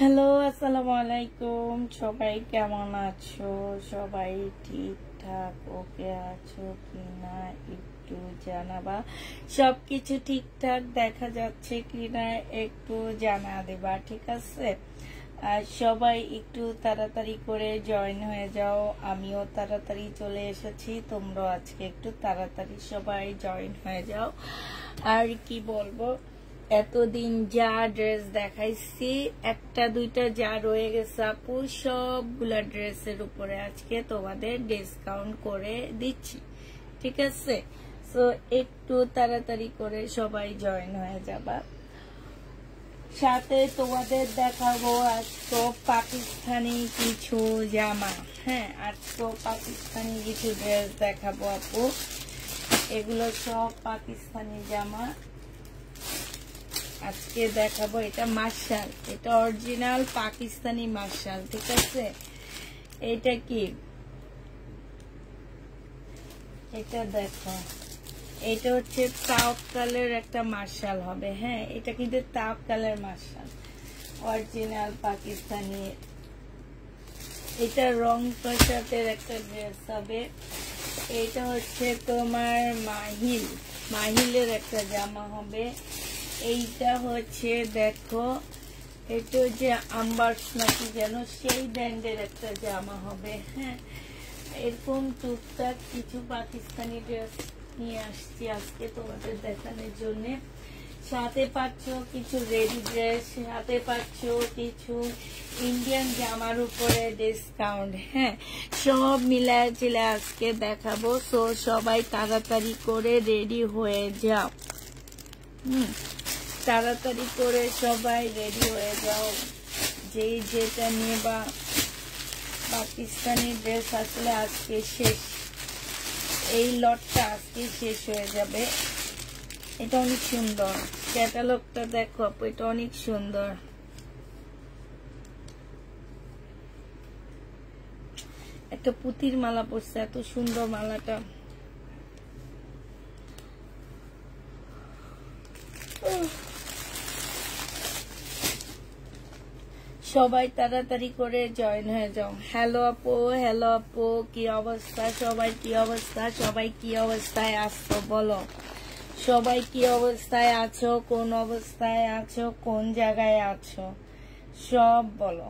Hello, আসসালামু আলাইকুম। সবাই কেমন আছো? সবাই ঠিকঠাক ওকে আছো কিনা একটু জানাবা। সবকিছু ঠিকঠাক দেখা যাচ্ছে কিনা একটু জানা দেবা, ঠিক আছে? আর সবাই একটু তাড়াতাড়ি করে জয়েন হয়ে যাও। আমিও তাড়াতাড়ি চলে এসেছি, তোমরাও আজকে একটু তাড়াতাড়ি সবাই জয়েন হয়ে যাও। আর কি বলবো, এতদিন যা ড্রেস দেখাইছি একটা দুইটা যা রয়ে গেছে আপু, সবগুলা ড্রেসের উপরে আজকে তোমাদের ডিসকাউন্ট করে দিচ্ছি, ঠিক আছে? সো একটু তাড়াতাড়ি করে সবাই জয়েন হয়ে যাবা। সাথে তোমাদের দেখাবো আজকে পাকিস্তানি কিছু জামা। হ্যাঁ, আজকে পাকিস্তানি কিছু ড্রেস দেখাবো আপু। এগুলো সব পাকিস্তানি জামা আজকে দেখাবো। এটা মার্শাল, এটা অরিজিনাল পাকিস্তানি মার্শাল, ঠিক আছে? এটা কি, এটা দেখো, এটা হচ্ছে তাপ কালের একটা মার্শাল হবে। হ্যাঁ, এটা কিন্তু তাপ কালের মার্শাল, অরিজিনাল পাকিস্তানি। এটা রং কষাতের একটা ড্রেস হবে। এটা হচ্ছে তোমার মাহিলের একটা জামা হবে। এইটা হচ্ছে দেখো, এটা যে আম্বার্স নাকি যেন সেই ব্র্যান্ডের একটা জামা হবে। হ্যাঁ, এরকম টুকটাক কিছু পাকিস্তানি ড্রেস নিয়ে আসছি আজকে তোমাদের দেখানোর জন্য। সাথে পাচ্ছ কিছু রেডি ড্রেস, সাথে পাচ্ছ কিছু ইন্ডিয়ান জামার উপরে ডিসকাউন্ট। হ্যাঁ, সব মিলায় চিলে আজকে দেখাবো। তো সবাই তাড়াতাড়ি করে রেডি হয়ে যাও। তাড়াতাড়ি করে সবাই রেডি হয়ে যাও। যেই যেটা নিয়ে বা পাকিস্তানি ড্রেস আসলে আজকে শেষ, এই লটটা আজকে শেষ হয়ে যাবে। এটা অনেক সুন্দর, ক্যাটালগটা দেখো, এটা অনেক সুন্দর। একটা পুতির মালা পড়ছে, এত সুন্দর মালাটা। সবাই তাড়াতাড়ি করে জয়েন হয়ে যাও। হ্যালো আপু, হ্যালো আপু, কি অবস্থা সবাই? কি অবস্থা সবাই? কি অবস্থায় আছো বলো? সবাই কি অবস্থায় আছো? কোন অবস্থায় আছো? কোন জায়গায় আছো? সব বলো।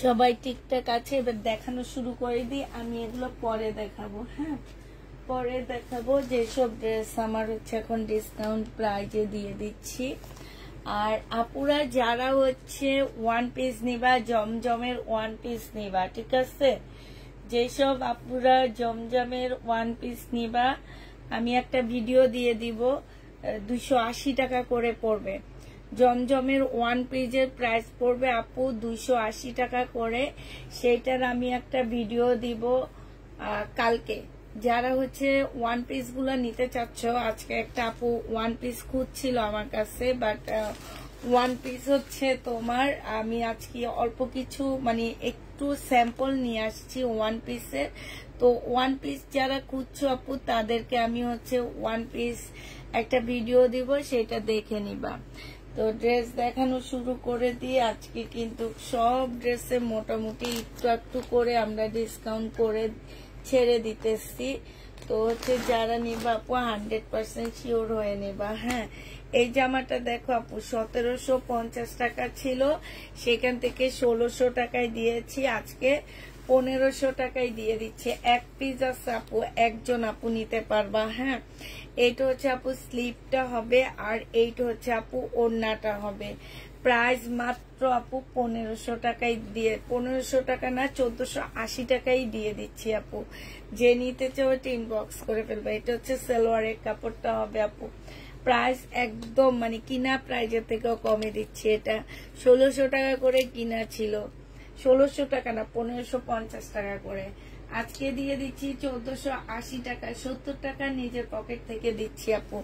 সবাই ঠিকঠাক আছে? এবার দেখানো শুরু করে দিই। আমি এগুলো পরে দেখাবো। হ্যাঁ, পরে দেখাবো। যেসব ড্রেস আমার হচ্ছে এখন ডিসকাউন্ট প্রাইজে দিয়ে দিচ্ছি। আর আপুরা যারা হচ্ছে ওয়ান পিস নিবা, জমজমের ওয়ান পিস নিবা, ঠিক আছে? যেসব আপুরা জমজমের ওয়ান পিস নিবা, আমি একটা ভিডিও দিয়ে দিব। 280 টাকা করে পড়বে। জমজমের ওয়ান পিসের প্রাইস পড়বে আপু 280 টাকা করে। সেইটার আমি একটা ভিডিও দিব কালকে। যারা হচ্ছে ওয়ান পিস গুলো নিতে চাচ্ছ, আজকে একটা আপু ওয়ান পিস খুঁজছিল আমার কাছে, বাট ওয়ান পিস হচ্ছে তোমার, আমি আজকে অল্প কিছু মানে একটু স্যাম্পল নিয়ে আসছি ওয়ান পিসের। তো ওয়ান পিস যারা খুঁজছো আপু, তাদেরকে আমি হচ্ছে ওয়ান পিস একটা ভিডিও দিব, সেটা দেখে নিবা। তো ড্রেস দেখানো শুরু করে দিয়ে আজকে কিন্তু সব ড্রেসে মোটামুটি একটু একটু করে আমরা ডিসকাউন্ট করে ছেড়ে দিতেছি। তো হচ্ছে যারা নিবা আপু 100% শিওর হয়ে নেবা। হ্যাঁ, এই জামাটা দেখো আপু 1750 টাকা ছিল, সেখান থেকে 1600 টাকায় দিয়েছি আজকে 1500 টাকায় দিয়ে দিচ্ছে। এক পিস আছে আপু, একজন আপু নিতে পারবা। হ্যাঁ, এইটা হচ্ছে আপু স্লিপটা হবে, আর এইটা হচ্ছে আপু ওড়নাটা হবে। প্রাইস মাত্র আপু 1500 টাকায় দিয়ে, 1500 টাকা না 1480 টাকায় দিয়ে দিচ্ছি আপু। যে নিতে চাও এটা ইনবক্স করে ফেলবে। এটা হচ্ছে সালোয়ারের কাপড়টা হবে আপু। প্রাইস একদম মানে কিনা প্রাইজের থেকেও কমে দিচ্ছি। এটা 1600 টাকা করে কিনা ছিল, 1600 টাকা না 1550 টাকা করে, আজকে দিয়ে দিচ্ছি 1480 টাকা। 70 টাকা নিজের পকেট থেকে দিচ্ছি আপু,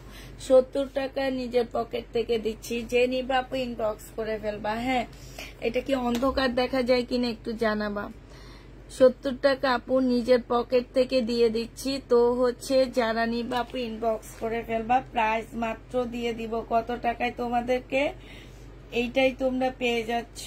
70 টাকা নিজের পকেট থেকে দিচ্ছি। যে নিবা আপু ইনবক্স করে ফেলবা। হ্যাঁ, এটা কি অন্ধকার দেখা যায় কিনা একটু জানাবা। 70 টাকা আপু নিজের পকেট থেকে দিয়ে দিচ্ছি। তো হচ্ছে যারা নিবা আপু ইনবক্স করে ফেলবা। প্রাইস মাত্র দিয়ে দিব কত টাকায় তোমাদেরকে, এইটাই তোমরা পেয়ে যাচ্ছ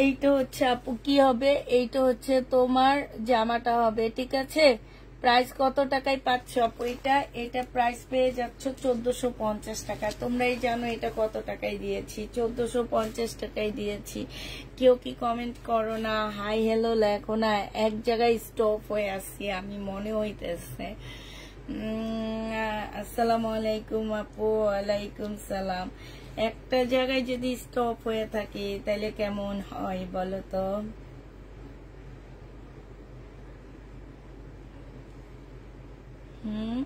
এইটা হচ্ছে আপু কি হবে, এইটা হচ্ছে তোমার জামাটা হবে। ঠিক আছে, প্রাইস কত টাকায় পাচ্ছ আপু? এটা প্রাইস পেয়ে যাচ্ছ 1450 টাকা। তোমরাই জানো এটা কত টাকায় দিয়েছি, 1450 টাকায় দিয়েছি। কেউ কি কমেন্ট করো না, হাই হ্যালো লেখো না, এক জায়গায় স্টপ হয়ে আসছি আমি মনে হইতেছে। আসসালামু আলাইকুম আপু। ওয়ালাইকুম সালাম। একটা জায়গায় যদি স্টপ হয়ে থাকে তাহলে কেমন হয় বলো তো? হুম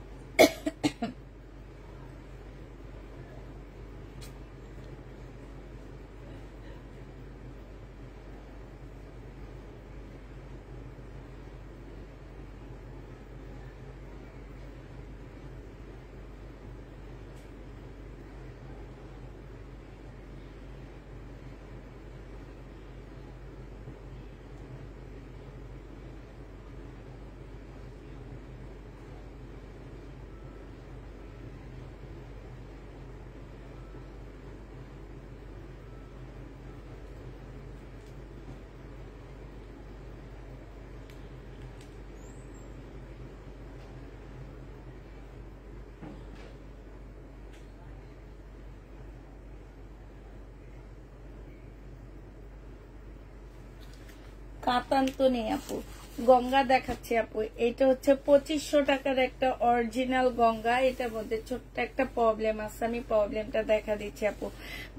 কাতান তো নেই আপু, গঙ্গা দেখাচ্ছে আপু। এটা হচ্ছে 2500 টাকার একটা অরিজিনাল গঙ্গা। এটার মধ্যে ছোট্ট একটা প্রবলেম আছে, আমি প্রবলেমটা দেখা দিচ্ছি আপু।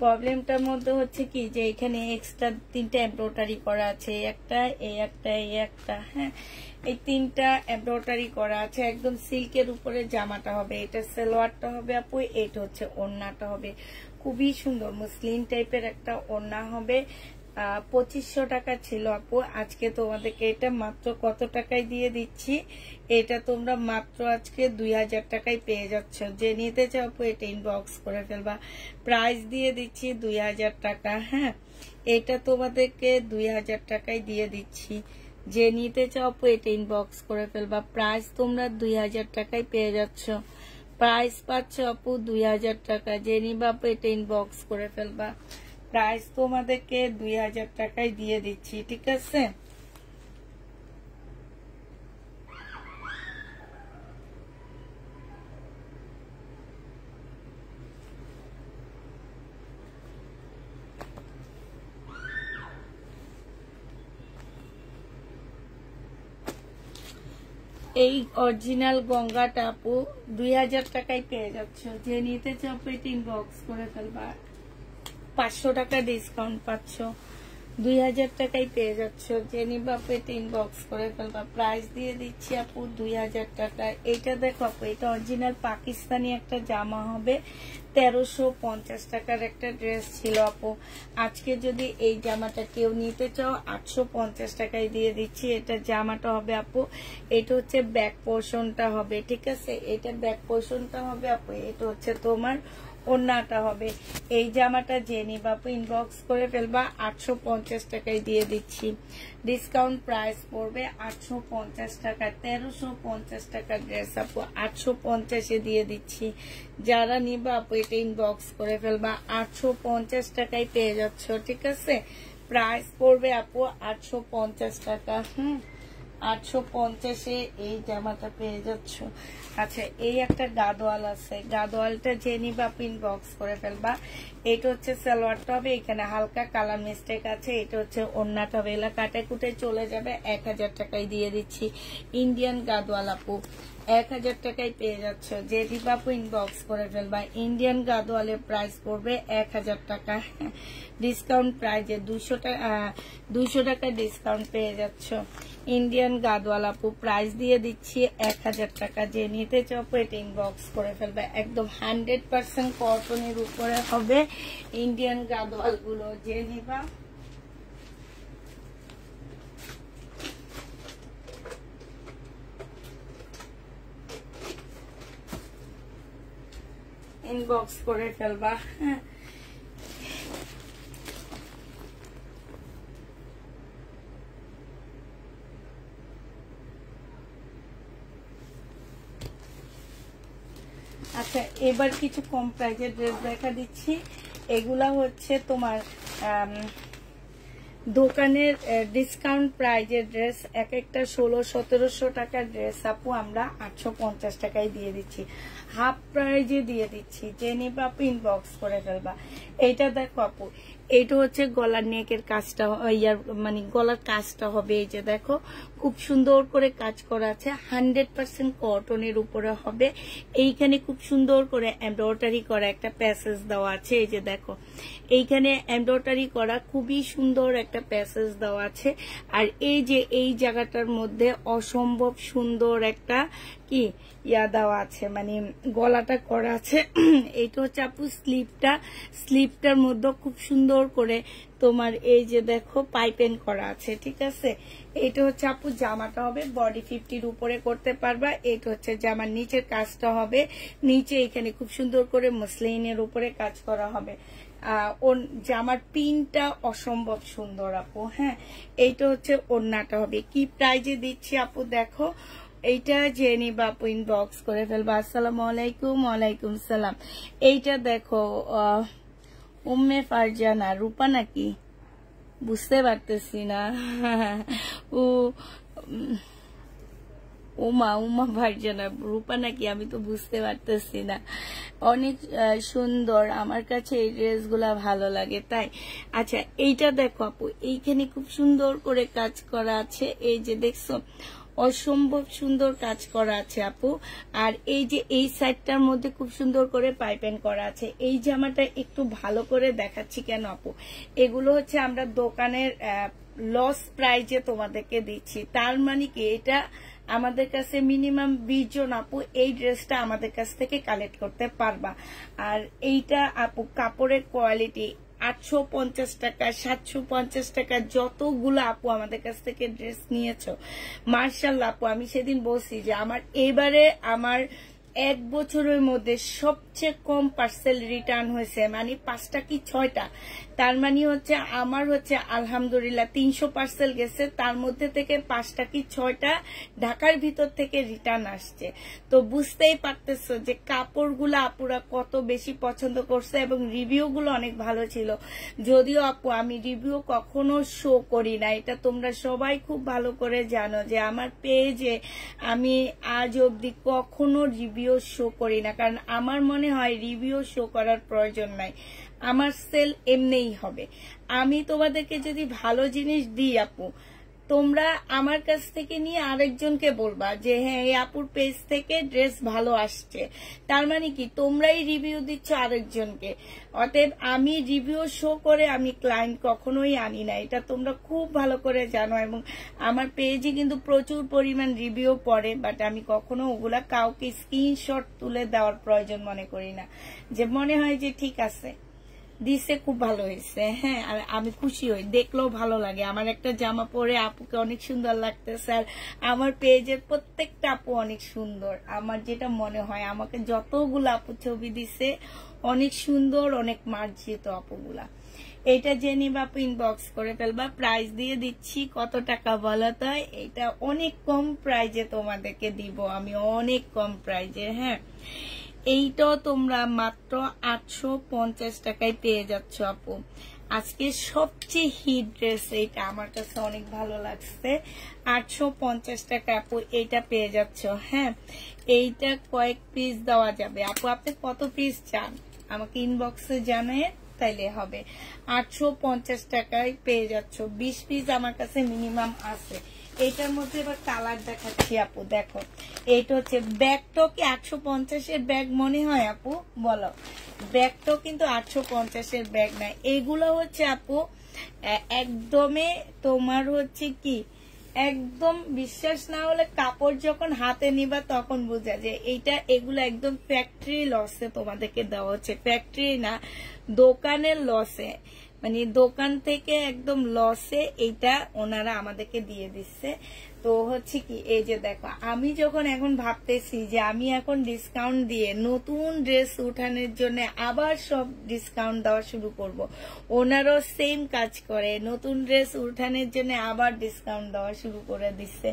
প্রবলেমটার মধ্যে হচ্ছে কি যে এখানে এক্সট্রা 3টা এমব্রয়ডারি করা আছে, একটা এই একটা এই একটা। হ্যাঁ, এই 3টা এমব্রয়ডারি করা আছে। একদম সিল্কের উপরে জামাটা হবে, এটা সালোয়ারটা হবে আপু, এটা হচ্ছে ওড়নাটা হবে। খুবই সুন্দর মসলিন টাইপের একটা ওড়না হবে। 2500 টাকা ছিল আপু, আজকে তোমাদেরকে এটা মাত্র কত টাকায় দিয়ে দিচ্ছি, এটা তোমরা মাত্র আজকে 2000 টাকায় পেয়ে যাচ্ছ। যে নিতে চাও আপু এটা ইনবক্স করে ফেলবা। প্রাইস দিয়ে দিচ্ছি 2000 টাকা। হ্যাঁ, এটা তোমাদেরকে 2000 টাকায় দিয়ে দিচ্ছি। যে নিতে চাও আপু এটা ইনবক্স করে ফেলবা। প্রাইস তোমরা 2000 টাকায় পেয়ে যাচ্ছ। প্রাইস পাচ্ছ আপু 2000 টাকা। যে নিবা আপু এটা ইনবক্স করে ফেলবা। প্রাইস তোমাদেরকে 2000 টাকায় দিয়ে দিচ্ছি। ঠিক আছে, এই অরিজিনাল গঙ্গাটা আপু 2000 টাকায় পেয়ে যাচ্ছ। যে নিতে চাও এটা ইনবক্স করে ফেলবা। 500 টাকা ডিসকাউন্ট পাচ্ছ, 2000 টাকায় পেয়ে যাচ্ছ। যে নিবা আপু এটা ইনবক্স করে ফেলবা। প্রাইস দিয়ে দিচ্ছি আপু 2000 টাকা। এইটা দেখো আপু, এটা অরিজিনাল পাকিস্তানি একটা জামা হবে। 1350 টাকার একটা ড্রেস ছিল আপু। আজকে যদি এই জামাটা কেউ নিতে চাও 850 টাকায় দিয়ে দিচ্ছি। এটা জামাটা হবে আপু, এটা হচ্ছে ব্যাক পোর্শনটা হবে। ঠিক আছে, এটা ব্যাক পোর্শনটা হবে আপু। এটা হচ্ছে তোমার ওড়নাটা হবে। এই জামাটা যে নিবা আপু ইনবক্স করে ফেলবা, 850 টাকায় দিয়ে দিচ্ছি। ডিসকাউন্ট প্রাইস পড়বে 850 টাকা। 1350 টাকার ড্রেস আপু 850-এ দিয়ে দিচ্ছি। যারা নিবা আপু এটা ইনবক্স করে ফেলবা, 850 টাকায় পেয়ে যাচ্ছ। ঠিক আছে, প্রাইস পড়বে আপু 850 টাকা। 850-এ এই জামাটা পেয়ে যাচ্ছ। আচ্ছা, এই একটা গাদোয়াল আছে, গাদোয়ালটা যে নিবা ইনবক্স করে ফেলবা। এটা হচ্ছে সালোয়ারটা হবে, এখানে হালকা কালার মিস্টেক আছে। এটা হচ্ছে ওড়নাটা হবে, এলা কাটে কুটে চলে যাবে। 1000 টাকায় দিয়ে দিচ্ছি। ইন্ডিয়ান গাদোয়াল আপু 1000 টাকায় পেয়ে যাচ্ছ। যে দিবা আপু ইনবক্স করে ফেলবা। ইন্ডিয়ান গাদোয়ালের প্রাইস পড়বে 1000 টাকা। ডিসকাউন্ট প্রাইজে 200 টাকা ডিসকাউন্ট পেয়ে যাচ্ছ। ইন্ডিয়ান গাদোয়াল আপু প্রাইস দিয়ে দিচ্ছি 1000 টাকা। যে নিতে চাও এটা ইনবক্স করে ফেলবে। একদম 100% কটনের উপরে হবে ইন্ডিয়ান গাদোয়াল গুলো। যে নিবা ইনবক্স করে ফেলবা। আচ্ছা, এবার কিছু কম প্রাইজের ড্রেস দেখা দিচ্ছি। এগুলা হচ্ছে তোমার দোকানের ডিসকাউন্ট প্রাইজের ড্রেস। এক একটা 1600-1700 টাকার ড্রেস আপু আমরা 850 টাকায় দিয়ে দিচ্ছি। হাফ প্রাইজে দিয়ে দিচ্ছি। যে নিবা আপু ইনবক্স করে ফেলবা। এইটা দেখো আপু, এইটা হচ্ছে গলার নেকের কাজটা, মানে গলার কাজটা হবে। এই যে দেখো খুব সুন্দর করে কাজ করা আছে, 100% কটনের উপরে হবে। এইখানে খুব সুন্দর করে এমব্রয়ডারি করা একটা প্যাসেজ দেওয়া আছে। এই যে দেখো এইখানে এমব্রয়ডারি করা খুবই সুন্দর একটা প্যাসেজ দেওয়া আছে। আর এই যে এই জায়গাটার মধ্যে অসম্ভব সুন্দর একটা কি দেওয়া আছে, মানে গলাটা করা আছে। এইটা হচ্ছে আপু স্লিপটার মধ্যে খুব সুন্দর করে তোমার এই যে দেখো পাইপেন করা আছে। ঠিক আছে, এটা হচ্ছে আপু জামাটা হবে, বডি 50-র উপরে করতে পারবা। এটা হচ্ছে জামার নিচের কাজটা হবে, নিচে এখানে খুব সুন্দর করে মসলিনের উপরে কাজ করা হবে। জামার পিনটা অসম্ভব সুন্দর আপু। এইটা হচ্ছে ওড়নাটা হবে। কি প্রাইজে দিচ্ছি আপু দেখো, এইটা যে নিবা আপু ইনবক্স করে ফেলবা। আসসালামু আলাইকুম। ওয়ালাইকুম সালাম। এইটা দেখো উম্মে ফারজানা রূপা নাকি বুঝতে পারতেছি না। উমা ফারজানা রূপা নাকি আমি তো বুঝতে পারতেছি না। অনেক সুন্দর, আমার কাছে এই ড্রেসগুলা ভালো লাগে তাই। আচ্ছা, এইটা দেখো আপু, এইখানে খুব সুন্দর করে কাজ করা আছে। এই যে দেখছো অসম্ভব সুন্দর কাজ করা আছে আপু। আর এই যে এই সাইডটার মধ্যে খুব সুন্দর করে পাইপেন করা আছে। এই জামাটা একটু ভালো করে দেখাচ্ছি কেন আপু, এগুলো হচ্ছে আমরা দোকানের লস প্রাইজে তোমাদেরকে দিচ্ছি। তার মানে কি এটা আমাদের কাছে মিনিমাম 20 জন আপু এই ড্রেসটা আমাদের কাছ থেকে কালেক্ট করতে পারবা। আর এইটা আপু কাপড়ের কোয়ালিটি 850 টাকা 750 টাকা যতগুলো আপু আমাদের কাছ থেকে ড্রেস নিয়েছো, মার্শাল্লাহ আপু আমি সেদিন বলছি যে আমার 1 বছরের মধ্যে সবচেয়ে কম পার্সেল রিটার্ন হয়েছে, মানে 5টা কি 6টা। তার মানে হচ্ছে আমার হচ্ছে আলহামদুলিল্লাহ 300 পার্সেল গেছে, তার মধ্যে থেকে 5টা কি 6টা ঢাকার ভিতর থেকে রিটার্ন আসছে। তো বুঝতেই পারতেছো যে কাপড়গুলো আপুরা কত বেশি পছন্দ করছে এবং রিভিউগুলো অনেক ভালো ছিল। যদিও আপু আমি রিভিউ কখনো শো করি না, এটা তোমরা সবাই খুব ভালো করে জানো যে আমার পেজে আমি আজ অবধি কখনো রিভিউ শো করি না, কারণ আমার মনে হয় রিভিউ শো করার প্রয়োজন নাই, আমার সেল এমনিই হবে। আমি তোমাদেরকে যদি ভালো জিনিস দিই আপু, তোমরা আমার কাছ থেকে নিয়ে আরেকজনকে বলবা যে হ্যাঁ এই আপুর পেজ থেকে ড্রেস ভালো আসছে, তার মানে কি তোমরাই রিভিউ দিচ্ছ আরেকজনকে। অতএব আমি রিভিউ শো করে আমি ক্লায়েন্ট কখনোই আনি না, এটা তোমরা খুব ভালো করে জানো। এবং আমার পেজে কিন্তু প্রচুর পরিমাণ রিভিউ পড়ে, বাট আমি কখনো ওগুলা কাউকে স্ক্রিনশট তুলে দেওয়ার প্রয়োজন মনে করি না, যে মনে হয় যে ঠিক আছে দিছে, খুব ভালো হয়েছে। হ্যাঁ, আর আমি খুশি হই, দেখলেও ভালো লাগে। আমার একটা জামা পরে আপুকে অনেক সুন্দর লাগতেছে। আর আমার পেজের প্রত্যেকটা আপু অনেক সুন্দর, আমার যেটা মনে হয়। আমাকে যতগুলো আপু ছবি দিছে অনেক সুন্দর, অনেক মার্জিত আপুগুলা। এটা জেনে বাপু ইনবক্স করে ফেলবা। প্রাইস দিয়ে দিচ্ছি, কত টাকা বলো তো? এটা অনেক কম প্রাইজে তোমাদেরকে দিব আমি, অনেক কম প্রাইজে। হ্যাঁ, এইটা তোমরা মাত্র 850 টাকায় পেয়ে যাচ্ছ আপু। আজকে সবচেয়ে হিট ড্রেস এইটা, আমার কাছে অনেক ভালো লাগছে। 850 টাকা আপু এইটা পেয়ে যাচ্ছ। হ্যাঁ, এইটা কয়েক পিস দেওয়া যাবে আপু। আপনি কত পিস চান আমাকে ইনবক্সে জানায়, তাইলে হবে। 850 টাকায় পেয়ে যাচ্ছ। 20 পিস আমার কাছে মিনিমাম আছে। এইটার মধ্যে এবার কালার দেখাচ্ছি আপু, দেখো। এইটা হচ্ছে ব্যাগটাও কি 850-এর ব্যাগ মনে হয় আপু? বলো, ব্যাগটাও কিন্তু 850-এর ব্যাগ না। এগুলো হচ্ছে আপু একদমে তোমার হচ্ছে কি, একদম বিশ্বাস না হলে কাপড় যখন হাতে নিবা তখন বোঝা যায়। এগুলো একদম ফ্যাক্টরি লসে তোমাদেরকে দেওয়া হচ্ছে। ফ্যাক্টরি না, দোকানের লসে, মানে দোকান থেকে একদম লসে এইটা ওনারা আমাদেরকে দিয়ে দিচ্ছে। তো হচ্ছে কি, এই যে দেখো, আমি যখন এখন ভাবতেছি যে আমি এখন ডিসকাউন্ট দিয়ে নতুন ড্রেস উঠানোর জন্য আবার সব ডিসকাউন্ট দেওয়া শুরু করব, ওনারও সেম কাজ করে, নতুন ড্রেস উঠানোর জন্য আবার ডিসকাউন্ট দেওয়া শুরু করে দিচ্ছে।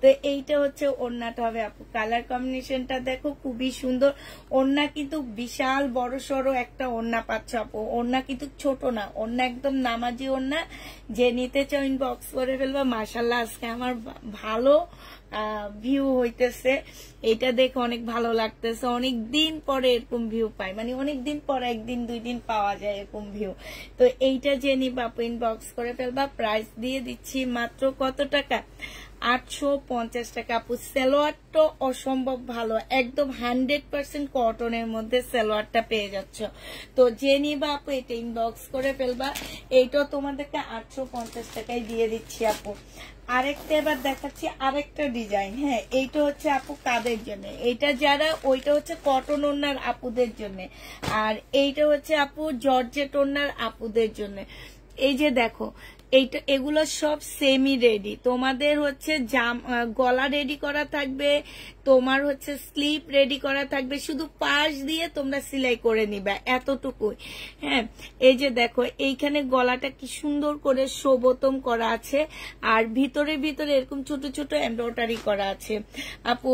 তো এইটা হচ্ছে ওড়নাটা হবে আপু। কালার কম্বিনেশনটা দেখো, খুবই সুন্দর। ওড়না কিন্তু বিশাল বড় সড়ো একটা ওড়না পাচ্ছ আপু। ওড়না কিন্তু ছোট না, ওড়না একদম নামাজি ওড়না। যে নিতে চাও ইনবক্স করে ফেলবা। মাশাআল্লাহ, আজকে আমার ভালো ভিউ হইতেছে, এটা দেখে অনেক ভালো লাগতেছে। অনেক দিন পরে এরকম ভিউ পাই, মানে অনেক দিন পরে, একদিন 2 দিন পাওয়া যায় এরকম ভিউ। তো এইটা যে নিবা আপু ইনবক্স করে ফেলবা। প্রাইস দিয়ে দিচ্ছি মাত্র কত টাকা? 850 টাকা আপু। সালোয়ারটা অসম্ভব ভালো, একদম 100% কটনের মধ্যে সালোয়ারটা পেয়ে যাচ্ছ। তো যে নিবা আপু এটা ইনবক্স করে ফেলবা। এইটা তোমাদেরকে 850 টাকায় দিয়ে দিচ্ছি আপু। আরেকটা এবার দেখাচ্ছি, আরেকটা ডিজাইন। হ্যাঁ, এইটা হচ্ছে আপু কাদের জন্য? এইটা যারা, ওইটা হচ্ছে কটন ওড়নার আপুদের জন্য, আর এইটা হচ্ছে আপু জর্জেট ওড়নার আপুদের জন্য। এই যে দেখো, এগুলো সব সেমি রেডি। তোমাদের হচ্ছে গলা রেডি করা থাকবে, তোমার হচ্ছে স্লিপ রেডি করা থাকবে, শুধু পাশ দিয়ে তোমরা সেলাই করে নিবা, এতটুকুই। হ্যাঁ, এই যে দেখো, এইখানে গলাটা কি সুন্দর করে শোভতম করা আছে, আর ভিতরে ভিতরে এরকম ছোট ছোট এমব্রয়ডারি করা আছে আপু।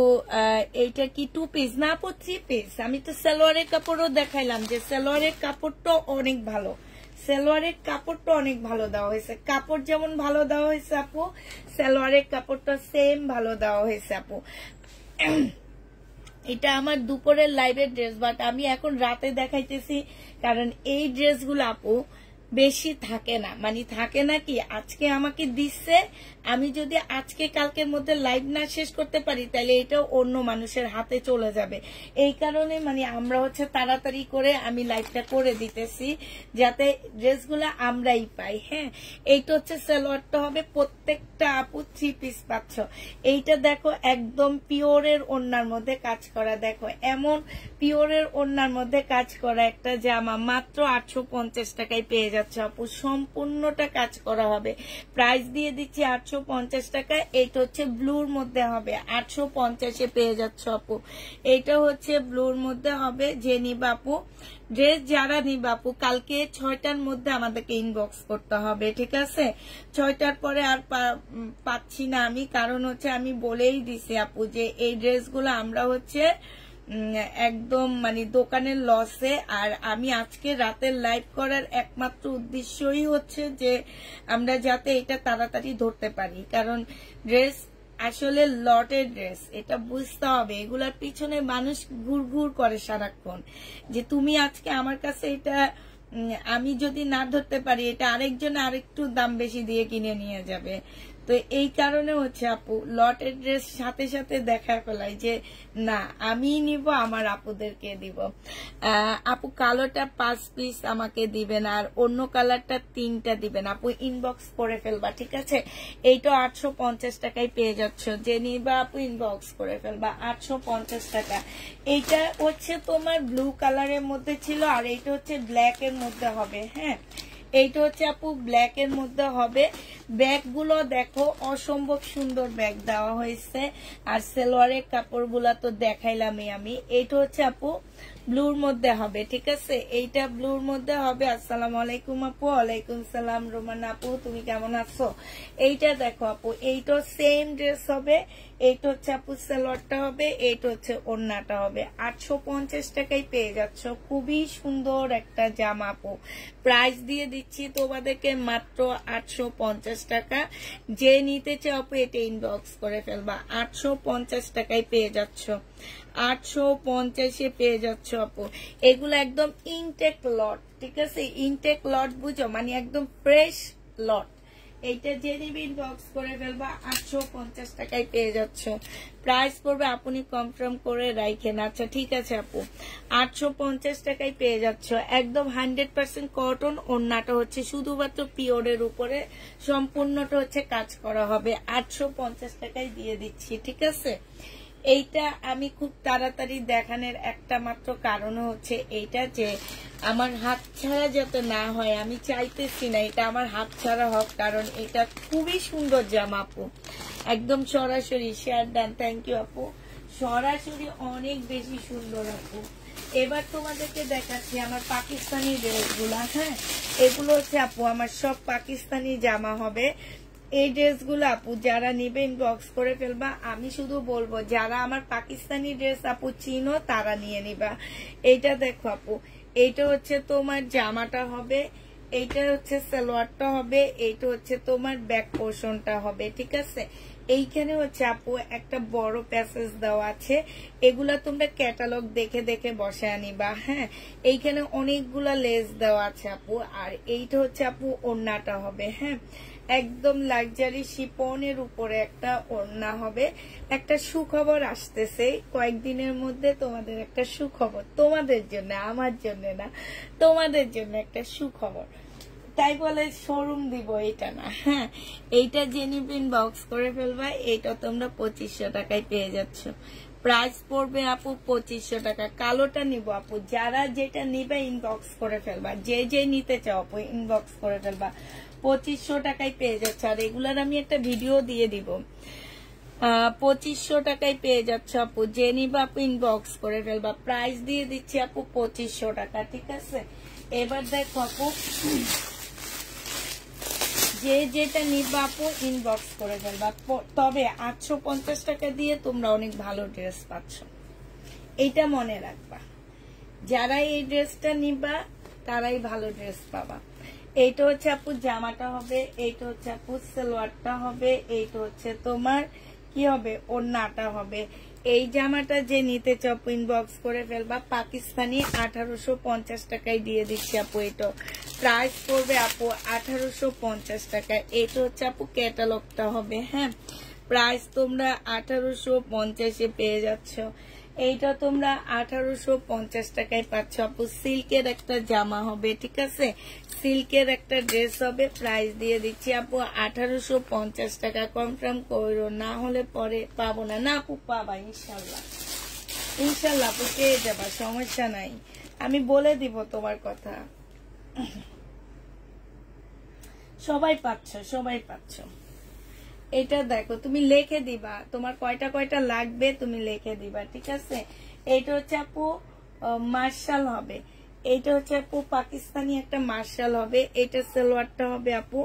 এইটা কি 2 পিস না আপু? 3 পিস। আমি তো সালোয়ারের কাপড়ও দেখাইলাম, যে সালোয়ারের কাপড়টা অনেক ভালো, সালোয়ারের কাপড়টা অনেক ভালো দেওয়া হয়েছে। কাপড় যেমন ভালো দেওয়া হয়েছে আপু, সালোয়ারের কাপড়টা সেম ভালো দেওয়া হয়েছে আপু। এটা আমার দুপুরের লাইভের ড্রেস, বাট আমি এখন রাতে দেখাইতেছি, কারণ এই ড্রেসগুলো আপু বেশি থাকে না, মানে থাকে না কি, আজকে আমাকে দিচ্ছে, আমি যদি আজকে কালকের মধ্যে লাইভ না শেষ করতে পারি তাহলে এটাও অন্য মানুষের হাতে চলে যাবে। এই কারণে মানে আমরা হচ্ছে তাড়াতাড়ি করে আমি লাইভটা করে দিতেছি, যাতে ড্রেসগুলো আমরাই পাই। হ্যাঁ, এইটা হচ্ছে সালোয়ারটা হবে। প্রত্যেকটা আপু 3 পিস পাচ্ছ। এইটা দেখো, একদম পিওরের ওড়নার মধ্যে কাজ করা। দেখো, এমন পিওরের ওড়নার মধ্যে কাজ করা একটা জামা মাত্র 850 টাকায় পেয়ে যাচ্ছে আপু। সম্পূর্ণটা কাজ করা হবে। প্রাইস দিয়ে দিচ্ছি 850 টাকা। এইটা হচ্ছে ব্লুর মধ্যে হবে, 850-এ পেয়ে যাচ্ছে আপু। এইটা হচ্ছে ব্লুর মধ্যে হবে। যে নিবা আপু, ড্রেস যারা নিবা আপু, কালকে 6টার মধ্যে আমাদেরকে ইনবক্স করতে হবে, ঠিক আছে? 6টার পরে আর পাচ্ছি না আমি, কারণ হচ্ছে আমি বলেই দিছি আপু যে এই ড্রেসগুলো আমরা হচ্ছে একদম মানে দোকানের লসে। আর আমি আজকে রাতের লাইভ করার একমাত্র উদ্দেশ্যই হচ্ছে যে আমরা যাতে এটা তাড়াতাড়ি ধরতে পারি, কারণ ড্রেস আসলে লটের ড্রেস, এটা বুঝতে হবে। এগুলার পিছনে মানুষ ঘুর ঘুর করে সারাক্ষণ, যে তুমি আজকে আমার কাছে এটা, আমি যদি না ধরতে পারি এটা আরেকজন আরেকটু দাম বেশি দিয়ে কিনে নিয়ে যাবে। তো এই কারণে হচ্ছে আপু লটের ড্রেস সাথে সাথে দেখা ফেলাই যে না আমি নিব, আমার আপুদেরকে দিব। আপু কালোটা 5 পিস আমাকে দিবেন, আর অন্য কালারটা 3টা দিবেন। আপু ইনবক্স করে ফেলবা, ঠিক আছে? এইটা 850 টাকায় পেয়ে যাচ্ছ, যে নিবা আপু ইনবক্স করে ফেলবা, 850 টাকা। এইটা হচ্ছে তোমার ব্লু কালারের মধ্যে ছিল, আর এইটা হচ্ছে ব্ল্যাক এর মধ্যে হবে। হ্যাঁ, এইটা হচ্ছে আপু ব্ল্যাক এর মধ্যে হবে। ব্যাগ গুলো দেখো অসম্ভব সুন্দর ব্যাগ দেওয়া হয়েছে, আর সালোয়ারের কাপড়গুলা তো দেখাইলামই আমি। এইটা হচ্ছে আপু ব্লুর মধ্যে হবে, ঠিক আছে? এইটা ব্লুর মধ্যে হবে। আসসালামু আলাইকুম আপু। ওয়ালাইকুম সালাম রোমান আপু, তুমি কেমন আছো? এইটা দেখো আপু, এইটা সেম ড্রেস হবে। এইটা হচ্ছে আপু সালোয়ারটা হবে, এইটা হচ্ছে ওড়নাটা হবে। 850 টাকায় পেয়ে যাচ্ছ, খুবই সুন্দর একটা জামা আপু। প্রাইস দিয়ে দিচ্ছি তোমাদেরকে মাত্র 850 টাকা। যে নিতে চাও আপু এটা ইনবক্স করে ফেলবা, 850 টাকায় পেয়ে যাচ্ছ, 850-এ পেয়ে যাচ্ছ আপু। এগুলো একদম ইনটেক লট, ঠিক আছে? ইনটেক লট বুঝো, মানে একদম ফ্রেশ লট। এইটা যে নিবি ইনবক্স করে ফেলবা, 850 টাকায় পেয়ে যাচ্ছ। প্রাইস পড়বে আপনি কনফার্ম করে রাখেন। আচ্ছা ঠিক আছে আপু, 850 টাকায় পেয়ে যাচ্ছ, একদম 100% কটন। ওড়নাটা হচ্ছে শুধুমাত্র পিওরের উপরে, সম্পূর্ণটা হচ্ছে কাজ করা হবে। 850 টাকায় দিয়ে দিচ্ছি, ঠিক আছে? এইটা আমি খুব তাড়াতাড়ি দেখানোর একটা মাত্র কারণ হচ্ছে এইটা, যে আমার হাত ছাড়া যাতে না হয়, আমি চাইতেছি না এটা আমার হাত ছাড়া হোক, কারণ এটা খুবই সুন্দর জামা আপু। একদম সরাসরি শেয়ার ডান, থ্যাংক ইউ আপু। সরাসরি অনেক বেশি সুন্দর আপু। এবার তোমাদেরকে দেখাচ্ছি আমার পাকিস্তানি ড্রেসগুলা। হ্যাঁ, এগুলো হচ্ছে আপু আমার সব পাকিস্তানি জামা হবে। এই ড্রেসগুলো আপু যারা নিবে ইনবক্স করে ফেলবা। আমি শুধু বলবো যারা আমার পাকিস্তানি ড্রেস আপু চিনো তারা নিয়ে নিবা। এইটা দেখো আপু, এইটা হচ্ছে তোমার জামাটা হবে, এইটা হচ্ছে সালোয়ারটা হবে, এইটা হচ্ছে তোমার ব্যাক পোর্শনটা হবে, ঠিক আছে? এইখানে হচ্ছে আপু একটা বড় প্যাসেজ দেওয়া আছে, এগুলা তোমরা ক্যাটালগ দেখে দেখে বসায় নিবা। হ্যাঁ, এইখানে অনেকগুলা লেস দেওয়া আছে আপু। আর এইটা হচ্ছে আপু ওড়নাটা হবে। হ্যাঁ, একদম লাক্সারি শিপনের উপরে একটা ওড়না হবে। একটা সুখবর আসতেছে কয়েকদিনের মধ্যে, তোমাদের একটা সুখবর, তোমাদের জন্য, আমার জন্য না, তোমাদের জন্য একটা সুখবর। তাই বলে শোরুম দিব এটা না। হ্যাঁ, এইটা জেনিবে ইনবক্স করে ফেলবা, এইটা তোমরা 2500 টাকায় পেয়ে যাচ্ছ। প্রাইস পড়বে আপু 2500 টাকা। কালোটা নিব আপু, যারা যেটা নিবে ইনবক্স করে ফেলবা, যে যে নিতে চাও আপু ইনবক্স করে ফেলবা, 2500 টাকায় পেয়ে যাচ্ছে। আর এগুলার আমি একটা ভিডিও দিয়ে দিব। 2500 টাকায় পেয়ে যাচ্ছে আপু, যে নিবা আপু ইনবক্স করে ফেলবা। প্রাইস দিয়ে দিচ্ছি আপু 2500 টাকা, ঠিক আছে? এবার দেখো আপু, যে যেটা নিবা আপু ইনবক্স করে ফেলবা। তবে 850 টাকা দিয়ে তোমরা অনেক ভালো ড্রেস পাচ্ছ, এইটা মনে রাখবা। যারা এই ড্রেসটা নিবা তারাই ভালো ড্রেস পাবা। এইটা হচ্ছে আপু জামাটা হবে, এইটা হচ্ছে আপু সালোয়ারটা হবে, এইটা হচ্ছে তোমার কি হবে ওড়নাটা হবে। এই জামাটা যে নিতে চাও ইনবক্স করে ফেলবা। পাকিস্তানি 1850 টাকায় দিয়ে দিচ্ছি আপু। এটা প্রাইস পড়বে আপু 1850 টাকা। এটা হচ্ছে আপু ক্যাটালগটা হবে। হ্যাঁ, প্রাইস তোমরা 1850-এ পেয়ে যাচ্ছ। এইটা তোমরা 1850 টাকায় পাচ্ছ আপু। সিল্কের একটা জামা হবে, ঠিক আছে? সিল্কের একটা ড্রেস হবে। প্রাইস দিয়ে দিচ্ছি আপু 1850 টাকা। কনফার্ম করো, না হলে পরে পাবো না। না আপু পাবা ইনশাল্লাহ, ইনশাল্লাহ আপু পেয়ে যাবা, সমস্যা নাই। আমি বলে দিব তোমার কথা। সবাই পাচ্ছ, সবাই পাচ্ছ। এটা দেখো, তুমি লিখে দিবা তোমার কয়টা কয়টা লাগবে, তুমি লিখে দিবা, ঠিক আছে? এইটা হচ্ছে আপু মার্শাল হবে, এইটা হচ্ছে আপু পাকিস্তানি একটা মার্শাল হবে। এটা সালোয়ারটা হবে আপু।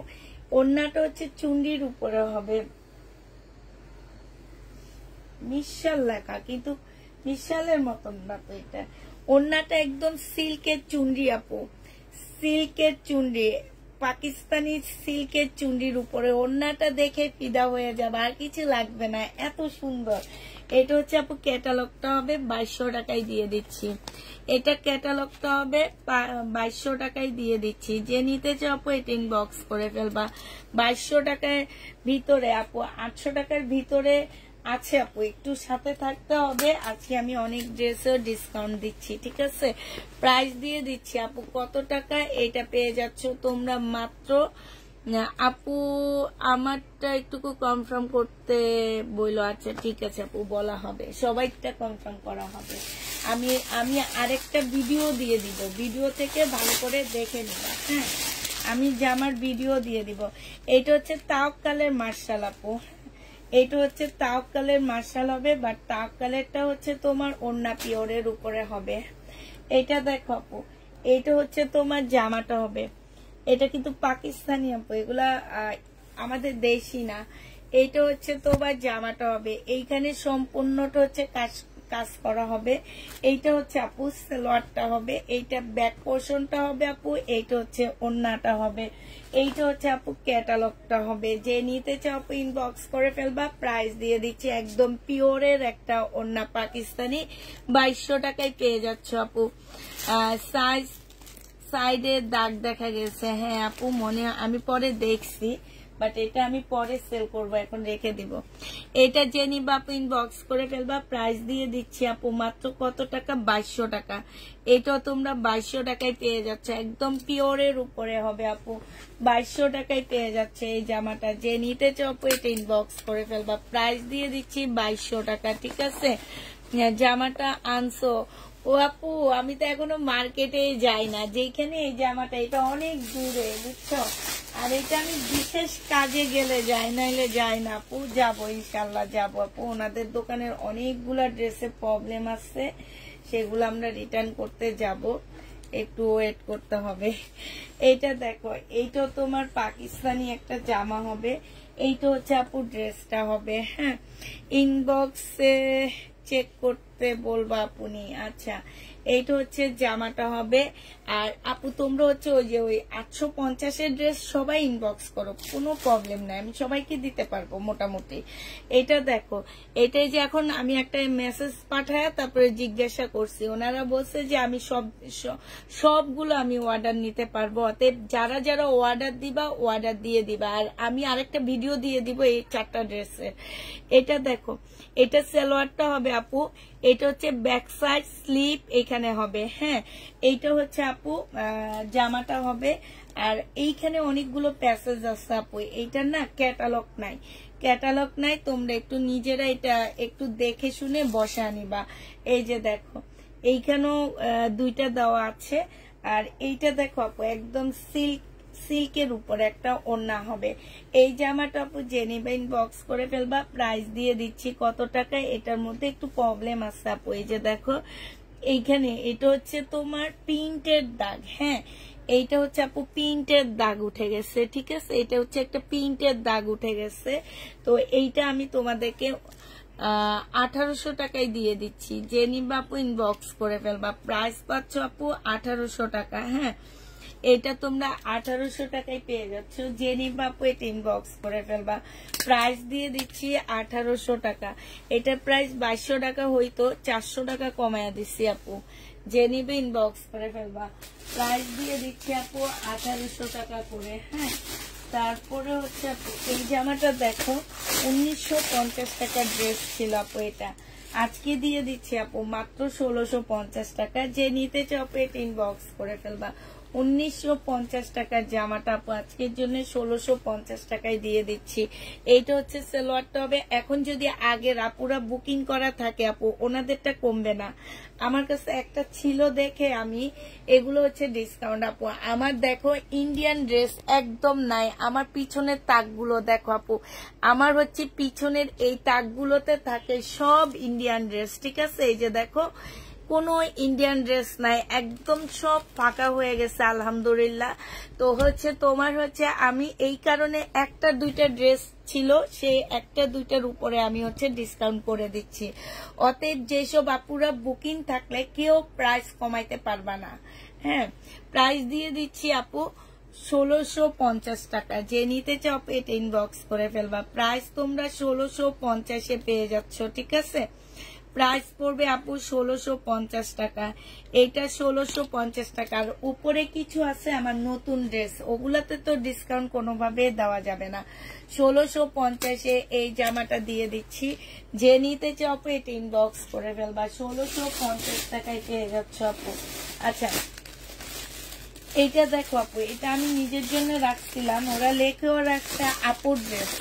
ওড়নাটা হচ্ছে চুন্ডির উপরে হবে, মিশাল লেখা, কিন্তু মিশালের মতন না তো এটা। ওড়নাটা একদম সিল্কের চুন্ডি আপু, সিল্কের চুন্ডি, পাকিস্তানি সিল্কের চুন্ডির উপরে। ওড়নাটা দেখে ফিদা হয়ে যাবে, আর কিছু লাগবে না, এত সুন্দর। এটা হচ্ছে আপু ক্যাটালগটা হবে 2200 টাকায় দিয়ে দিচ্ছি। এটা ক্যাটালগটা হবে 2200 টাকায় দিয়ে দিচ্ছি। যে নিতে চাও আপু এটা ইনবক্স করে ফেলবা। 2200 টাকার ভিতরে আপু 800 টাকার ভিতরে আছে আপু, একটু সাথে থাকতে হবে। আজকে আমি অনেক ড্রেসেও ডিসকাউন্ট দিচ্ছি, ঠিক আছে? প্রাইস দিয়ে দিচ্ছি আপু কত টাকা এটা পেয়ে যাচ্ছ তোমরা মাত্র আপু আমারটা একটু কনফার্ম করতে বললো। আচ্ছা ঠিক আছে আপু, বলা হবে, সবাইটা কনফার্ম করা হবে। আমি আরেকটা ভিডিও দিয়ে দিব, ভিডিও থেকে ভালো করে দেখে নিবা। হ্যাঁ, আমি জামার ভিডিও দিয়ে দিব। এটা হচ্ছে তাওয়াক্কালের মার্শাল আপু, এটা হচ্ছে তাওয়াক্কালের মার্শাল হবে, বাট তাওয়াক্কালেরটা হচ্ছে তোমার ওড়না পিওরের উপরে হবে। এটা দেখো আপু, এটা হচ্ছে তোমার জামাটা হবে, এটা কিন্তু পাকিস্তানি আপু, এগুলা আমাদের দেশি না। এইটা হচ্ছে তোমার জামাটা হবে, এইখানে সম্পূর্ণটা হচ্ছে কাজ করা হবে। এইটা হচ্ছে আপু সালোয়ারটা হবে, এইটা ব্যাক পোর্শনটা হবে আপু, এইটা হচ্ছে ওড়নাটা হবে, এইটা হচ্ছে আপু ক্যাটালগটা হবে। যে নিতে চাও আপু ইনবক্স করে ফেলবা। প্রাইস দিয়ে দিচ্ছি একদম পিওরের একটা ওড়না পাকিস্তানি, 2200 টাকায় পেয়ে যাচ্ছ আপু। সাইজ সাইডে দাগ দেখা গেছে, হ্যাঁ আপু আমি পরে দেখছি, বাট এটা আমি পরে সেল করব, এখন রেখে দিব। এটা যে নিবা আপু ইনবক্স করে ফেলবা। প্রাইস দিয়ে দিচ্ছি আপু মাত্র কত টাকা, 2200 টাকা। এটাও তোমরা 2200 টাকায় পেয়ে যাচ্ছে, একদম পিওরের উপরে হবে আপু, 2200 টাকায় পেয়ে যাচ্ছে এই জামাটা। যে নিতে চাও আপু এটা ইনবক্স করে ফেলবা। প্রাইস দিয়ে দিচ্ছি 2200 টাকা, ঠিক আছে? জামাটা আনছো ও আপু, আমি তো এখনো মার্কেটে যাই না, যেখানে এই জামাটা, এটা অনেক দূরে বুঝছো, আর এটা আমি বিশেষ কাজে গেলে যাই, নাইলে যাই না আপু। যাবো ইনশাল্লাহ, যাবো আপু। ওনাদের দোকানের অনেকগুলা ড্রেসে প্রবলেম আছে, সেগুলো আমরা রিটার্ন করতে যাব, একটু ওয়েট করতে হবে। এইটা দেখো, এইটা তোমার পাকিস্তানি একটা জামা হবে, এইটা হচ্ছে আপু ড্রেসটা হবে। হ্যাঁ, ইনবক্সে চেক করতে বলবা আপনি। আচ্ছা, এইটা হচ্ছে জামাটা হবে। আর আপু তোমরা হচ্ছে ওই 850-এর ড্রেস সবাই ইনবক্স করো, কোনো প্রবলেম নাই, আমি সবাইকে দিতে পারবো মোটামুটি। এটা দেখো, এটাই যে এখন আমি একটা মেসেজ পাঠায় তারপরে জিজ্ঞাসা করছি, ওনারা বলছে যে আমি সবগুলো আমি অর্ডার নিতে পারবো। অতএব যারা যারা অর্ডার দিবা অর্ডার দিয়ে দিবা, আর আমি আরেকটা ভিডিও দিয়ে দিব এই 4টা ড্রেসের। এটা দেখো, এটা সালোয়ারটা হবে আপু, এটা হচ্ছে ব্যাক সাইড স্লিপ এখানে হবে। হ্যাঁ, এইটা হচ্ছে আপু জামাটা হবে। আর এইখানে অনেকগুলো প্যাসেজ আছে আপু, এইটার না ক্যাটালগ নাই, তোমরা একটু নিজেরা এটা একটু দেখে শুনে বসা নিবা। এই যে দেখো, এইখানেও 2টা দেওয়া আছে। আর এইটা দেখো আপু একদম সিল্কের উপরে একটা ওড়না হবে। এই জামাটা আপু জেনিবা ইনবক্স করে ফেলবা। প্রাইস দিয়ে দিচ্ছি কত টাকা, এটার মধ্যে একটু প্রবলেম আছে আপু। এই যে দেখো এইখানে এটা হচ্ছে তোমার প্রিন্টের দাগ। হ্যাঁ, এইটা হচ্ছে আপু প্রিন্টের দাগ উঠে গেছে, ঠিক আছে? এটা হচ্ছে একটা প্রিন্টের দাগ উঠে গেছে। তো এইটা আমি তোমাদেরকে 1800 টাকায় দিয়ে দিচ্ছি। যে নিবা আপু ইনবক্স করে ফেলবা। প্রাইস পাচ্ছ আপু 1800 টাকা। হ্যাঁ, এটা তোমরা 1800 টাকায় পেয়ে যাচ্ছ। যে নিবা আপু এটা ইনবক্স করে ফেলবা। প্রাইস দিয়ে দিচ্ছি 1800 টাকা। এটা প্রাইস 2200 টাকা হইতো, 400 টাকা কমায়া দিচ্ছি আপু। যে নিবে ইনবক্স করে ফেলবা। প্রাইস দিয়ে দিচ্ছি আপু 1800 টাকা করে। হ্যাঁ, তারপরে হচ্ছে আপু এই জামাটা দেখো, 1950 টাকার ড্রেস ছিল আপু, এটা আজকে দিয়ে দিচ্ছি আপু মাত্র 1650 টাকা। যে নিতে চাও আপু এটা ইনবক্স করে ফেলবা। 1950 টাকার জামাটা আপু আজকের জন্য 1650 টাকায় দিয়ে দিচ্ছি। এইটা হচ্ছে সালোয়ারটা হবে। এখন যদি আগের আপুরা বুকিং করা থাকে আপু, ওনাদেরটা কমবে না। আমার কাছে একটা ছিল দেখে আমি, এগুলো হচ্ছে ডিসকাউন্ট আপু। আমার দেখো ইন্ডিয়ান ড্রেস একদম নাই। আমার পিছনের তাকগুলো দেখো আপু, আমার হচ্ছে পিছনের এই তাকগুলোতে থাকে সব ইন্ডিয়ান ড্রেস, ঠিক আছে? এই যে দেখো, কোনো ইন্ডিয়ান ড্রেস নাই, একদম সব ফাঁকা হয়ে গেছে আলহামদুলিল্লাহ। তো হচ্ছে তোমার হচ্ছে আমি এই কারণে 1-2টা ড্রেস ছিল, সেই 1-2টার উপরে আমি হচ্ছে ডিসকাউন্ট করে দিচ্ছি। অতএব যেসব আপুরা বুকিং থাকলে কেউ প্রাইস কমাইতে পারবা না। হ্যাঁ, প্রাইস দিয়ে দিচ্ছি আপু 1650 টাকা। যে নিতে চাও এটা ইনবক্স করে ফেলবা। প্রাইস তোমরা 1650 পেয়ে যাচ্ছ, ঠিক আছে? প্রাইস পড়বে আপু 1650 টাকা। এটা 1650 টাকা। আর উপরে কিছু আছে আমার নতুন ড্রেস, ওগুলাতে তো ডিসকাউন্ট কোনোভাবে দেওয়া যাবে না। 1650 এই জামাটা দিয়ে দিচ্ছি। যে নিতে চাও আপু এটা ইনবক্স করে ফেলবা। 1650 টাকায় পেয়ে যাচ্ছ আপু। আচ্ছা, এইটা দেখো আপু, এটা আমি নিজের জন্য রাখছিলাম, ওরা লেখেও রাখছে আপুর ড্রেস,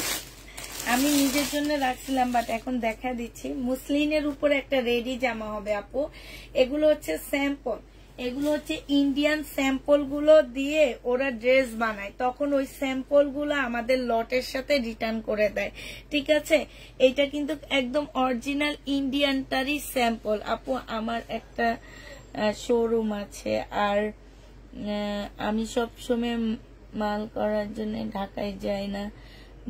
আমি নিজের জন্য রাখছিলাম, বাট এখন দেখা দিচ্ছি। মুসলিনের উপরে একটা রেডি জামা হবে আপু। এগুলো হচ্ছে স্যাম্পল, এগুলো হচ্ছে ইন্ডিয়ান স্যাম্পল গুলো দিয়ে ওরা ড্রেস বানায়, তখন ওই স্যাম্পল গুলো আমাদের লটের সাথে রিটার্ন করে দেয়, ঠিক আছে? এটা কিন্তু একদম অরিজিনাল ইন্ডিয়ানটারই স্যাম্পল আপু। আমার একটা শোরুম আছে, আর আমি সবসময় মাল করার জন্য ঢাকায় যাই না,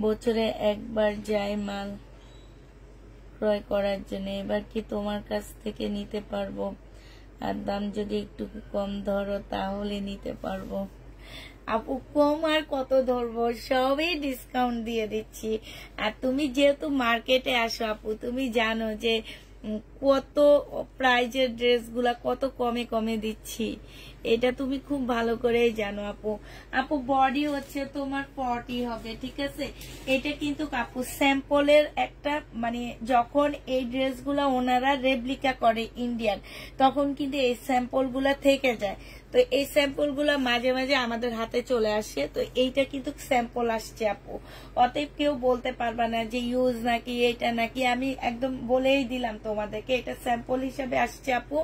বছরে একবার যাই মাল ক্রয় করার জন্য। এবার কি তোমার কাছ থেকে নিতে পারবো? আর দাম যদি একটু কম ধরো তাহলে নিতে পারবো। আপু কম আর কত ধরবো, সবই ডিসকাউন্ট দিয়ে দিচ্ছি। আর তুমি যেহেতু মার্কেটে আসো আপু, তুমি জানো যে কত প্রাইজের ড্রেসগুলা কত কমে কমে দিচ্ছি, এটা তুমি খুব ভালো করেই জানো আপু। আপু বডি হচ্ছে তোমার 40 হবে, ঠিক আছে? এটা কিন্তু আপু স্যাম্পলের একটা, মানে যখন এই ড্রেসগুলা ওনারা রেপ্লিকা করে ইন্ডিয়ান, তখন কিন্তু এই স্যাম্পল গুলা থেকে যায়। তো এই স্যাম্পল গুলা মাঝে মাঝে আমাদের হাতে চলে আসে, তো এইটা কিন্তু স্যাম্পল আসছে আপু। অতএব কেউ বলতে পারবা না যে ইউজ নাকি এটা নাকি, আমি একদম বলেই দিলাম তোমাদেরকে, এটা স্যাম্পল হিসাবে আসছে আপু।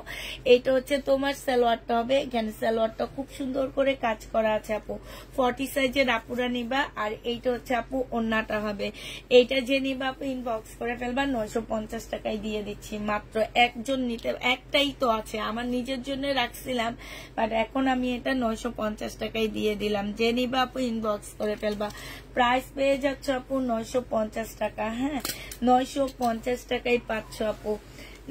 এটা হচ্ছে তোমার সালোয়ারটা হবে, এখানে সালোয়ারটা খুব সুন্দর করে কাজ করা আছে আপু। 40 সাইজের আপুরা নিবা। আর এইটা হচ্ছে আপু ওন্নাটা হবে। এইটা যে নিবা আপু ইনবক্স করে ফেলবা, 950 টাকায় দিয়ে দিচ্ছি মাত্র। একজন নিতে, একটাই তো আছে, আমার নিজের জন্য রাখছিলাম, বাট এখন আমি এটা 950 টাকায় দিয়ে দিলাম। যে নিবা আপু ইনবক্স করে ফেলবা। প্রাইস পেয়ে যাচ্ছ আপু 950 টাকা। হ্যাঁ, 950 টাকায় পাচ্ছ আপু।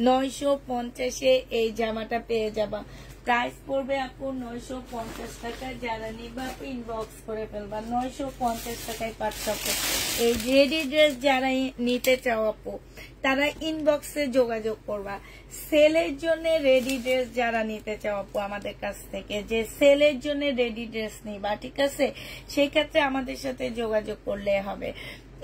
950 এই জামাটা পেয়ে যাবা। প্রাইস পড়বে আপু 950 টাকা। যারা নিবা আপু ইনবক্স করে ফেলবা। 950 টাকায় পাচ্ছ আপু। এই রেডি ড্রেস যারা নিতে চাও আপু, তারা ইনবক্সে যোগাযোগ করবা। সেলের জন্য রেডি ড্রেস যারা নিতে চাও আপু আমাদের কাছ থেকে, যে সেলের জন্য রেডি ড্রেস নিবা, ঠিক আছে? সেই ক্ষেত্রে আমাদের সাথে যোগাযোগ করলে হবে।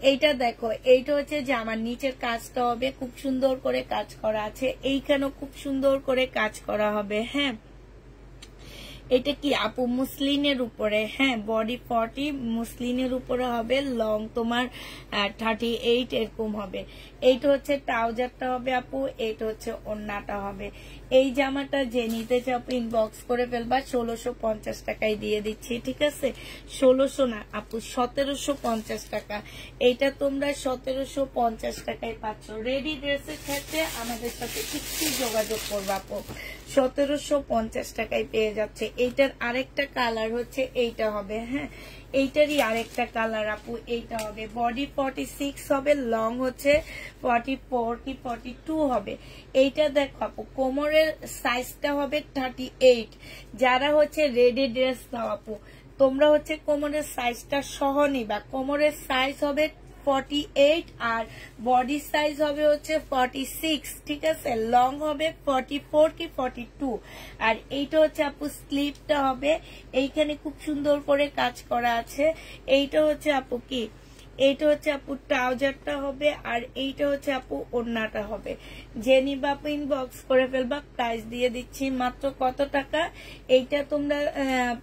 এইটা দেখো, এইটা হচ্ছে যে আমার নিচের কাজটা হবে, খুব সুন্দর করে কাজ করা আছে, এইখানেও খুব সুন্দর করে কাজ করা হবে। হ্যাঁ, এটা কি আপু মুসলিনের উপরে, হ্যাঁ বডি 40, মুসলিনের উপরে হবে, লং তোমার 38 এরকম হবে। এইটা হচ্ছে ট্রাউজারটা হবে আপু, এইটা হচ্ছে ওন্নাটা হবে। এই জামাটা যে নিতে চাও ইনবক্স করে ফেলবা। 1650 টাকায় দিয়ে দিচ্ছি, ঠিক আছে? 1600 না আপু, 1750 টাকা। এইটা তোমরা 1750 টাকায় পাচ্ছ। রেডি ড্রেসের ক্ষেত্রে আমাদের সাথে একটু যোগাযোগ করবা আপু। 1750 টাকায় পেয়ে যাচ্ছে। এইটার আরেকটা কালার হচ্ছে এইটা হবে। হ্যাঁ, এইটারই আরেকটা কালার আপু, এইটা হবে। বডি 46 হবে, লং হচ্ছে 44 কি 42 হবে। এইটা দেখো আপু, কোমরের সাইজটা হবে 38। যারা হচ্ছে রেডি ড্রেস দাও আপু, তোমরা হচ্ছে কোমরের সাইজটা সহ নিবা। কোমরের সাইজ হবে 48 আর বডি সাইজ হবে হচ্ছে 46, ঠিক আছে? লং হবে 44 কি 42। আর এইটা হচ্ছে আপু স্লিভটা হবে, এইখানে খুব সুন্দর করে কাজ করা আছে। এইটা হচ্ছে আপু কি, এইটা হচ্ছে আপু ট্রাউজারটা হবে, আর এইটা হচ্ছে আপু ওড়নাটা হবে। যে নিবা আপু ইনবক্স করে ফেলবা। প্রাইস দিয়ে দিচ্ছি মাত্র কত টাকা? এইটা তোমরা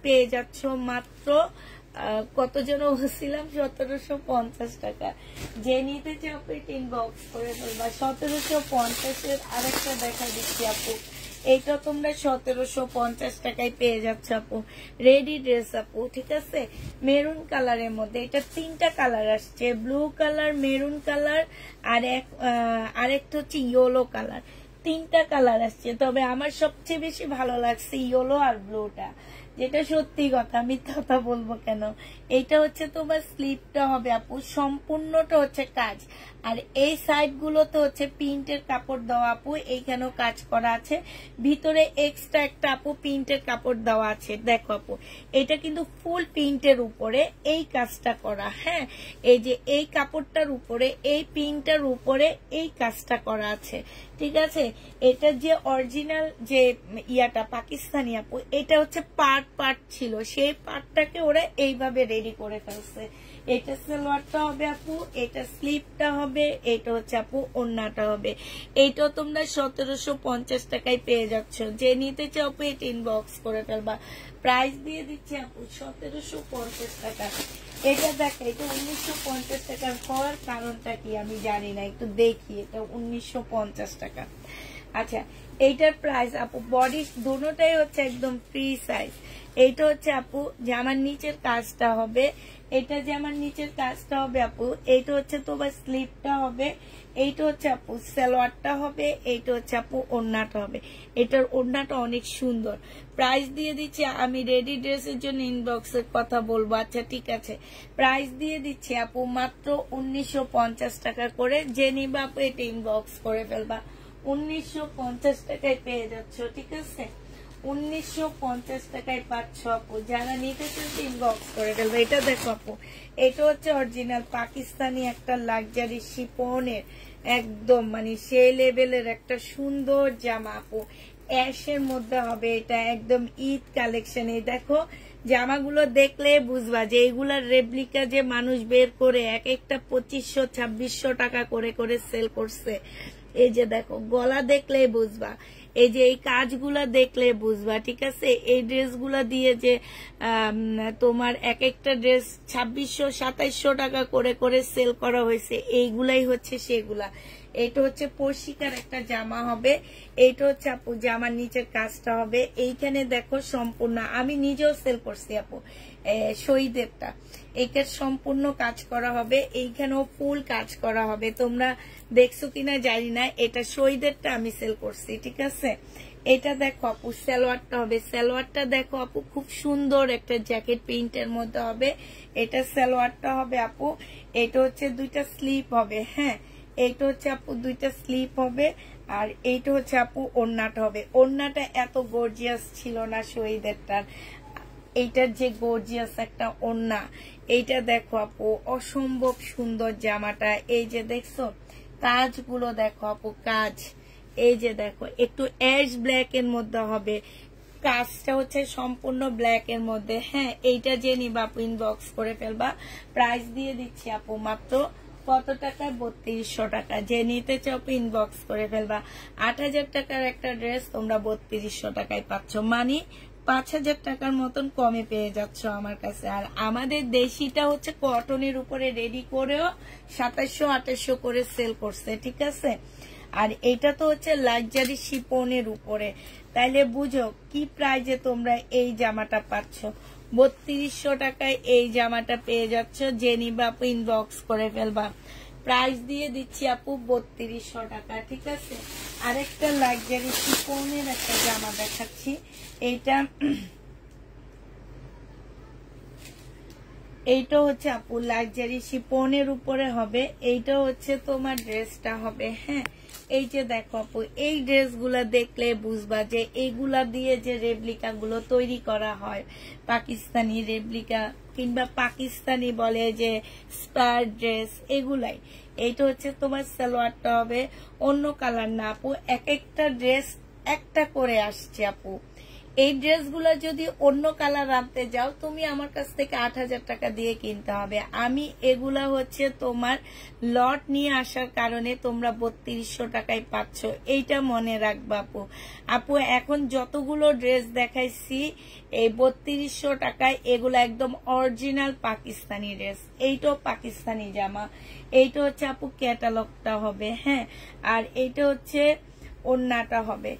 পেয়ে যাচ্ছ মাত্র কত যেন বলছিলাম, 1750 টাকা। যে নিতে চাও ইনবক্স করে ফেলবা। 1750 আরেকটা দেখা দিচ্ছি আপু, এইটা তোমরা 1750 টাকায় পেয়ে যাচ্ছ আপু। রেডি ড্রেস আপু, ঠিক আছে? মেরুন কালারের মধ্যে এটা 3টা কালার আসছে, ব্লু কালার, মেরুন কালার, আর আরেকটা হচ্ছে ইয়েলো কালার। 3টা কালার আসছে, তবে আমার সবচেয়ে বেশি ভালো লাগছে ইয়েলো আর ব্লুটা, যেটা সত্যি কথা, মিথ্যা কথা বলবো কেন। এইটা হচ্ছে তোমার স্লিভটা হবে আপু, সম্পূর্ণটা হচ্ছে কাজ। আর এই সাইড গুলোতে হচ্ছে প্রিন্টের কাপড় দেওয়া আপু, এইখানেও কাজ করা আছে, ভিতরে এক্সট্রা একটা আপু প্রিন্টের কাপড় দেওয়া আছে। দেখো আপু এটা কিন্তু ফুল প্রিন্টের উপরে এই কাজটা করা, হ্যাঁ এই যে এই কাপড়টার উপরে এই প্রিন্টের উপরে এই কাজটা করা আছে, ঠিক আছে। এটা যে অরিজিনাল যে ইয়াটা পাকিস্তানি আপু, এটা হচ্ছে পার্ট ছিল, সেই পার্টটাকে ওরা এইভাবে রেডি করে ফেলছে। এটা সালোয়ারটা হবে আপু, এটা স্লিপটা হবে, এটা হচ্ছে আপু ওড়নাটা হবে। এইটাও তোমরা 1750 টাকায় পেয়ে যাচ্ছ, যে নিতে চাও আপু এটা ইনবক্স করে ফেলবা। প্রাইস দিয়ে দিচ্ছি আপু 1750 টাকা। এটা দেখো এটা 1950 টাকার হওয়ার কারণটা কি আমি জানি না, একটু দেখি। এটা 1950 টাকা। আচ্ছা এইটার প্রাইস আপু, বডি দুটোটাই হচ্ছে একদম ফ্রি সাইজ। এইটা হচ্ছে আপু জামার নিচের কাজটা হবে, এটা জামার নিচের কাজটা হবে আপু, এইটা হচ্ছে তোমার স্লিপটা হবে, এইটা হচ্ছে আপু সালোয়ারটা হবে, এইটা হচ্ছে আপু ওড়নাটা হবে। এটার ওড়নাটা অনেক সুন্দর। প্রাইস দিয়ে দিচ্ছি আমি, রেডি ড্রেসের জন্য ইনবক্সে কথা বলবো। আচ্ছা ঠিক আছে, প্রাইস দিয়ে দিচ্ছি আপু মাত্র 1950 টাকা করে, যে নিবা আপু এটা ইনবক্স করে ফেলবা। 1950 টাকায় পেয়ে যাচ্ছ, ঠিক আছে। 1950 টাকায় পাচ্ছ আপু, যারা নিতে চান ইনবক্স করে ফেলবে। এটা দেখো আপু, এটা হচ্ছে অরিজিনাল পাকিস্তানি একটা লাক্সারি শিপনের একদম মানে সেই লেভেলের একটা সুন্দর জামা আপু, অ্যাশের মধ্যে হবে। এটা একদম ঈদ কালেকশন। এই দেখো জামাগুলো দেখলে বুঝবা যে এইগুলার রেপ্লিকা যে মানুষ বের করে এক একটা 2500-2600 টাকা করে করে সেল করছে। এই যে দেখো গলা দেখলেই বুঝবা, এই যে এই কাজগুলা দেখলে বুঝবা, ঠিক আছে। এই ড্রেসগুলা দিয়ে যে তোমার এক একটা ড্রেস 2600-2700 টাকা করে করে সেল করা হয়েছে, এইগুলাই হচ্ছে সেগুলা। এটা হচ্ছে পরশিকার একটা জামা হবে, এইটা হচ্ছে আপু জামার নিচের কাজটা হবে। এইখানে দেখো সম্পূর্ণ, আমি নিজেও সেল করছি আপু শহীদেরটা, এইটার সম্পূর্ণ কাজ করা হবে, এইখানেও ফুল কাজ করা হবে। তোমরা দেখছো কিনা জানি না, এটা শহীদেরটা আমি সেল করছি, ঠিক আছে। এটা দেখো আপু সালোয়ারটা হবে, সালোয়ারটা দেখো আপু খুব সুন্দর একটা জ্যাকেট প্রিন্টের মধ্যে হবে। এটা সালোয়ারটা হবে আপু, এটা হচ্ছে দুইটা স্লিপ হবে, হ্যাঁ এইটা হচ্ছে আপু দুইটা স্লিপ হবে, আর এইটা হচ্ছে আপু ওড়নাটা হবে। ওড়নাটা এত গর্জিয়াস ছিল না শহীদেরটার, এইটার যে গর্জিয়াস একটা ওড়না, এইটা দেখো আপু অসম্ভব সুন্দর জামাটা। এই যে দেখছো কাজগুলো দেখো আপু, কাজ এই যে দেখো একটু অ্যাশ ব্ল্যাক এর মধ্যে হবে, কাজটা হচ্ছে সম্পূর্ণ ব্ল্যাক এর মধ্যে, হ্যাঁ এইটা যে নিবা আপু ইনবক্স করে ফেলবা। প্রাইস দিয়ে দিচ্ছি আপু মাত্র কত টাকা, 3200 টাকা। যে নিতে চাও ইনবক্স করে ফেলবা। 8000 টাকার একটা ড্রেস তোমরা 3200 টাকায় পাচ্ছ, মানে 5000 টাকার মতন কমে পেয়ে যাচ্ছ আমার কাছে। আর আমাদের দেশিটা হচ্ছে কটনের উপরে রেডি করেও 2700-2800 করে সেল করছে, ঠিক আছে। আর এটা তো হচ্ছে লাক্সারি শিপনের উপরে, তাইলে বুঝো কি প্রাইজে তোমরা এই জামাটা পাচ্ছ। 3200 টাকায় এই জামাটা পেয়ে যাচ্ছ, যে নিবা আপু ইনবক্স করে ফেলবা। প্রাইস দিয়ে দিচ্ছি আপু 3200 টাকা, ঠিক আছে। আরেকটা লাক্সারি শিপনের একটা জামা দেখাচ্ছি, এইটা হচ্ছে আপু লাক্সারি শিপনের উপরে হবে। এইটা হচ্ছে তোমার ড্রেসটা হবে, হ্যাঁ এই যে দেখো আপু এই ড্রেসগুলা দেখলে বুঝবা যে এইগুলা দিয়ে যে রেপ্লিকা গুলো তৈরি করা হয়, পাকিস্তানি রেপ্লিকা কিংবা পাকিস্তানি বলে যে স্পার ড্রেস, এগুলাই। এইটা হচ্ছে তোমার সালোয়ারটা হবে, অন্য কালার না আপু, এক একটা ড্রেস একটা করে আসছে আপু। এই ড্রেসগুলো যদি অন্য কালার আনতে যাও তুমি আমার কাছ থেকে 8000 টাকা দিয়ে কিনতে হবে। আমি এগুলা হচ্ছে তোমার লট নিয়ে আসার কারণে তোমরা 3200 টাকায় পাচ্ছ, এইটা মনে রাখবা আপু। আপু এখন যতগুলো ড্রেস দেখাইছি এই 3200 টাকায়, এগুলো একদম অরিজিনাল পাকিস্তানি ড্রেস। এইটাও পাকিস্তানি জামা, এইটা হচ্ছে আপু ক্যাটালগটা হবে, হ্যাঁ আর এইটা হচ্ছে ওড়নাটা হবে।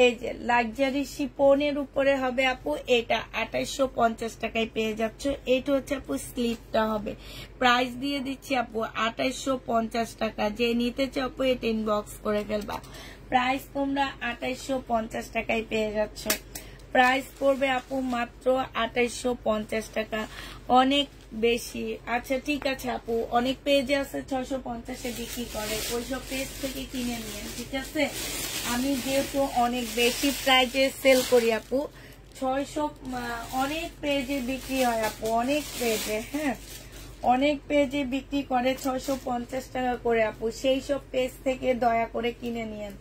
এই যে লাক্সারি শিপনের উপরে হবে আপু, এটা 2850 টাকায় পেয়ে যাচ্ছ। এইটা হচ্ছে আপু স্লিপটা হবে, প্রাইস দিয়ে দিচ্ছি আপু 2850 টাকা। যে নিতে চাও আপু এটা ইনবক্স করে ফেলবা। প্রাইস তোমরা 2850 টাকায় পেয়ে যাচ্ছ। প্রাইস পড়বে আপু মাত্র 2850 টাকা, অনেক বেশি। আচ্ছা ঠিক আছে আপু, অনেক পেজে আছে 650-এ বিক্রি করে, ওইসব পেজ থেকে কিনে নিয়ে, ঠিক আছে। আমি যেহেতু অনেক বেশি প্রাইজে সেল করি আপু, 600 অনেক পেজে বিক্রি হয় আপু, অনেক পেজে, হ্যাঁ অনেক পেজে বিক্রি করে 650 টাকা করে আপু, সেই সব পেজ থেকে দয়া করে কিনে নিয়েন।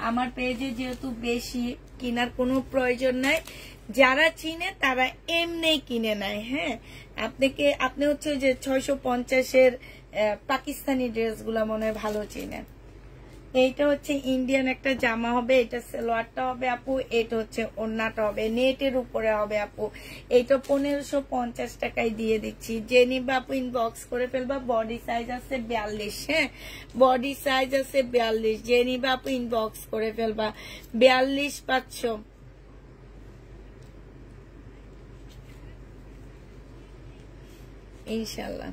আমার পেজে যেহেতু বেশি কেনার কোনো প্রয়োজন নাই, যারা চিনে তারা এমনি কিনে নেয়। হ্যাঁ আপনি হচ্ছে যে 650-এর পাকিস্তানি ড্রেসগুলো মনে হয় ভালো চিনেন। এইটা হচ্ছে ইন্ডিয়ান একটা জামা হবে, এটা সালোয়ারটা হবে আপু, এটা হচ্ছে ওড়নাটা হবে, নেটের উপরে হবে আপু। এইটা 1550 টাকায় দিয়ে দিচ্ছি, যে নিবা আপু ইনবক্স করে ফেলবা। বডি সাইজ আছে 42, হ্যাঁ বডি সাইজ আছে 42, যে নিবা আপু ইনবক্স করে ফেলবা। 42 পাচ্ছ, ইনশাল্লাহ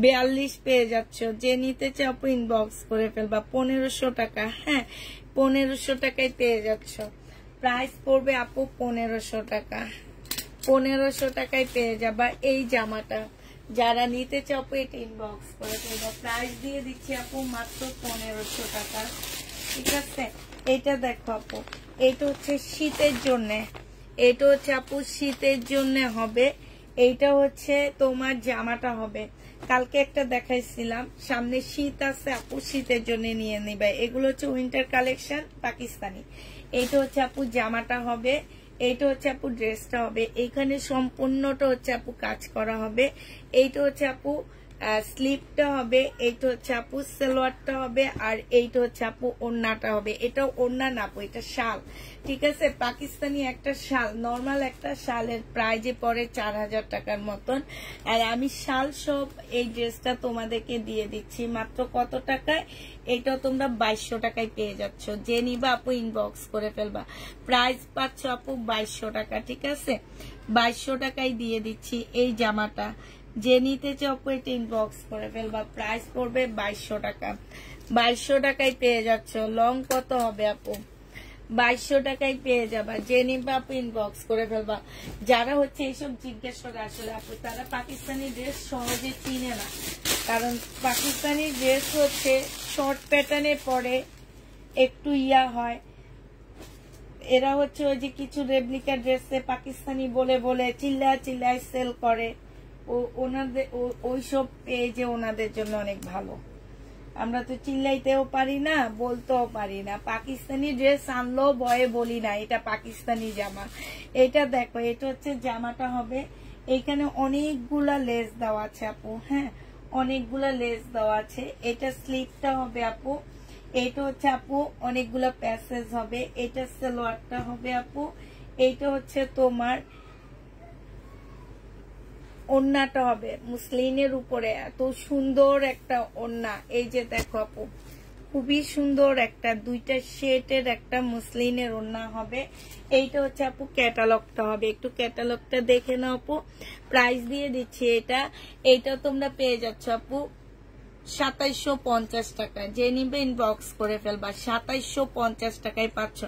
42 পেয়ে যাচ্ছ, যে নিতে চাও আপু ইনবক্স করে ফেলবা। 1500 টাকা, হ্যাঁ 1500 টাকায় পেয়ে যাচ্ছ। প্রাইস পড়বে আপু 1500 টাকা, 1500 টাকায় পেয়ে যাবা এই জামাটা। যারা নিতে চাও আপু এটা ইনবক্স করে ফেলবা। প্রাইস দিয়ে দিচ্ছি আপু মাত্র 1500 টাকা, ঠিক আছে। এটা দেখো আপু, এটা হচ্ছে শীতের জন্য, এটা হচ্ছে আপু শীতের জন্য হবে। এইটা হচ্ছে তোমার জামাটা হবে, কালকে একটা দেখাইছিলাম, সামনে শীত আছে আপু, শীতের জন্য নিয়ে নিবে। এগুলো হচ্ছে উইন্টার কালেকশন পাকিস্তানি। এইটা হচ্ছে আপু জামাটা হবে, এইটা হচ্ছে আপু ড্রেসটা হবে। এইখানে সম্পূর্ণটা হচ্ছে আপু কাজ করা হবে। এইটা হচ্ছে আপু স্লিপটা হবে, এইটা হচ্ছে আপু সালোয়ারটা হবে, আর এইটা হচ্ছে আপু ওড়নাটা হবে। এটা ওড়না না আপু, এটা শাল, ঠিক আছে। পাকিস্তানি একটা শাল, নর্মাল একটা শালের প্রাইজে পড়ে 4000 টাকার মতন। আর আমি শাল সব এই ড্রেসটা তোমাদেরকে দিয়ে দিচ্ছি মাত্র কত টাকায়? এটা তোমরা 2200 টাকায় পেয়ে যাচ্ছ, যে নিবা আপু ইনবক্স করে ফেলবা। প্রাইস পাচ্ছ আপু 2200 টাকা, ঠিক আছে। 2200 টাকায় দিয়ে দিচ্ছি এই জামাটা, যে নিতে চাও আপু এটা ইনবক্স করে ফেলবা। প্রাইস পড়বে 2200 টাকা, 2200 টাকায় পেয়ে যাচ্ছ। লং কত হবে আপু? 2200 টাকায় পেয়ে যাবা, যে নিবা আপু ইনবক্স করে ফেলবা। যারা হচ্ছে এইসব জিজ্ঞেস করে আসলে আপু, তারা পাকিস্তানি ড্রেস সহজে চিনে না, কারণ পাকিস্তানি ড্রেস হচ্ছে শর্ট প্যাটার্নে পরে একটু ইয়া হয়। এরা হচ্ছে ওই যে কিছু রেপ্লিকা ড্রেসে পাকিস্তানি বলে বলে চিল্লায় সেল করে, ওনাদের ওইসব পেজে ওনাদের জন্য অনেক ভালো। আমরা তো চিল্লাইতেও পারি না, বলতেও পারি না। পাকিস্তানি ড্রেস আনলেও ভয়ে বলি না এটা পাকিস্তানি জামা। এটা দেখো, এটা হচ্ছে জামাটা হবে। এখানে অনেকগুলা লেস দেওয়া আছে আপু, হ্যাঁ অনেকগুলা লেস দেওয়া আছে। এটা স্লিপটা হবে আপু, এটা হচ্ছে আপু অনেকগুলা প্যাসেজ হবে। এটা সালোয়ারটা হবে আপু, এইটা হচ্ছে তোমার ওড়নাটা হবে মুসলিনের উপরে। এত সুন্দর একটা ওড়না, এই যে দেখো আপু খুবই সুন্দর একটা দুইটা শেডের একটা মুসলিনের ওড়না হবে। এইটা হচ্ছে আপু ক্যাটালগটা হবে, একটু ক্যাটালগটা দেখে নাও আপু। প্রাইস দিয়ে দিচ্ছি এটা, এইটা তোমরা পেয়ে যাচ্ছ আপু 2750 টাকা, যে নিবে ইনবক্স করে ফেলবা। 2750 টাকায় পাচ্ছ।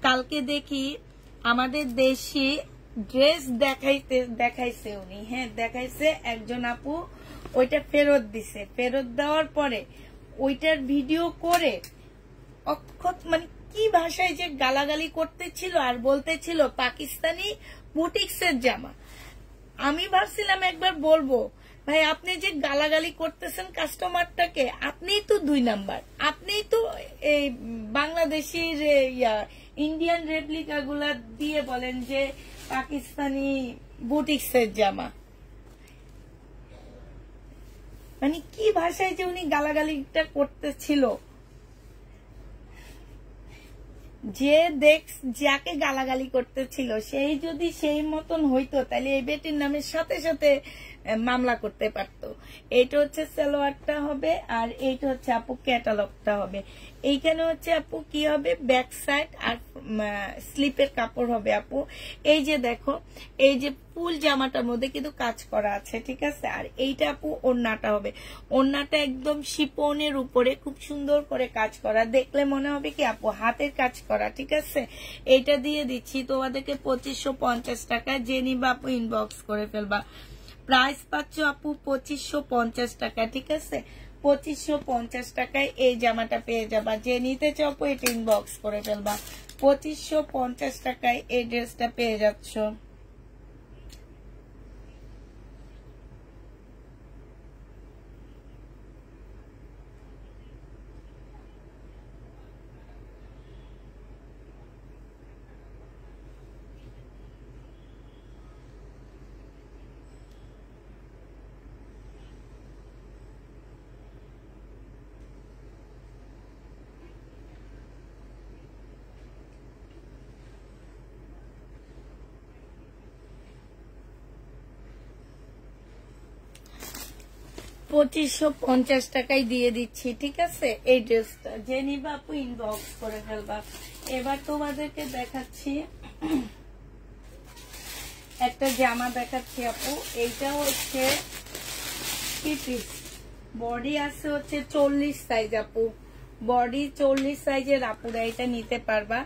কালকে দেখি আমাদের দেশি ড্রেস দেখাইছে উনি, হ্যাঁ দেখাইছে একজন আপু, ওইটা ফেরত দিছে। ফেরত দেওয়ার পরে ওইটার ভিডিও করে অক্ষত মানে কি ভাষায় যে গালাগালি করতেছিল আর বলতেছিল পাকিস্তানি বুটিক্সের জামা। আমি ভাবছিলাম একবার বলবো, ভাই আপনি যে গালাগালি করতেছেন কাস্টমারটাকে, আপনিই তো 2 নাম্বার, আপনিই তো এই বাংলাদেশের ইন্ডিয়ান রেপ্লিকা গুলা দিয়ে বলেন যে পাকিস্তানি বুটিক্সের জামা। মানে কি ভাষায় যে উনি গালাগালিটা করতেছিল, যে যাকে গালাগালি করতেছিল সেই যদি সেই মতন হইতো, তাহলে এই বেটির নামের সাথে সাথে মামলা করতে পারতো। এইটা হচ্ছে সালোয়ারটা হবে, আর এইটা হচ্ছে আপু ক্যাটালগটা হবে। এইখানে হচ্ছে আপু কি হবে, ব্যাক সাইড আর স্লিপের কাপড় হবে আপু। এই যে দেখো, এই যে ফুল জামাটার মধ্যে কিন্তু কাজ করা আছে, ঠিক আছে। আর এইটা আপু ওড়নাটা হবে, ওড়নাটা একদম শিপনের উপরে খুব সুন্দর করে কাজ করা, দেখলে মনে হবে কি আপু হাতের কাজ করা, ঠিক আছে। এইটা দিয়ে দিচ্ছি তোমাদেরকে 2550 টাকা। যে নিবা আপু ইনবক্স করে ফেলবা। প্রাইস পাচ্ছ আপু 2550 টাকা, ঠিক আছে। 2550 টাকায় এই জামাটা পেয়ে যাবা। যে নিতে চাও আপু এটা ইনবক্স করে ফেলবা। 2550 টাকায় এই ড্রেসটা পেয়ে যাচ্ছ। $2550 টাকায় দিয়ে দিচ্ছি, ঠিক আছে। এই ড্রেসটা যে নিবা আপু ইনবক্স করে ফেলবা। এবার তোমাদেরকে দেখাচ্ছি একটা জামা দেখাচ্ছি আপু। এইটা হচ্ছে কি পিস, বডি আছে হচ্ছে 40 সাইজ আপু, বডি 40 সাইজের আপুরা এটা নিতে পারবা।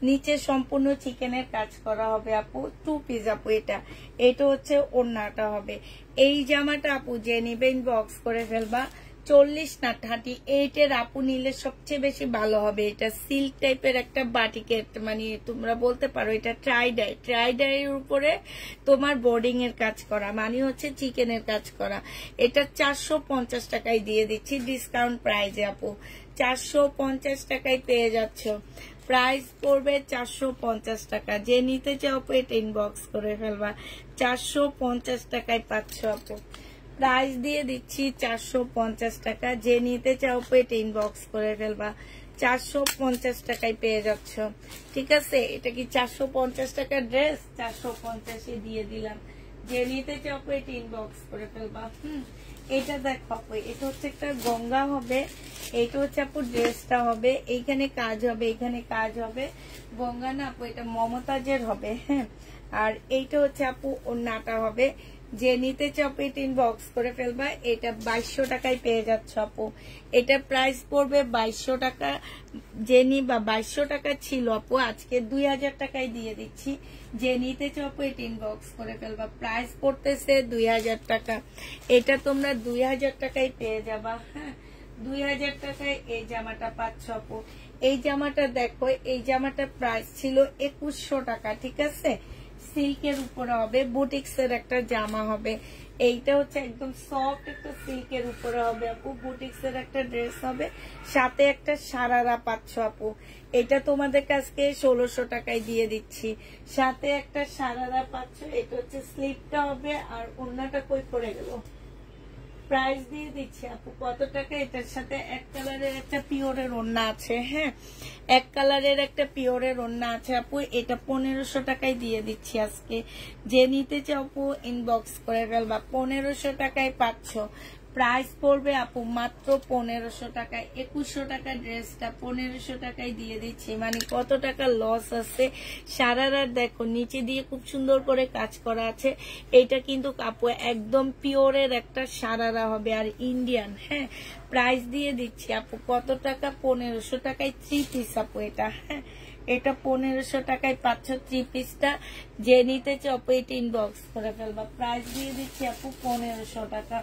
নিচে সম্পূর্ণ চিকেনের কাজ করা হবে আপু, 2 পিস আপু। এটা হচ্ছে ওড়নাটা হবে। এই জামাটা আপু যে নিবে ইনবক্স করে ফেলবা। 40 না 38 এর আপু নিলে সবচেয়ে বেশি ভালো হবে। এটা সিল্ক টাইপের একটা বাটিকের, মানে তোমরা বলতে পারো এটা ট্রাইডাই এর উপরে তোমার বোর্ডিং এর কাজ করা, মানে হচ্ছে চিকেনের কাজ করা। এটা 450 টাকায় দিয়ে দিচ্ছি ডিসকাউন্ট প্রাইজে আপু। 450 টাকায় পেয়ে যাচ্ছ। প্রাইস পড়বে 450 টাকা। যে নিতে চাও আপু এটা ইনবক্স করে ফেলবা। 450 টাকায় পাচ্ছ আপু। প্রাইস দিয়ে দিচ্ছি 450 টাকা। যে নিতে চাও আপু এটা ইনবক্স করে ফেলবা। 450 টাকায় পেয়ে যাচ্ছ, ঠিক আছে। এটা কি 450 টাকার ড্রেস? 450 দিয়ে দিলাম। যে নিতে চাও আপু এটা ইনবক্স করে ফেলবা। এটা দেখো আপু, এটা হচ্ছে একটা গঙ্গা হবে। এইটা হচ্ছে আপু ড্রেসটা হবে, এইখানে কাজ হবে, এখানে কাজ হবে। গঙ্গা না আপু, এটা মমতাজের হবে, হ্যাঁ। আর এইটা হচ্ছে আপু ওড়নাটা হবে। যে নিতে চাও আপু এটা ইনবক্স করে ফেলবা। এটা 2200 টাকায় পেয়ে যাচ্ছ আপু। এটা প্রাইস পড়বে 2200 টাকা। যে নিবা 2200 টাকা ছিল আপু, আজকে 2000 টাকায় দিয়ে দিচ্ছি। যে নিতে চাও আপু এটা ইনবক্স করে ফেলবা। প্রাইস পড়তেছে 2000 টাকা। এটা তোমরা 2000 টাকায় পেয়ে যাবা, হ্যাঁ। 2000 টাকায় এই জামাটা পাচ্ছ আপু। এই জামাটা দেখো, এই জামাটার প্রাইস ছিল 2100 টাকা, ঠিক আছে। সিল্কের উপরে হবে, বুটিক্স এর একটা জামা হবে। এইটা হচ্ছে একদম সফট একটা সিল্কের উপরে হবে আপু, বুটিক্স এর একটা ড্রেস হবে। সাথে একটা সারারা পাচ্ছ আপু। এটা তোমাদের কাছকে 1600 টাকায় দিয়ে দিচ্ছি। সাথে একটা সারারা পাচ্ছ। এটা হচ্ছে স্লিপটা হবে, আর ওড়নাটা কই পড়ে গেল, প্রাইস দিয়ে দিচ্ছি আপু। কত টাকা? এটার সাথে এক কালারের একটা পিওরের ওড়না আছে, হ্যাঁ। এক কালারের একটা পিওরের ওড়না আছে আপু। এটা 1500 টাকায় দিয়ে দিচ্ছি আজকে। যে নিতে চাও আপু ইনবক্স করে ফেলবা। 1500 টাকায় পাচ্ছ। প্রাইস পড়বে আপু মাত্র 1500 টাকায়। 2100 টাকা ড্রেসটা 1500 টাকায় দিয়ে দিচ্ছি। মানে কত টাকা লস আছে। সারারার দেখো নিচে দিয়ে খুব সুন্দর করে কাজ করা আছে। এটা কিন্তু আপু একদম পিওরের একটা সারারা হবে, আর ইন্ডিয়ান, হ্যাঁ। প্রাইস দিয়ে দিচ্ছি আপু কত টাকা? 1500 টাকায় 3 পিস আপু এটা, হ্যাঁ। এটা 1500 টাকায় পাচ্ছ 3 পিসটা। যে নিতে চাও আপু এটা ইনবক্স করে ফেলবা। প্রাইস দিয়ে দিচ্ছি আপু 1500 টাকা।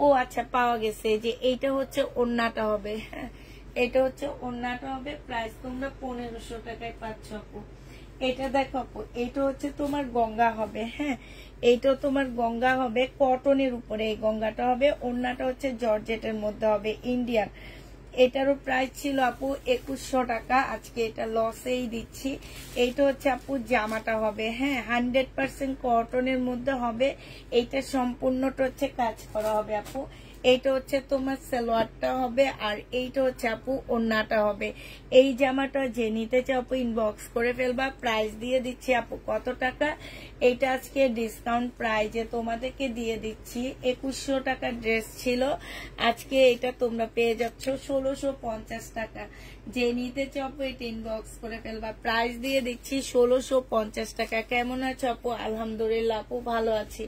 ও আচ্ছা, পাওয়া গেছে। যে এইটা হচ্ছে ওড়নাটা হবে, হ্যাঁ। এটা হচ্ছে ওড়নাটা হবে। প্রাইস তোমরা 1500 টাকায় পাচ্ছ আপু। এটা দেখো আপু, এটা হচ্ছে তোমার গঙ্গা হবে, হ্যাঁ। এইটা তোমার গঙ্গা হবে কটনের উপরে। এই গঙ্গাটা হবে। ওড়নাটা হচ্ছে জর্জেটের মধ্যে হবে, ইন্ডিয়ান। এটারও প্রাইস ছিল আপু 2100 টাকা। আজকে এটা লসেই দিচ্ছি। এইটা হচ্ছে আপু জামাটা হবে, হ্যাঁ। 100% কটনের মধ্যে হবে। এইটা সম্পূর্ণটা হচ্ছে কাজ করা হবে আপু। এইটা হচ্ছে তোমার সালোয়ারটা হবে, আর এইটা হচ্ছে আপু ওড়নাটা হবে। এই জামাটা যে নিতে চাও আপু ইনবক্স করে ফেলবা। প্রাইস দিয়ে দিচ্ছি আপু কত টাকা, এইটা আজকে ডিসকাউন্ট প্রাইজে তোমাদেরকে দিয়ে দিচ্ছি। 2100 টাকার ড্রেস ছিল, আজকে এটা তোমরা পেয়ে যাচ্ছ 1650 টাকা। যে নিতে চাও আপু এটা ইনবক্স করে ফেলবা। প্রাইস দিয়ে দিচ্ছি 1650 টাকা। কেমন আছো আপু? আলহামদুলিল্লাহ আপু ভালো আছি।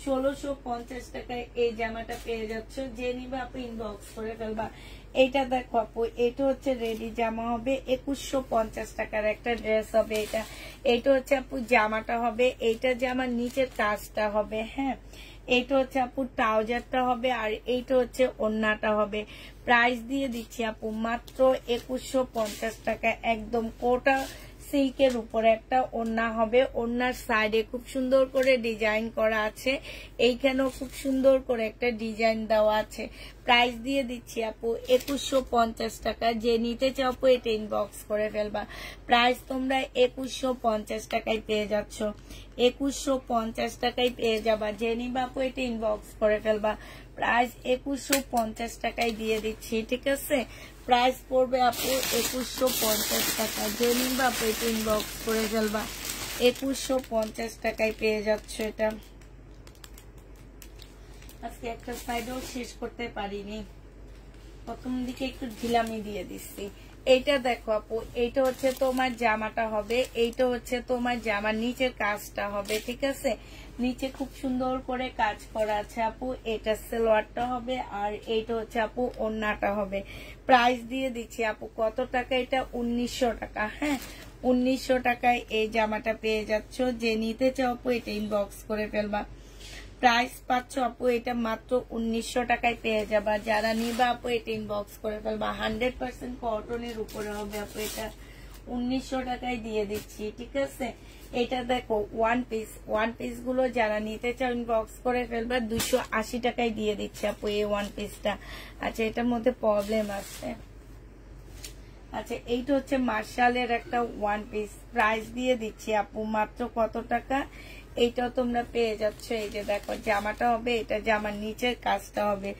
1650 টাকায় এই জামাটা পেয়ে যাচ্ছ, যে নিবে আপু ইনবক্স করে ফেলবা। এইটা দেখো আপু, এটা হচ্ছে রেডি জামা হবে, 2150 টাকার একটা ড্রেস হবে এটা। এইটা হচ্ছে আপু জামাটা হবে, এইটা জামার নিচের কাজটা হবে। হ্যাঁ, এইটা হচ্ছে আপু ট্রাউজারটা হবে, আর এইটা হচ্ছে ওড়নাটা হবে। প্রাইস দিয়ে দিচ্ছি আপু মাত্র 2150 টাকা। একদম কোটা সিল্কের উপরে একটা ওড়না হবে, ওড়নার সাইডে খুব সুন্দর করে ডিজাইন করা আছে, এইখানেও খুব সুন্দর করে একটা ডিজাইন দেওয়া আছে। প্রাইস দিয়ে দিচ্ছি আপু 2150 টাকা। যে নিতে চাও আপু এটা ইনবক্স করে ফেলবা। প্রাইস তোমরা 2150 টাকায় পেয়ে যাচ্ছ, 2150 টাকায় পেয়ে যাবা। যে নিবা আপু এটা ইনবক্স করে ফেলবা। প্রাইস 2150 টাকায় দিয়ে দিচ্ছি, ঠিক আছে? প্রাইস পড়বে আপু 2150 টাকা। যে নিবা আপু এটা ইনবক্স করে ফেলবা। 2150 টাকায় পেয়ে যাচ্ছ এটা। আজকে একটা সাইডও শেষ করতে পারিনি, প্রথম দিকে একটু ঢিলামি দিয়ে দিচ্ছি। এইটা দেখো আপু, এইটা হচ্ছে তোমার জামাটা হবে, এইটা হচ্ছে তোমার জামার নিচের কাজটা হবে, ঠিক আছে? নিচে খুব সুন্দর করে কাজ করা আছে আপু। এটা সালোয়ারটা হবে, আর এইটা হচ্ছে আপু ওড়নাটা হবে। প্রাইস দিয়ে দিচ্ছি আপু কত টাকা, এটা 1900 টাকা। হ্যাঁ, 1900 টাকায় এই জামাটা পেয়ে যাচ্ছ। যে নিতে চাও আপু এটা ইনবক্স করে ফেলবা। প্রাইস পাচ্ছ আপু এটা মাত্র 1900 টাকায় পেয়ে যাবা। যারা নিবা আপু এটা ইনবক্স করে ফেলবা। 100% কটনের উপরে হবে আপু, এটা 1900 টাকায় দিয়ে দিচ্ছি, ঠিক আছে? এটা দেখো ওয়ান পিস গুলো যারা নিতে চাও ইনবক্স করে ফেলবা। 280 টাকায় দিয়ে দিচ্ছে আপু এই ওয়ান পিসটা। আচ্ছা, এটার মধ্যে প্রবলেম আছে। আচ্ছা, এইটা হচ্ছে মার্শালের একটা ওয়ান পিস। প্রাইস দিয়ে দিচ্ছি আপু মাত্র কত টাকা, এইটাও তোমরা পেয়ে যাচ্ছ। এই যে দেখো জামাটা হবে, এটা জামার নিচের কাজটা হবে।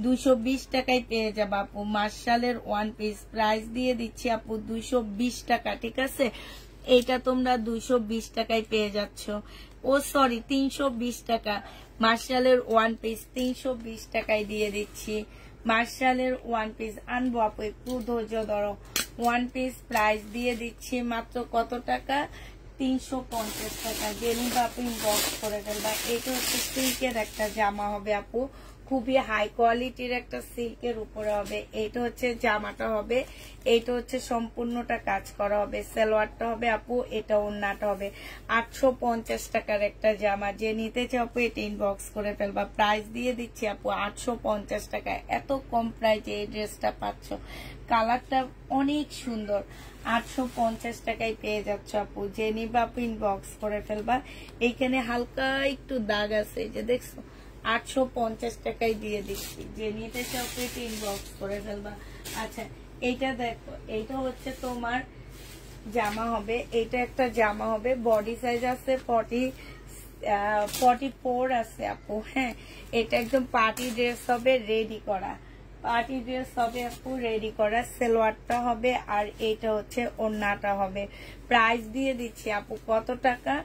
220 টাকায় পেয়ে যাবো আপু মার্শালের ওয়ান পিস। প্রাইস দিয়ে দিচ্ছি আপু 220 টাকা, ঠিক আছে? এইটা তোমরা 220 টাকায় পেয়ে যাচ্ছ। ও সরি, 320 টাকা। মার্শালের ওয়ান পিস 320 টাকায় দিয়ে দিচ্ছি। মার্শালের ওয়ান পিস আনবো আপু, একটু ধৈর্য ধরো। ওয়ান পিস প্রাইস দিয়ে দিচ্ছি মাত্র কত টাকা, 350 টাকা। যে নিবা আপু ইনবক্স করে ফেলবা। এটা হচ্ছে সিল্কের একটা জামা হবে আপু, খুবই হাই কোয়ালিটির একটা সিল্কের উপরে হবে। এইটা হচ্ছে জামাটা হবে, এইটা হচ্ছে সম্পূর্ণটা কাজ করা হবে। সালোয়ারটা হবে আপু, এটা ওড়নাটা হবে। 850 টাকার একটা জামা। যে নিতে চাও আপু এটা ইনবক্স করে ফেলবা। প্রাইস দিয়ে দিচ্ছি আপু 850 টাকা। এত কম প্রাইসে এই ড্রেসটা পাচ্ছ, কালারটা অনেক সুন্দর। 850 টাকায় পেয়ে যাচ্ছ আপু। যে নিবা আপু ইনবক্স করে ফেলবা। এইখানে হালকা একটু দাগ আছে, যে দেখছো, 850 টাকায় দিয়ে দিচ্ছি। যে নিতে চাও পেটে ইনবক্স করে ফেলবা। আচ্ছা, এইটা দেখো, এইটা হচ্ছে তোমার জামা হবে, এইটা একটা জামা হবে। বডি সাইজ আছে 44 আছে আপু। হ্যাঁ, এটা একদম পার্টি ড্রেস হবে, রেডি করা পার্টি ড্রেস হবে আপু, রেডি করা। সালোয়ারটা হবে, আর এইটা হচ্ছে ওড়নাটা হবে। প্রাইস দিয়ে দিচ্ছি আপু কত টাকা,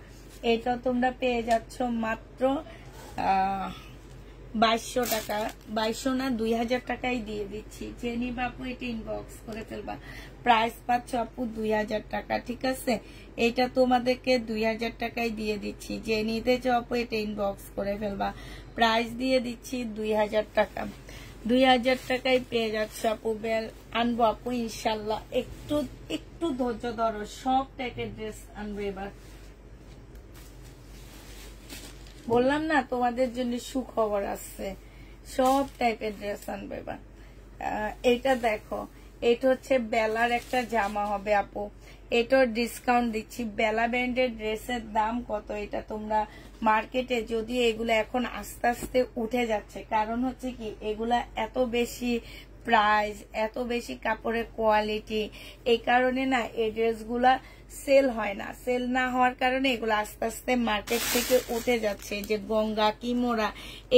এটা তোমরা পেয়ে যাচ্ছ মাত্র 2200 টাকা। 2200 না, 2000 টাকায় দিয়ে দিচ্ছি। যে নিবা আপু এটা ইনবক্স করে ফেলবা। প্রাইস পাচ্ছ আপু 2000 টাকা, ঠিক আছে? এটা তোমাদেরকে 2000 টাকায় দিয়ে দিচ্ছি। যে নিতে চাও আপু এটা ইনবক্স করে ফেলবা। প্রাইস দিয়ে দিচ্ছি 2000 টাকা। 2000 টাকায় পেয়ে যাচ্ছে আপু। বেল আনবো আপু ইনশাল্লাহ। একটু ধৈর্য ধরো, সব টাইপের ড্রেস আনবো এবার। বললাম না তোমাদের জন্য সুখবর আছে, সব টাইপের ড্রেস আনবে এবার। এটা দেখো, এটা হচ্ছে বেলার একটা জামা হবে আপু। এটার ডিসকাউন্ট দিচ্ছি। বেলা ব্র্যান্ডের ড্রেসের দাম কত এটা তোমরা মার্কেটে, যদিও এগুলো এখন আস্তে আস্তে উঠে যাচ্ছে, কারণ হচ্ছে কি এগুলা এত বেশি প্রাইস, এত বেশি কাপড়ের কোয়ালিটি, এই কারণে না এই ড্রেসগুলা সেল হয় না। সেল না হওয়ার কারণে এগুলো আস্তে আস্তে মার্কেট থেকে উঠে যাচ্ছে। যে গঙ্গা কিমোরা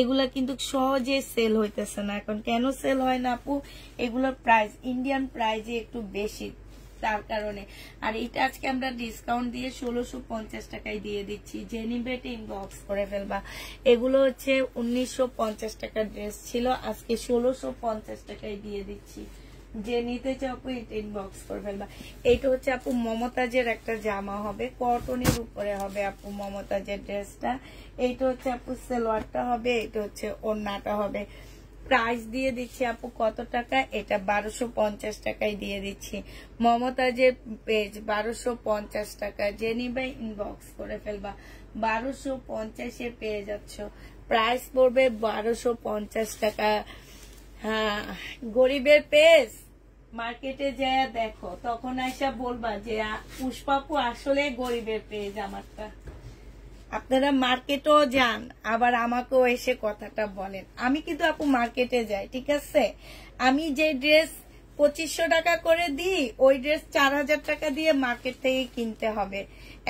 এগুলা কিন্তু সহজে সেল হইতেছে না। এখন কেন সেল হয় না আপু? এগুলোর প্রাইস ইন্ডিয়ান প্রাইজে একটু বেশি, তার কারণে। আর এটা আজকে আমরা ডিসকাউন্ট দিয়ে 1650 টাকায় দিয়ে দিচ্ছি। যে নিবে ইনবক্স করে ফেলবা। এগুলো হচ্ছে 1950 টাকার ড্রেস ছিল, আজকে 1650 টাকায় দিয়ে দিচ্ছি। যে নিতে চাও আপু এটা ইনবক্স করে ফেলবা। এইটা হচ্ছে আপু মমতাজের একটা জামা হবে, কটনের উপরে হবে আপু মমতাজের ড্রেসটা। এইটা হচ্ছে আপু সালোয়ারটা হবে, এটা হচ্ছে ওড়নাটা হবে। প্রাইস দিয়ে দিচ্ছি আপু কত টাকা? এটা 1250 টাকায় দিয়ে দিচ্ছি। মমতাজের পেজ 1250 টাকা। যে নিবে ইনবক্স করে ফেলবা। 1250-এ পেয়ে যাচ্ছ। প্রাইস পড়বে 1250 টাকা। হ্যাঁ, গরিবের পেজ মার্কেটে যায় দেখো, তখন আইসা বলবা যে পুষ্পাপু আসলে গরিবের পেজ আমারটা। আপনারা মার্কেটেও যান, আবার আমাকেও এসে কথাটা বলেন। আমি কিন্তু আপু মার্কেটে যাই, ঠিক আছে? আমি যে ড্রেস 2500 টাকা করে দিই, ওই ড্রেস 4000 টাকা দিয়ে মার্কেট থেকে কিনতে হবে।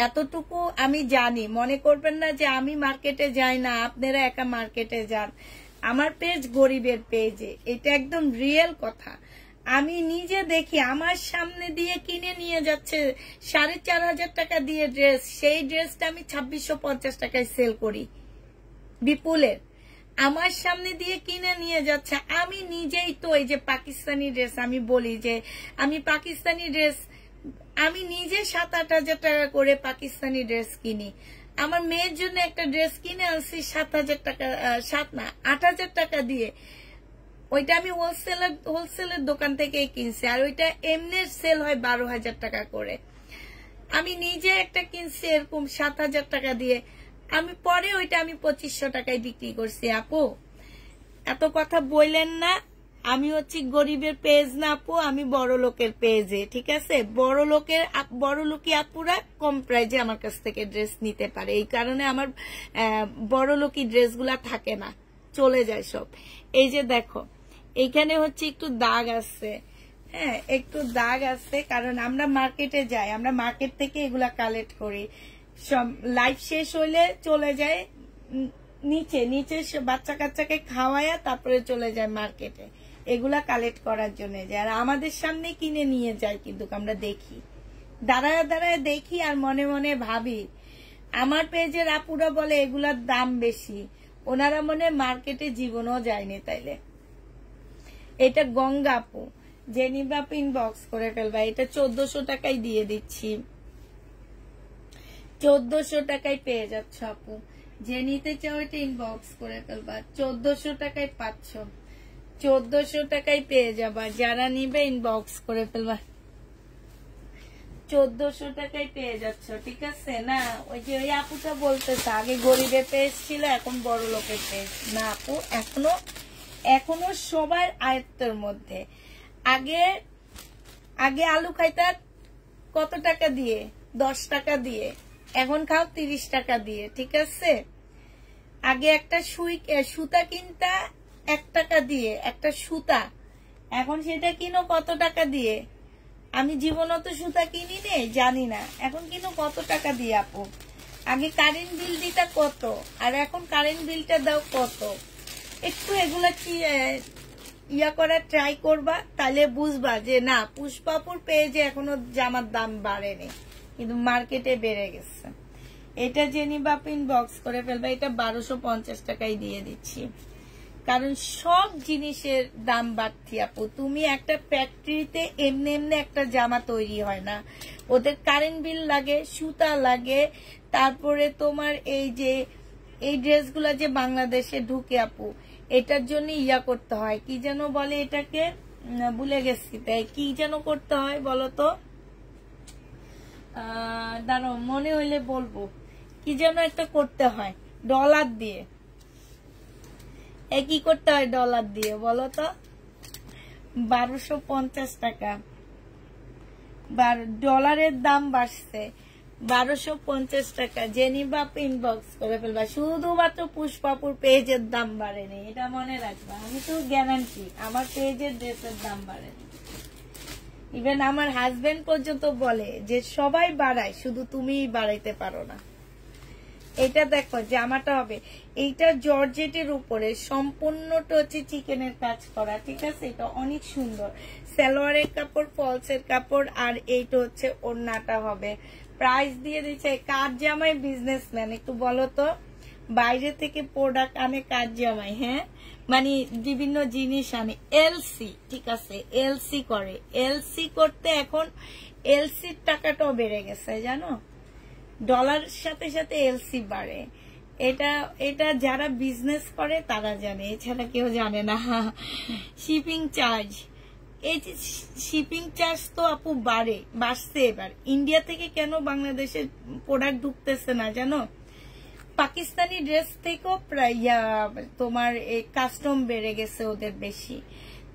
এতটুকু আমি জানি। মনে করবেন না যে আমি মার্কেটে যাই না, আপনারা একা মার্কেটে যান। আমার পেজ গরিবের পেজে, এটা একদম রিয়েল কথা। আমি নিজে দেখি আমার সামনে দিয়ে কিনে নিয়ে যাচ্ছে 4500 টাকা দিয়ে ড্রেস, সেই ড্রেসটা আমি 2650 টাকায় সেল করি বিপুলের। আমার সামনে দিয়ে কিনে নিয়ে যাচ্ছে। আমি নিজেই তো এই যে পাকিস্তানি ড্রেস, আমি বলি যে আমি পাকিস্তানি ড্রেস আমি নিজে 7-8 টাকা করে পাকিস্তানি ড্রেস কিনি। আমার মেয়ের জন্য একটা ড্রেস কিনে আনছি 7000 টাকা, 8000 টাকা দিয়ে। ওইটা আমি হোলসেলের দোকান থেকে কিনছি, আর ওইটা এমনি সেল হয় 12,000 টাকা করে। আমি নিজে একটা কিনছি এরকম 7000 টাকা দিয়ে। আমি পরে ওইটা আমি 2500 টাকায় বিক্রি করছি। আপু এত কথা বললেন না। আমি হচ্ছে গরিবের পেজ না আপু, আমি বড় লোকের পেজে, ঠিক আছে? বড় লোকি আপুরা কম প্রাইজে আমার কাছ থেকে ড্রেস নিতে পারে। এই কারণে আমার বড় লোকি ড্রেসগুলা থাকে না, চলে যায় সব। এই যে দেখো, এইখানে হচ্ছে একটু দাগ আছে। হ্যাঁ, একটু দাগ আছে, কারণ আমরা মার্কেটে যাই, আমরা মার্কেট থেকে এগুলা কালেক্ট করি। সব লাইফ শেষ হইলে চলে যায় নিচে বাচ্চা কাচ্চাকে খাওয়ায়া তারপরে চলে যায় মার্কেটে এগুলা কালেক্ট করার জন্য। আর আমাদের সামনে কিনে নিয়ে যায়, কিন্তু আমরা দেখি, দাঁড়ায় দাঁড়ায় দেখি, আর মনে মনে ভাবি। আমার পেজের আপুরা বলে এগুলার দাম বেশি, ওনারা মনে মার্কেটে জীবনও যায়নি। তাইলে এটা গঙ্গা আপু, যে নিবে আপু ইনবক্স করে ফেলবা। এটা 1400 টাকায় দিয়ে দিচ্ছি। 1400 টাকায় পেয়ে যাচ্ছ আপু। যে নিতে চাও এটা ইনবক্স করে ফেলবা। 1400 টাকায় পাচ্ছ, 1400 টাকায় পেয়ে যাবা। যারা নিবে ইনবক্স করে ফেলবা। 1400 টাকায় পেয়ে যাচ্ছ, ঠিক আছে? না ওই যে ওই আপুটা বলতেছে আগে গরিবের পেজ ছিল, এখন বড় লোকের পেজ না আপু। এখনো সবার আয়ত্তের মধ্যে। আগে আলু খাইতা কত টাকা দিয়ে? 10 টাকা দিয়ে। এখন খাও 30 টাকা দিয়ে, ঠিক আছে? আগে একটা সুতা কিনতা 1 টাকা দিয়ে, একটা সুতা। এখন সেটা কিনো কত টাকা দিয়ে? আমি জীবনও তো সুতা কিনি নেই, জানি না। এখন কিনো কত টাকা দিয়ে আপু? আগে কারেন্ট বিল দিতা কত, আর এখন কারেন্ট বিলটা দাও কত? একটু এগুলা কি ইয়া করার ট্রাই করবা, তাহলে বুঝবা যে না, পুষ্পাপুর পেজে এখনো জামার দাম বাড়েনি, কিন্তু মার্কেটে বেড়ে গেছে। এটা জেনি বাপ ইনবক্স করে ফেলবা। এটা 1250 টাকায় দিয়ে দিচ্ছি, কারণ সব জিনিসের দাম বাড়তি আপু। তুমি একটা ফ্যাক্টরিতে এমনি এমনি একটা জামা তৈরি হয় না, ওদের কারেন্ট বিল লাগে, সুতা লাগে, তারপরে তোমার এই যে এই ড্রেসগুলা যে বাংলাদেশে ঢুকে আপু, এটার জন্য ইয়া করতে হয়, কি যেন বলে এটাকে, ভুলে গেছি। তাই কি যেন করতে হয় বলো তো? দাঁড়াও, মনে হইলে বলবো। কি যেন একটা করতে হয় ডলার দিয়ে। কি করতে হয় ডলার দিয়ে বলো তো? 1250 টাকা। ডলারের দাম বাড়ছে। 1250 টাকা। যে নিবা আপু ইনবক্স করে ফেলবা। শুধুমাত্র পুষ্পাপুর পেজের দাম বাড়েনি, এটা মনে রাখবা। আমি তো গ্যারান্টি আমার পেজের ড্রেসের দাম বাড়েনি। ইভেন আমার হাজবেন্ড পর্যন্ত বলে যে সবাই বাড়ায়, শুধু তুমিই বাড়াইতে পারো না। এটা দেখো জামাটা হবে, এইটা জর্জেটের উপরে সম্পূর্ণটা হচ্ছে চিকেনের কাজ করা, ঠিক আছে। এটা অনেক সুন্দর, সালোয়ারের কাপড়, ফলসের কাপড়, আর এইটা হচ্ছে ওড়নাটা হবে। প্রাইস দিয়ে দিচ্ছে কাজ জামাই বিজনেসম্যান, একটু বলো তো, বাইরে থেকে প্রোডাক্ট আনে কাজ জামাই, হ্যাঁ, মানে বিভিন্ন জিনিস আনে, এলসি, ঠিক আছে, এলসি করে। এলসি করতে এখন এলসির টাকাটাও বেড়ে গেছে জানো, ডলারের সাথে সাথে এলসি বাড়ে। এটা যারা বিজনেস করে তারা জানে, এছাড়া কেউ জানে না। শিপিং চার্জ, এই যে শিপিং চার্জ তো আপু বাড়ছে এবার। ইন্ডিয়া থেকে কেন বাংলাদেশে প্রোডাক্ট ঢুকতেছে না জানো, পাকিস্তানি ড্রেস থেকেও প্রায় তোমার এই কাস্টম বেড়ে গেছে ওদের বেশি।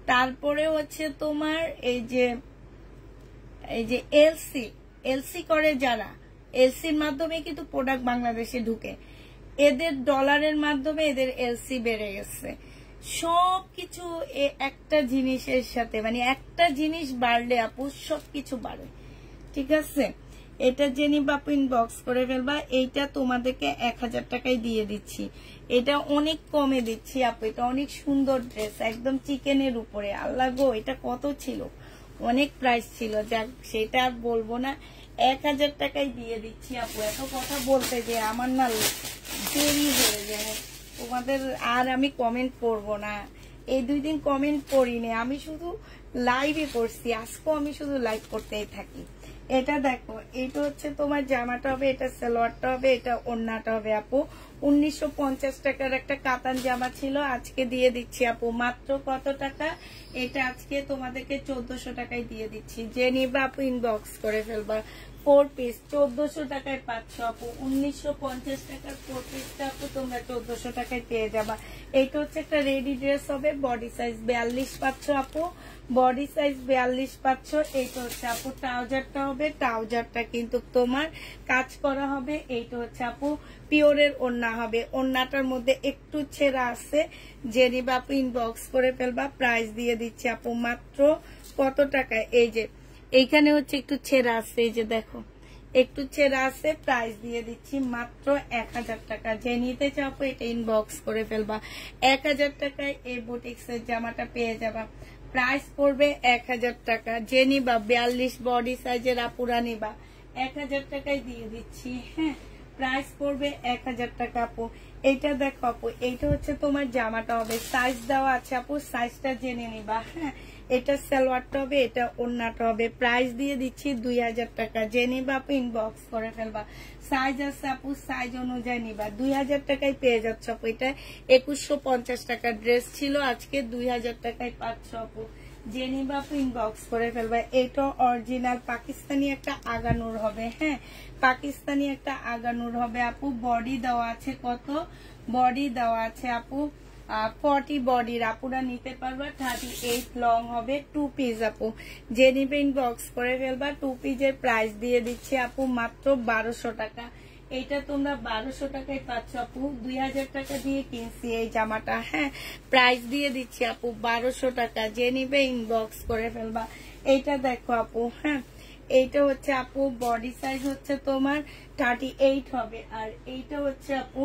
তারপরে হচ্ছে তোমার এই যে এলসি করে যারা, এলসির মাধ্যমে কিন্তু প্রোডাক্ট বাংলাদেশে ঢুকে, এদের ডলারের মাধ্যমে এদের এলসি বেড়ে গেছে। সবকিছু একটা জিনিসের সাথে, মানে একটা জিনিস বাড়লে আপু সবকিছু বাড়ে, ঠিক আছে। এটা জেনি বাপু ইনবক্স করে ফেলবা। এইটা তোমাদেরকে 1000 টাকায় দিয়ে দিচ্ছি, এটা অনেক কমে দিচ্ছি আপু। এটা অনেক সুন্দর ড্রেস, একদম চিকেনের উপরে। আল্লাহ গো, এটা কত ছিল, অনেক প্রাইস ছিল, যাক সেটা আর বলবো না। 1000 টাকায় দিয়ে দিচ্ছি আপু। এত কথা বলতে যে আমার না দেরি হয়ে যায়, তোমাদের আর আমি কমেন্ট করব না। এই 2 দিন কমেন্ট করিনি, আমি শুধু লাইভে করছি, আজকেও আমি শুধু লাইভ করতেই থাকি। এটা দেখো, এটা হচ্ছে তোমার জামাটা হবে, এটা সালোয়ারটা হবে, এটা ওড়নাটা হবে আপু। 1950 টাকার একটা কাতান জামা ছিল, আজকে দিয়ে দিচ্ছি আপু মাত্র কত টাকা, এটা আজকে তোমাদেরকে 1400 টাকায় দিয়ে দিচ্ছি। যে নিবা আপু ইনবক্স করে ফেলবা। 4 পিস 1400 টাকায় পাচ্ছ আপু। 1950 টাকার 4 পিসটা আপু তোমরা 1400 টাকায় পেয়ে যাবা। এইটা হচ্ছে একটা রেডি ড্রেস হবে, বডি সাইজ 42 পাচ্ছ আপু, বডি সাইজ 42 পাচ্ছ। এইটা হচ্ছে আপু ট্রাউজারটা হবে, ট্রাউজারটা কিন্তু তোমার কাজ করা হবে। এইটা হচ্ছে আপু পিওরের ওড়না হবে, ওড়নাটার মধ্যে একটু ছেঁড়া আছে। যে নিবা আপু ইনবক্স করে ফেলবা। প্রাইস দিয়ে দিচ্ছি আপু মাত্র কত টাকায়, এই যে এইখানে হচ্ছে একটু ছেঁড়া আছে, এই যে দেখো একটু ছেঁড়া আছে। প্রাইস দিয়ে দিচ্ছি মাত্র 1000 টাকা। যে নিতে চাও এটা ইনবক্স করে ফেলবা। 1000 টাকায় এই বুটিক্সের জামাটা পেয়ে যাবা। প্রাইস পড়বে 1000 টাকা। যে নিবা 42 বডি সাইজের আপুরা নিবা 1000 টাকায় দিয়ে দিচ্ছি, হ্যাঁ। প্রাইস পড়বে 1000 টাকা আপু। এইটা দেখো আপু, এইটা হচ্ছে তোমার জামাটা হবে, সাইজ দেওয়া আছে আপু, সাইজটা জেনে নিবা, হ্যাঁ। এটা সালোয়ারটা হবে, এটা ওড়নাটা হবে। প্রাইস দিয়ে দিচ্ছি 2000 টাকা। যে নিবা আপু ইনবক্স করে ফেলবা। সাইজ আছে আপু, সাইজ অনুযায়ী নিবা। 2000 টাকায় পেয়ে যাচ্ছ আপু। এটা 2150 টাকার ড্রেস ছিল, আজকে 2000 টাকায় পাচ্ছ আপু। যে নিবা আপু ইনবক্স করে ফেলবা। এটা অরিজিনাল পাকিস্তানি একটা আগানুর হবে, হ্যাঁ, পাকিস্তানি একটা আগানুর হবে আপু। বডি দেওয়া আছে কত, বডি দেওয়া আছে আপু 40 বডির, আপুরা নিতে পারবা। 38 লং হবে, 2 পিস আপু। যে নিবে ইনবক্স করে ফেলবা। 2 পিসের প্রাইস দিয়ে দিচ্ছি আপু মাত্র 1200 টাকা। এইটা তোমরা 1200 টাকায় পাচ্ছ আপু। 2000 টাকা দিয়ে কিনছি এই জামাটা, হ্যাঁ। প্রাইস দিয়ে দিচ্ছি আপু 1200 টাকা। যে নিবে ইনবক্স করে ফেলবা। এইটা দেখো আপু, হ্যাঁ, এইটা হচ্ছে আপু বডি সাইজ হচ্ছে তোমার 38 হবে। আর এইটা হচ্ছে আপু,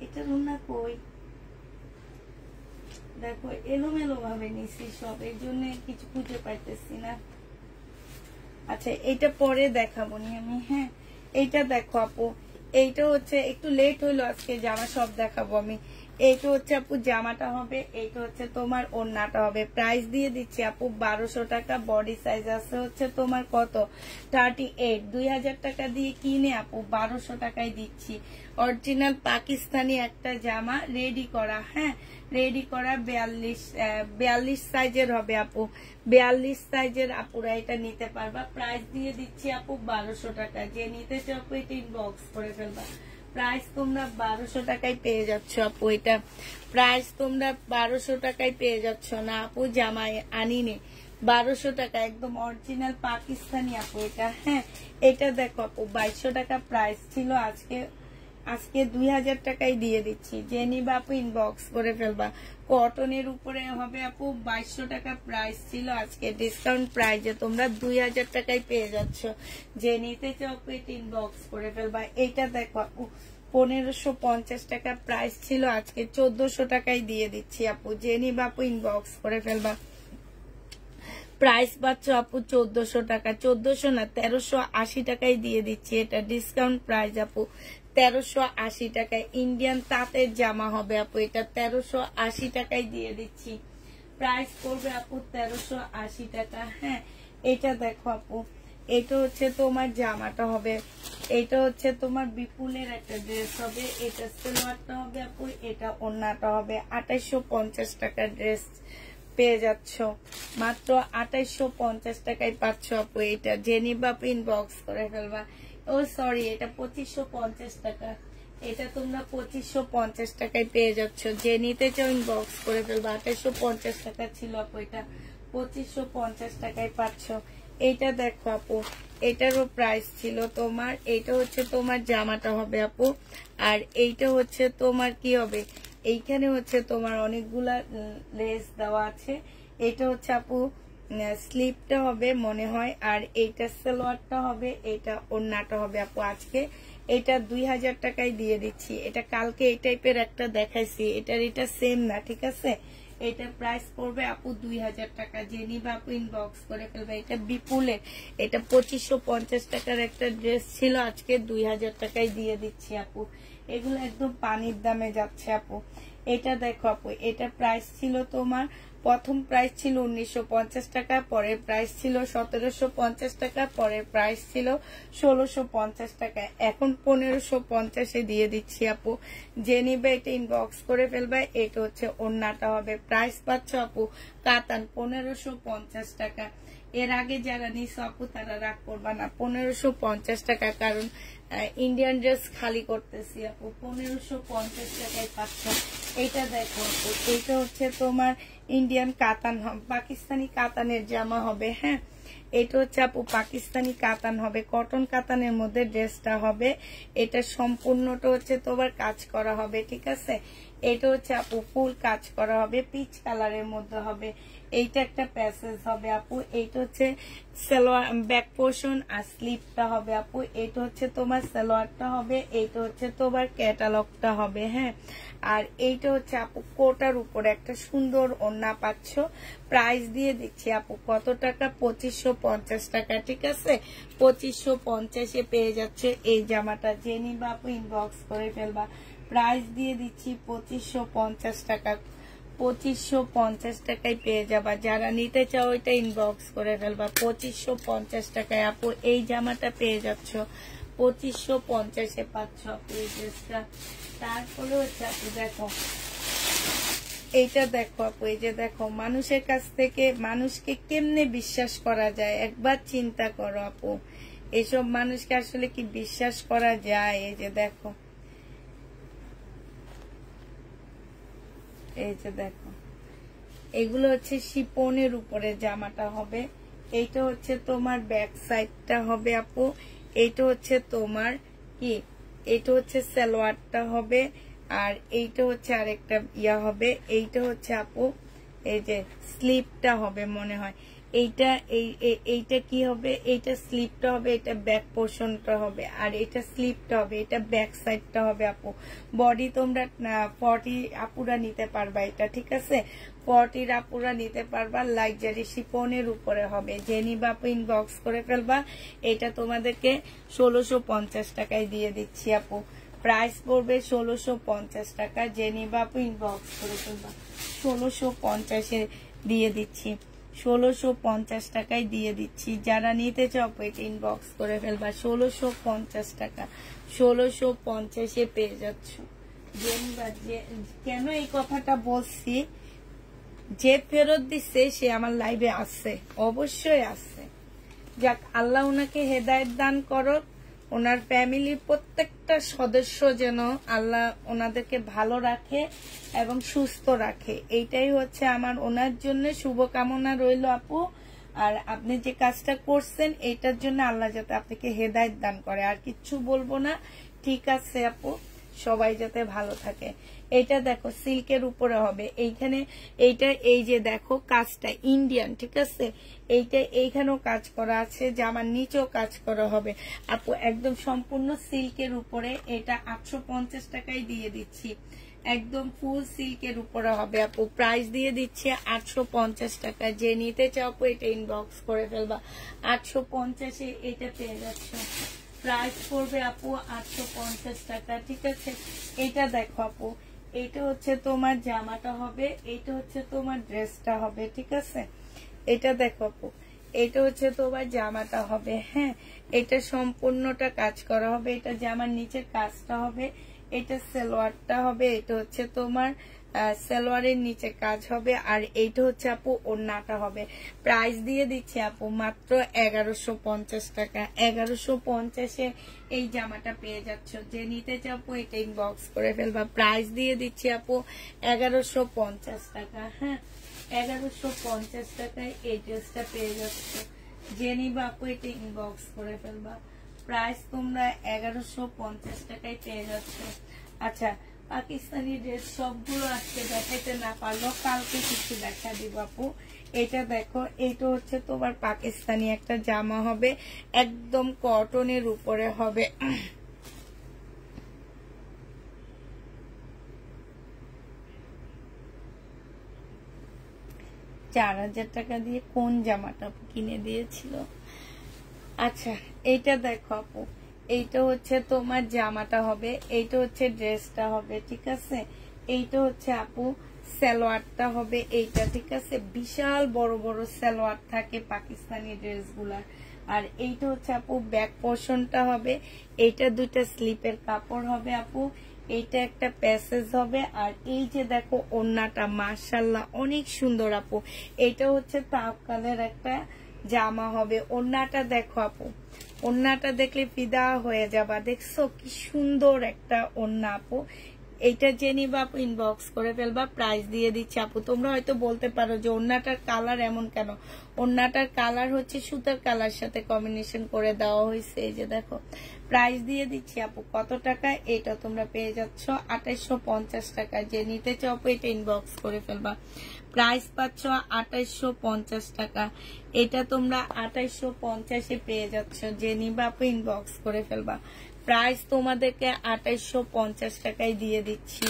এটা না কই দেখো এলোমেলো ভাবে নিছি সব, এর জন্য কিছু খুঁজে পাইতেছি না। আচ্ছা এইটা পরে দেখাবো নি আমি, হ্যাঁ। এইটা দেখো আপু, এইটা হচ্ছে একটু লেট হইলো আজকে, জামা সব দেখাবো আমি। এইটা হচ্ছে আপু জামাটা হবে, এইটা হচ্ছে তোমার ওড়নাটা হবে। প্রাইস দিয়ে দিচ্ছি আপু 1200 টাকা। বডি সাইজ আছে হচ্ছে তোমার কত 38। 2000 টাকা দিয়ে কিনে আপু 1200 টাকায় দিচ্ছি। অরিজিনাল পাকিস্তানি একটা জামা রেডি করা, হ্যাঁ, রেডি করা 42 সাইজের হবে আপু। 42 সাইজের আপুরা এটা নিতে পারবা। প্রাইস দিয়ে দিচ্ছি আপু 1200 টাকা। যে নিতে চাও আপু এটা ইনবক্স করে ফেলবা। প্রাইস তোমরা 1200 টাকায় পেয়ে যাচ্ছ আপু। এটা প্রাইস তোমরা 1200 টাকায় পেয়ে যাচ্ছ না আপু, জামাই আনিনে 1200 টাকা, একদম অরিজিনাল পাকিস্তানি আপু এটা। হ্যাঁ, এটা দেখো আপু 2200 টাকা প্রাইস ছিল, আজকে 2000 টাকাই দিয়ে দিচ্ছি। যে নিবা আপু ইনবক্স করে ফেলবা। কটনের উপরে হবে আপু 2200 টাকা প্রাইস ছিল, আজকে ডিসকাউন্ট প্রাইজে তোমরা 2000 টাকায় পেয়ে যাচ্ছ। যে নিতে চাও আপু এটা ইনবক্স করে ফেলবা। এইটা দেখো আপু 1550 টাকা প্রাইস ছিল, আজকে 1400 টাকায় দিয়ে দিচ্ছি আপু। যে নিবা আপু ইনবক্স করে ফেলবা। প্রাইস পাচ্ছ আপু 1400 টাকা, 1400 না 1380 টাকায় দিয়ে দিচ্ছি। এটা ডিসকাউন্ট প্রাইস আপু 1380 টাকায়। ইন্ডিয়ান তাঁতের জামা হবে আপু, এটা 1380 টাকায় দিয়ে দিচ্ছি। প্রাইস পড়বে আপু 1380 টাকা। হ্যাঁ, এটা দেখো আপু, এটা হচ্ছে তোমার জামাটা হবে, এটা হচ্ছে তোমার বিপুলের একটা ড্রেস হবে, এটা সালোয়ারটা হবে আপু, এটা ওড়নাটা হবে। 2850 টাকার ড্রেস পেয়ে যাচ্ছ, মাত্র 2850 টাকায় পাচ্ছ আপু। এটা জেনিবা ইনবক্স করে ফেলবা। ও সরি, এটা 2550 টাকা, এটা তোমরা 2550 টাকায় পেয়ে যাচ্ছ। যে নিতে চাও ইনবক্স করে ফেলবা। 2850 টাকা ছিল আপু, এটা 2550 টাকায় পাচ্ছ। এইটা দেখো আপু, এটারও প্রাইস ছিল তোমার, এইটা হচ্ছে তোমার জামাটা হবে আপু, আর এইটা হচ্ছে তোমার কি হবে, এইখানে হচ্ছে তোমার অনেকগুলা লেস দেওয়া আছে। এটা হচ্ছে আপু স্লিপটা হবে মনে হয়, আর এইটা সালোয়ারটা হবে, এটা ওড়নাটা হবে আপু। আজকে এটা 2000 টাকায় দিয়ে দিচ্ছি। এটা কালকে এই টাইপের একটা দেখাইছি, এটা সেম না, ঠিক আছে। এটা প্রাইস পড়বে আপু 2000 টাকা। যে নিবা আপু ইনবক্স করে ফেলবে। এটা বিপুলের, এটা 2550 টাকার একটা ড্রেস ছিল, আজকে 2000 টাকায় দিয়ে দিচ্ছি আপু। এগুলো একদম পানির দামে যাচ্ছে আপু। এটা দেখো আপু, এটা প্রাইস ছিল তোমার, প্রথম প্রাইস ছিল 1950 টাকা, পরের প্রাইস ছিল 1750 টাকা, পরের প্রাইস ছিল 1650 টাকা, এখন 1550 দিয়ে দিচ্ছি আপু। যে নিবে এটা ইনবক্স করে ফেলবে। এটা হচ্ছে ওড়নাটা হবে। প্রাইস পাচ্ছ আপু কাতান 1550 টাকা। এর আগে যারা নিছো আপু তারা রাগ করবা না, 1550 টাকা, কারণ ইন্ডিয়ান ড্রেস খালি করতেছি আপু। 1550 টাকায় পাচ্ছ। এইটা দেখো আপু, এইটা হচ্ছে তোমার ইন্ডিয়ান কাতান, পাকিস্তানি কাতানের জামা হবে। হ্যাঁ, এটা হচ্ছে আপু পাকিস্তানি কাতান হবে, কটন কাতানের মধ্যে ড্রেসটা হবে। এটা সম্পূর্ণটা হচ্ছে তোমার কাজ করা হবে, ঠিক আছে। এটা হচ্ছে আপু ফুল কাজ করা হবে, পিচ কালারের মধ্যে হবে। এইটা একটা প্যাসেজ হবে আপু। এইটা হচ্ছে সালোয়ার ব্যাক পোর্শন, আর স্লিপটা হবে আপু। এইটা হচ্ছে তোমার সালোয়ারটা হবে, এইটা হচ্ছে তোমার ক্যাটালগটা হবে। হ্যাঁ, আর এইটা হচ্ছে আপু কোটার উপরে একটা সুন্দর ওড়না পাচ্ছ। প্রাইস দিয়ে দিচ্ছি আপু কত টাকা, 2550 টাকা, ঠিক আছে। 2550 পেয়ে যাচ্ছে এই জামাটা। যে নিবা আপু ইনবক্স করে ফেলবা। প্রাইস দিয়ে দিচ্ছি 2550 টাকা, 2550 টাকায় পেয়ে যাবা। যারা নিতে চাও এটা ইনবক্স করে ফেলবা। 2550 টাকায় আপু এই জামাটা পেয়ে যাচ্ছ, 2550 পাচ্ছ আপু এই ড্রেসটা। তারপরে হচ্ছে আপু দেখো, এইটা দেখো আপু, এই যে দেখো, মানুষের কাছ থেকে মানুষকে কেমনে বিশ্বাস করা যায়, একবার চিন্তা করো আপু। এসব মানুষকে আসলে কি বিশ্বাস করা যায়? এই যে দেখো, এই যে দেখো, এগুলো হচ্ছে শিপনের উপরে জামাটা হবে। এইটা হচ্ছে তোমার ব্যাক সাইডটা হবে আপু। এইটা হচ্ছে তোমার কি, এইটা হচ্ছে সালোয়ারটা হবে, আর এইটা হচ্ছে আরেকটা ইয়া হবে। এইটা হচ্ছে আপু এই যে স্লিপটা হবে মনে হয়। এইটা কি হবে, এইটা স্লিপটা হবে, এটা ব্যাক পোর্শনটা হবে, আর এটা স্লিপটা হবে, এটা ব্যাক সাইডটা হবে আপু। বডি তোমরা 40 আপুরা নিতে পারবা এটা, ঠিক আছে। 40 আপুরা নিতে পারবা। লাক্সারি শিফনের উপরে হবে। যে নিবা আপু ইনবক্স করে ফেলবা। এটা তোমাদেরকে 1650 টাকায় দিয়ে দিচ্ছি আপু। প্রাইস পড়বে 1650 টাকা। যে নিবা আপু ইনবক্স করে ফেলবা। 1650 দিয়ে দিচ্ছি, 1650 টাকায় দিয়ে দিচ্ছি। যারা নিতে চাও এটা ইনবক্স করে ফেলবা। 1650 টাকা, 1650 পেয়ে যাচ্ছ। কেন এই কথাটা বলছি, যে ফেরত দিচ্ছে সে আমার লাইভে আছে, অবশ্যই আছে। যাক, আল্লাহ ওনাকে হেদায়েত দান করো। ওনার ফ্যামিলির প্রত্যেকটা সদস্য যেন আল্লাহ ওনাদেরকে ভালো রাখে এবং সুস্থ রাখে, এইটাই হচ্ছে আমার ওনার জন্য শুভকামনা রইল আপু। আর আপনি যে কাজটা করছেন এটার জন্য আল্লাহ যাতে আপনাকে হেদায়েত দান করে, আর কিচ্ছু বলবো না। ঠিক আছে আপু, সবাই যাতে ভালো থাকে। এটা দেখো সিল্কের উপরে হবে, এইখানে এইটা এই যে দেখো কাজটা ইন্ডিয়ান, ঠিক আছে। এইটা এইখানেও কাজ করা আছে, জামার নিচেও কাজ করা হবে আপু, একদম সম্পূর্ণ সিল্কের উপরে। এটা 850 টাকায় দিয়ে দিচ্ছি, একদম ফুল সিল্কের উপরে হবে আপু। প্রাইস দিয়ে দিচ্ছে 850 টাকা। যে নিতে চাও আপু এটা ইনবক্স করে ফেলবা। 850-এ এটা পেয়ে যাচ্ছ। প্রাইস পড়বে আপু 850 টাকা, ঠিক আছে। এটা দেখো আপু, এটা হচ্ছে তোমার জামাটা হবে, এটা হচ্ছে তোমার ড্রেসটা হবে, ঠিক আছে। এটা দেখো আপু, এটা হচ্ছে তোমার জামাটা হবে, হ্যাঁ। এটা সম্পূর্ণটা কাজ করা হবে, এটা জামার নিচের কাজটা হবে, এটা সালোয়ারটা হবে, এটা হচ্ছে তোমার সালোয়ারের নিচে কাজ হবে, আর এইটা হচ্ছে আপু ওড়নাটা হবে। প্রাইস দিয়ে দিচ্ছি আপু মাত্র 1150 টাকা। 1150-এ এই জামাটা পেয়ে যাচ্ছ। যে নিতে চাপো এটা ইনবক্স করে ফেলবা। প্রাইস দিয়ে দিচ্ছি আপু 1150 টাকা, হ্যাঁ। 1150 টাকায় এই ড্রেসটা পেয়ে যাচ্ছ। যে নিবা আপু এটা ইনবক্স করে ফেলবা। প্রাইস তোমরা 1150 টাকায় পেয়ে যাচ্ছ। আচ্ছা, পাকিস্তানি ড্রেস সবগুলো আজকে দেখাইতে না পারলো, কালকে কিছু দেখা দিব আপু। এটা দেখো, এটা হচ্ছে তোমার পাকিস্তানি একটা জামা হবে, একদম কটনের উপরে হবে। 4000 টাকা দিয়ে কোন জামাটা কিনে দিয়েছিল। আচ্ছা, এইটা দেখো আপু, এইটা হচ্ছে তোমার জামাটা হবে, এইটা হচ্ছে ড্রেসটা হবে, ঠিক আছে। এইটা হচ্ছে আপু সালোয়ারটা হবে, এইটা, ঠিক আছে। বিশাল বড় বড় সালোয়ার থাকে পাকিস্তানি ড্রেসগুলার। আর এইটা হচ্ছে আপু ব্যাক পোর্শনটা হবে, এইটা দুইটা স্লিপের কাপড় হবে আপু, এইটা একটা প্যাসেজ হবে। আর এই যে দেখো ওড়নাটা, মাশাআল্লাহ অনেক সুন্দর আপু। এইটা হচ্ছে তাওকালের একটা জামা হবে। ওড়নাটা দেখো আপু, ওড়নাটা দেখলে ফিদা হয়ে যাবা। দেখছো কি সুন্দর একটা ওড়না আপু। এইটা যে নিবা আপু ইনবক্স করে ফেলবা। প্রাইস দিয়ে দিচ্ছি আপু। তোমরা হয়তো বলতে পারো যে ওড়নাটার কালার এমন কেন। ওড়নাটার কালার হচ্ছে সুতার কালার সাথে কম্বিনেশন করে দেওয়া হয়েছে, এই যে দেখো। প্রাইস দিয়ে দিচ্ছি আপু কত টাকা, এটা তোমরা পেয়ে যাচ্ছ 2850 টাকা। যে নিতে চাও আপু এটা ইনবক্স করে ফেলবা। প্রাইস পাচ্ছ 2850 টাকা। এটা তোমরা 2850-এ পেয়ে যাচ্ছ। যে নিবা আপু ইনবক্স করে ফেলবা। প্রাইস তোমাদেরকে 2850 টাকায় দিয়ে দিচ্ছি।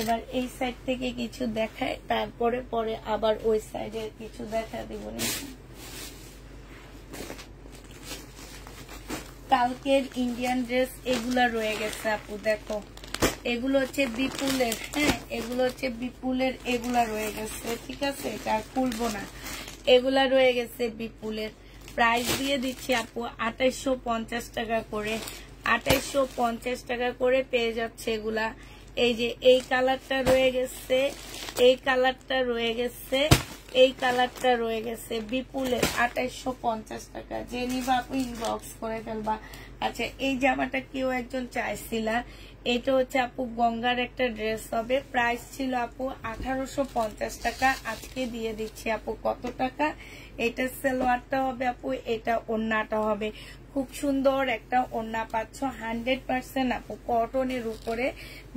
এবার এই সাইড থেকে কিছু দেখায়, তারপরে পরে আবার ওই সাইডে কিছু দেখা দিব। কালকের ইন্ডিয়ান ড্রেস এগুলা রয়ে গেছে আপু, দেখো এগুলো হচ্ছে বিপুলের, হ্যাঁ, এগুলো হচ্ছে বিপুলের, এগুলা রয়ে গেছে, ঠিক আছে। এটা আর খুলবো না, এগুলা রয়ে গেছে বিপুলের। প্রাইস দিয়ে দিচ্ছি আপু 2850 টাকা করে। 2850 টাকা করে পেয়ে যাচ্ছে এগুলা। এই যে এই কালারটা রয়ে গেছে, এই কালারটা রয়ে গেছে, এই কালারটা রয়ে গেছে বিপুলের 2850 টাকা। যে নিবা আপু ইনবক্স করে ফেলবা। আচ্ছা, এই জামাটা কেউ একজন চাইছিলা, এটা হচ্ছে আপু গঙ্গার একটা ড্রেস হবে। প্রাইস ছিল আপু 1850 টাকা, আজকে দিয়ে দিচ্ছি আপু কত টাকা। এটা সালোয়ারটা হবে আপু, এটা ওড়নাটা হবে। খুব সুন্দর একটা ওড়না পাচ্ছ, 100% আপু কটনের উপরে।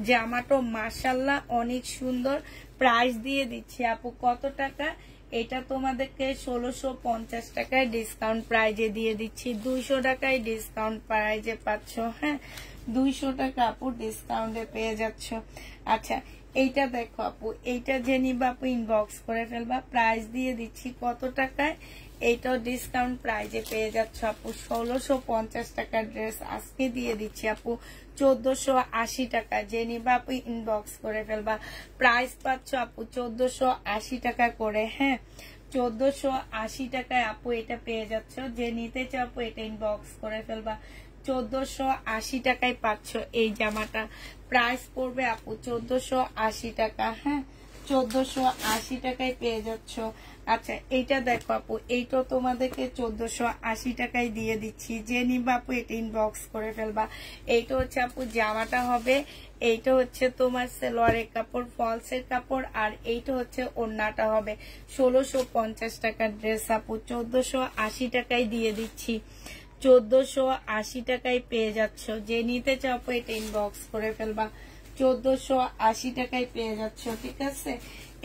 জামাটা মাশাআল্লাহ অনেক সুন্দর। প্রাইস দিয়ে দিচ্ছি আপু কত টাকা, এটা তোমাদেরকে 1650 টাকায় ডিসকাউন্ট প্রাইজে দিয়ে দিচ্ছি। 200 টাকায় ডিসকাউন্ট প্রাইজে পাচ্ছ, হ্যাঁ, 200 টাকা আপু ডিসকাউন্টে পেয়ে যাচ্ছ। আচ্ছা, এইটা দেখো আপু, এইটা যে নিবা আপু ইনবক্স করে ফেলবা। প্রাইস দিয়ে দিচ্ছি কত টাকায়, এইটাও ডিসকাউন্ট প্রাইজে পেয়ে যাচ্ছ আপু। 1650 টাকার ড্রেস আজকে দিয়ে দিচ্ছি আপু 1480 টাকা। যে নিবা আপু ইনবক্স করে ফেলবা। প্রাইস পাচ্ছ আপু 1480 টাকা করে, হ্যাঁ, 1480 টাকায় আপু এটা পেয়ে যাচ্ছ। যে নিতে চাও আপু এটা ইনবক্স করে ফেলবা। 1480 টাকায় পাচ্ছ এই জামাটা। প্রাইস পড়বে আপু 1480 টাকা, হ্যাঁ, 1480 টাকায় পেয়ে যাচ্ছ। আচ্ছা এইটা দেখো আপু, এইটা তোমাদেরকে 1480 টাকায় দিয়ে দিচ্ছি, যে নিবা আপু এটা ইনবক্স করে ফেলবা। এইটা হচ্ছে আপু জামাটা হবে, এইটা হচ্ছে তোমার সেলোয়ারের কাপড়, ফলসের কাপড়, আর এইটা হচ্ছে ওড়নাটা হবে। 1650 টাকার ড্রেস আপু 1480 টাকায় দিয়ে দিচ্ছি। 1480 টাকায় পেয়ে যাচ্ছ, যে নিতে চাও আপু এটা ইনবক্স করে ফেলবা। 1480 টাকায় পেয়ে যাচ্ছ, ঠিক আছে।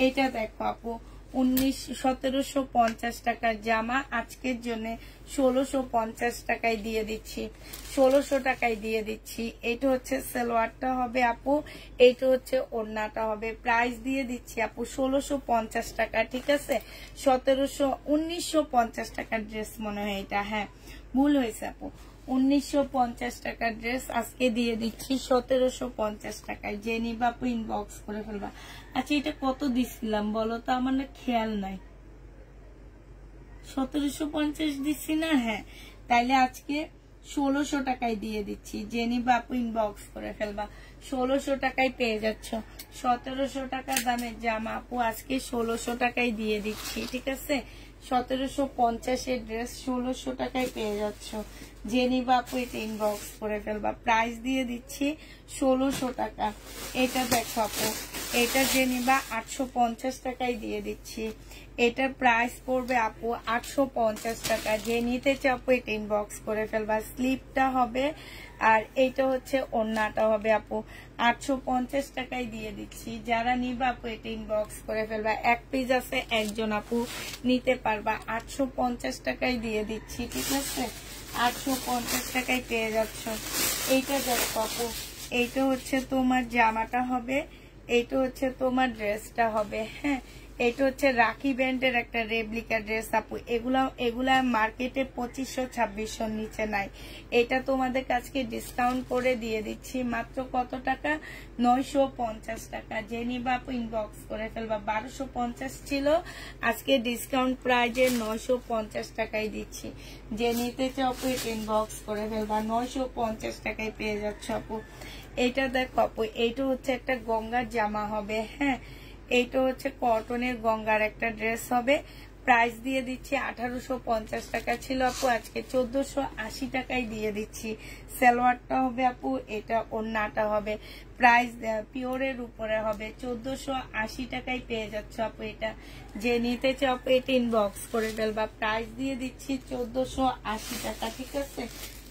এটা দেখো আপু 1750 টাকার জামা, আজকের জন্য 1650 টাকায় দিয়ে দিচ্ছি, 1600 টাকায় দিয়ে দিচ্ছি। এটা হচ্ছে সালোয়ারটা হবে আপু, এটা হচ্ছে ওড়নাটা হবে। প্রাইস দিয়ে দিচ্ছি আপু 1650 টাকা, ঠিক আছে। 1950 টাকার ড্রেস মনে হয় এটা, হ্যাঁ ভুল হয়েছে আপু, 1950 টাকার ড্রেস আজকে দিয়ে দিচ্ছি 1750 টাকায়, যে নিবা আপু ইনবক্স করে ফেলবা। আচ্ছা এটা কত দিছিলাম বলো তো, আমার না খেয়াল নাই, 1750 দিচ্ছি না, হ্যাঁ তাইলে আজকে 1600 টাকায় দিয়ে দিচ্ছি, যে নিবা আপু ইনবক্স করে ফেলবা। 1600 টাকায় পেয়ে যাচ্ছ। 1700 টাকা দামের জামা আপু আজকে 1600 টাকায় দিয়ে দিচ্ছি, ঠিক আছে। 1750 ড্রেস 1600 টাকায় পেয়ে যাচ্ছ, যে নিবা আপু এটা ইনবক্স করে ফেলবা। প্রাইস দিয়ে দিচ্ছি 1600 টাকা। এটা দেখো আপু, এটা যে নিবা 850 টাকায় দিয়ে দিচ্ছি, এটার প্রাইস পড়বে আপু 850 টাকা, যে নিতে চাও আপু এটা ইনবক্স করে ফেলবা। স্লিপটা হবে আর এইটা হচ্ছে ওড়নাটা হবে আপু 850 টাকায় দিয়ে দিচ্ছি, যারা নিবা আপু এটা ইনবক্স করে ফেলবা। এক পিস আছে একজন আপু নিতে পারবা, 850 টাকায় দিয়ে দিচ্ছি, ঠিক আছে। 850 টাকায় পেয়ে যাচ্ছ। এইটা দেখো আপু, এইটা হচ্ছে তোমার জামাটা হবে, এইটা হচ্ছে তোমার ড্রেসটা হবে, হ্যাঁ। এটা হচ্ছে রাখি ব্যান্ডের একটা রেপ্লিকা ড্রেস আপু, এগুলা মার্কেটে 2500-2600 নিচে নাই। এটা তোমাদের কাছে ডিসকাউন্ট করে দিয়ে দিচ্ছি মাত্র কত টাকা, 950 টাকা, যে নিবা আপু ইনবক্স করে ফেলবা। 1250 ছিল, আজকে ডিসকাউন্ট প্রাইজে 950 টাকায় দিচ্ছি, যে নিতে চাও আপু ইনবক্স করে ফেলবা। 950 টাকায় পেয়ে যাচ্ছ আপু। এটা দেখো আপু, এইটা হচ্ছে একটা গঙ্গার জামা হবে, হ্যাঁ। এইটা হচ্ছে কটনের গঙ্গার একটা ড্রেস হবে। প্রাইস দিয়ে দিচ্ছি 1850 টাকা ছিল আপু, আজকে 1480 টাকায় দিয়ে দিচ্ছি। সালোয়ারটা হবে আপু, এটা ওড়নাটা হবে। প্রাইস পিওরের উপরে হবে, 1480 টাকায় পেয়ে যাচ্ছ আপু এটা, যে নিতে চাও আপু এটা ইনবক্স করে ফেলবা। প্রাইস দিয়ে দিচ্ছি 1480 টাকা, ঠিক আছে।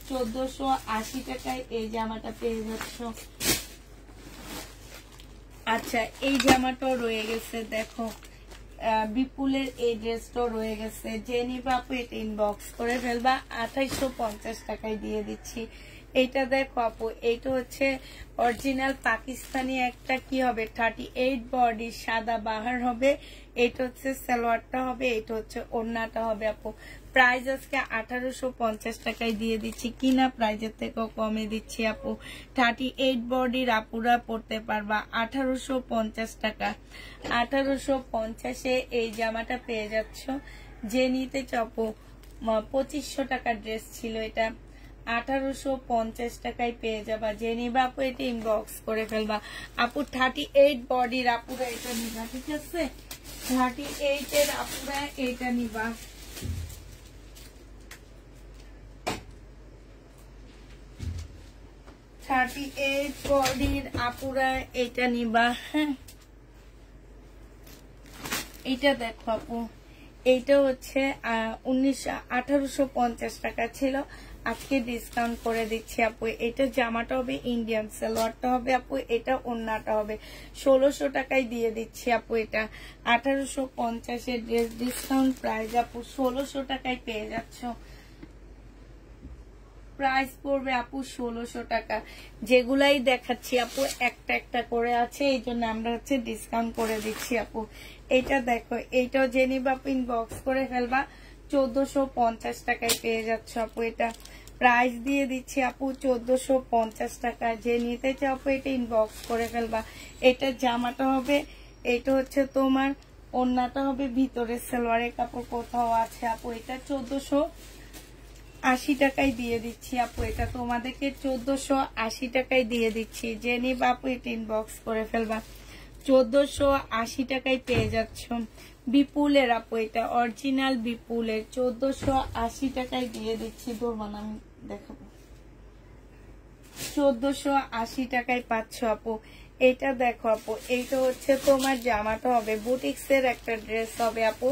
1480 টাকায় এই জামাটা পেয়ে যাচ্ছ। আচ্ছা এই জামাটাও রয়ে গেছে, দেখো বিপুলের এই ড্রেসটাও রয়ে গেছে, যে নিবা আপু এটা ইনবক্স করে ফেলবা। 2850 টাকায় দিয়ে দিচ্ছি। এইটা দেখো আপু, এইটা হচ্ছে অরিজিনাল পাকিস্তানি একটা কি হবে 38 বডি সাদা বাহার হবে। এটা হচ্ছে সালোয়ারটা হবে, এটা হচ্ছে ওড়নাটা হবে আপু। প্রাইস আজকে 1850 টাকায় দিয়ে দিচ্ছি, কিনা প্রাইজের থেকেও কমে দিচ্ছি আপু। 38 বডির আপুরা পড়তে পারবা 1850 টাকা। 1850-এ এই জামাটা পেয়ে যাচ্ছ, যে নিতে চাপো। 2500 টাকার ড্রেস ছিল এটা, 1850 টাকায় পেয়ে যাবা, যে নিবা আপু এটা ইনবক্স করে ফেলবা। আপু 38 বডির আপুরা এটা নিবা, ঠিক আছে। 38 এর আপুরা এটা নিবা। 38 বডির আপুরা এটা নিবা, হ্যাঁ। এটা দেখো আপু, এইটা হচ্ছে 1850 টাকা ছিল, আজকে ডিসকাউন্ট করে দিচ্ছি আপু। এটা জামাটা হবে ইন্ডিয়ান, সালোয়ারটা হবে আপু, এটা ওড়নাটা হবে। 1600 টাকায় দিয়ে দিচ্ছি আপু এটা। 1850-এর ড্রেস ডিসকাউন্ট প্রাইস আপু 1600 টাকায় পেয়ে যাচ্ছ। প্রাইস পড়বে আপু 1600 টাকা। যেগুলাই দেখাচ্ছি আপু একটা একটা করে আছে, এই জন্য আমরা হচ্ছে ডিসকাউন্ট করে দিচ্ছি আপু। এটা দেখো, এইটাও যে নিবা আপু ইনবক্স করে ফেলবা। 1450 টাকায় পেয়ে যাচ্ছ আপু এটা। প্রাইস দিয়ে দিচ্ছি আপু 1450 টাকা, যে নিতে চাও আপু এটা ইনবক্স করে ফেলবা। এটা জামাটা হবে, এটা হচ্ছে তোমার ওড়নাটা হবে, ভিতরে সালোয়ারের কাপড় কোথাও আছে আপু। এটা 1480 টাকায় দিয়ে দিচ্ছি আপু, এটা তোমাদেরকে 1480 টাকায় দিয়ে দিচ্ছি, যে নিবা আপু এটা ইনবক্স করে ফেলবা। 1480 টাকায় পেয়ে যাচ্ছ। বিপুলের আপু, এটা অরিজিনাল বিপুলের 1480 টাকায় দিয়ে দিচ্ছি। ধরবো না, আমি দেখাবো। 1480 টাকায় পাচ্ছ আপু। এটা দেখো আপু, এইটা হচ্ছে তোমার জামাটা হবে বুটিক্স এর একটা ড্রেস হবে আপু।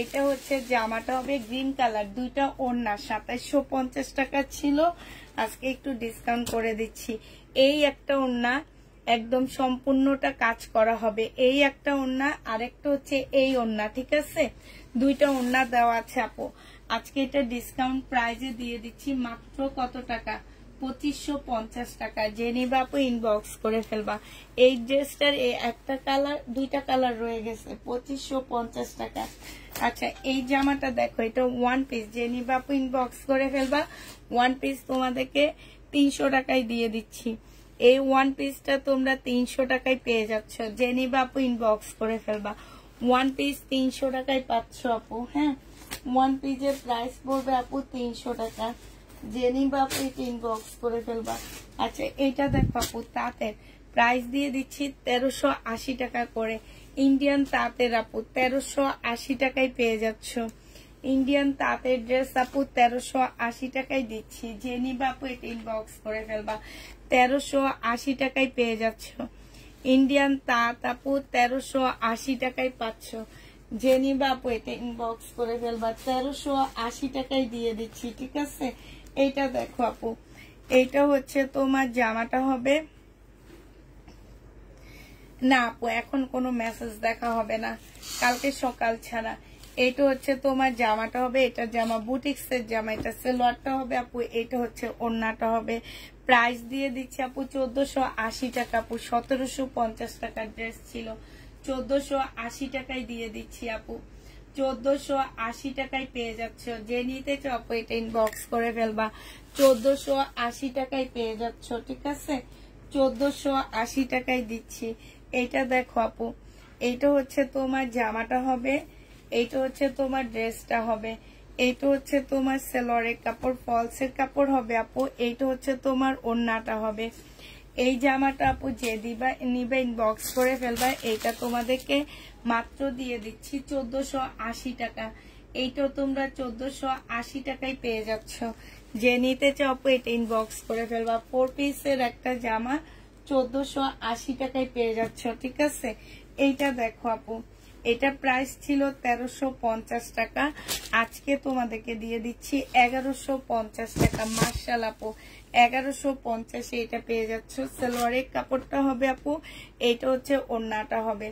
এটা হচ্ছে জামাটা হবে গ্রিন কালার, দুইটা ওড়না 2750 টাকা ছিল, আজকে একটু ডিসকাউন্ট করে দিচ্ছি। এই একটা ওড়না একদম সম্পূর্ণটা কাজ করা হবে, এই একটা ওড়না, আরেকটা হচ্ছে এই ওড়না, ঠিক আছে? দুইটা ওড়না দেওয়া আছে আপু। আজকে এটা ডিসকাউন্ট প্রাইজে দিয়ে দিচ্ছি মাত্র কত টাকা? 2550 টাকা। জেনি বাপু ইনবক্স করে ফেলবা। এই ড্রেসটার একটা কালার, দুইটা কালার রয়ে গেছে, 2550 টাকা। আচ্ছা, এই জামাটা দেখো, এটা ওয়ান পিস, জেনি বাপু ইনবক্স করে ফেলবা। ওয়ান পিস তোমাদেরকে 300 টাকায় দিয়ে দিচ্ছি। এই ওয়ান পিসটা তোমরা 300 টাকায় পেয়ে যাচ্ছ, জেনি বাপু ইনবক্স করে ফেলবা। ওয়ান পিস 300 টাকায় পাচ্ছ আপু। হ্যাঁ, ওয়ান পিসের প্রাইস পড়বে আপু 300 টাকা। জেনি বাপু ইনবক্স করে ফেলবা। আচ্ছা, এটা দেখো আপু, তাঁতের প্রাইস দিয়ে দিচ্ছি 1380 টাকা করে। ইন্ডিয়ান তাঁতের আপু 1380 টাকায় পেয়ে যাচ্ছ। ইন্ডিয়ান তাঁতের ড্রেস আপু 1380 টাকায় দিচ্ছি। জেনি বাপু এটা ইনবক্স করে ফেলবা। 1380 টাকায় পেয়ে যাচ্ছ। ইন্ডিয়ান তাঁত আপু 1380 টাকায় পাচ্ছ। জেনি বাপু এটা ইনবক্স করে ফেলবা। 1380 টাকায় দিয়ে দিচ্ছি, ঠিক আছে? এইটা দেখো আপু, এইটা হচ্ছে তোমার জামাটা হবে না আপু, এখন কোনো মেসেজ দেখা হবে না, কালকে সকাল ছাড়া। এইটা হচ্ছে তোমার জামাটা হবে, এটা জামা বুটিক্স এর জামা, এটা সালোয়ারটা হবে আপু, এটা হচ্ছে ওড়নাটা হবে। প্রাইস দিয়ে দিচ্ছি আপু 1480 টাকা আপু। 1750 টাকার ড্রেস ছিল, 1480 টাকায় দিয়ে দিচ্ছি আপু। 1480 টাকায় পেয়ে যাচ্ছ। যে নিতে চাও আপু এটা ইনবক্স করে ফেলবা। 1480 টাকায় পেয়ে যাচ্ছ, ঠিক আছে? 1480 টাকায় দিচ্ছি। এইটা দেখো আপু, এইটা হচ্ছে তোমার জামাটা হবে, এইটা হচ্ছে তোমার ড্রেসটা হবে, এইটা হচ্ছে তোমার সেলোয়ারের কাপড়, ফলসের কাপড় হবে আপু, এইটা হচ্ছে তোমার ওড়নাটা হবে। এই জামাটা আপু যে দিবা নিবা ইনবক্স করে ফেলবা। এইটা তোমাদেরকে মাত্র দিয়ে দিচ্ছি 1480 টাকা। এইটাও তোমরা 1480 টাকায় পেয়ে যাচ্ছ। যে নিতে চাও আপু এটা ইনবক্স করে ফেলবা। 4 পিসের একটা জামা 1480 টাকায় পেয়ে যাচ্ছ, ঠিক আছে? এইটা দেখো আপু, এটা প্রাইস ছিল 1350 টাকা, আজকে তোমাদেরকে দিয়ে দিচ্ছি 1150 টাকা। মার্শাল আপু 1150 এটা পেয়ে যাচ্ছ। সালোয়ারের কাপড়টা হবে আপু, এইটা হচ্ছে ওড়নাটা হবে।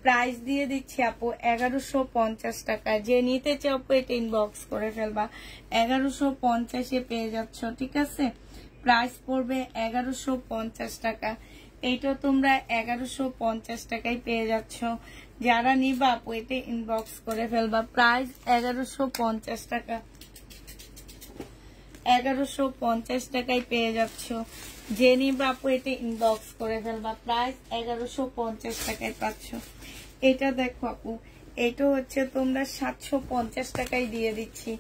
প্রাইস দিয়ে দিচ্ছি আপু 1150 টাকা। যে নিতে চাও আপু এটা ইনবক্স করে ফেলবা। 1150 পেয়ে যাচ্ছ, ঠিক আছে? প্রাইস পড়বে 1150 টাকা। এইটা তোমরা 1150 টাকায় পেয়ে যাচ্ছ। যারা নিবা আপু এটা ইনবক্স করে ফেলবা। প্রাইস 1150 টাকা। 1150 টাকায় পেয়ে যাচ্ছ। যে নিবা আপু এটা ইনবক্স করে ফেলবা। প্রাইস 1150 টাকায় পাচ্ছ। এটা দেখো আপু, এটা হচ্ছে তোমরা 750 টাকায় দিয়ে দিচ্ছি।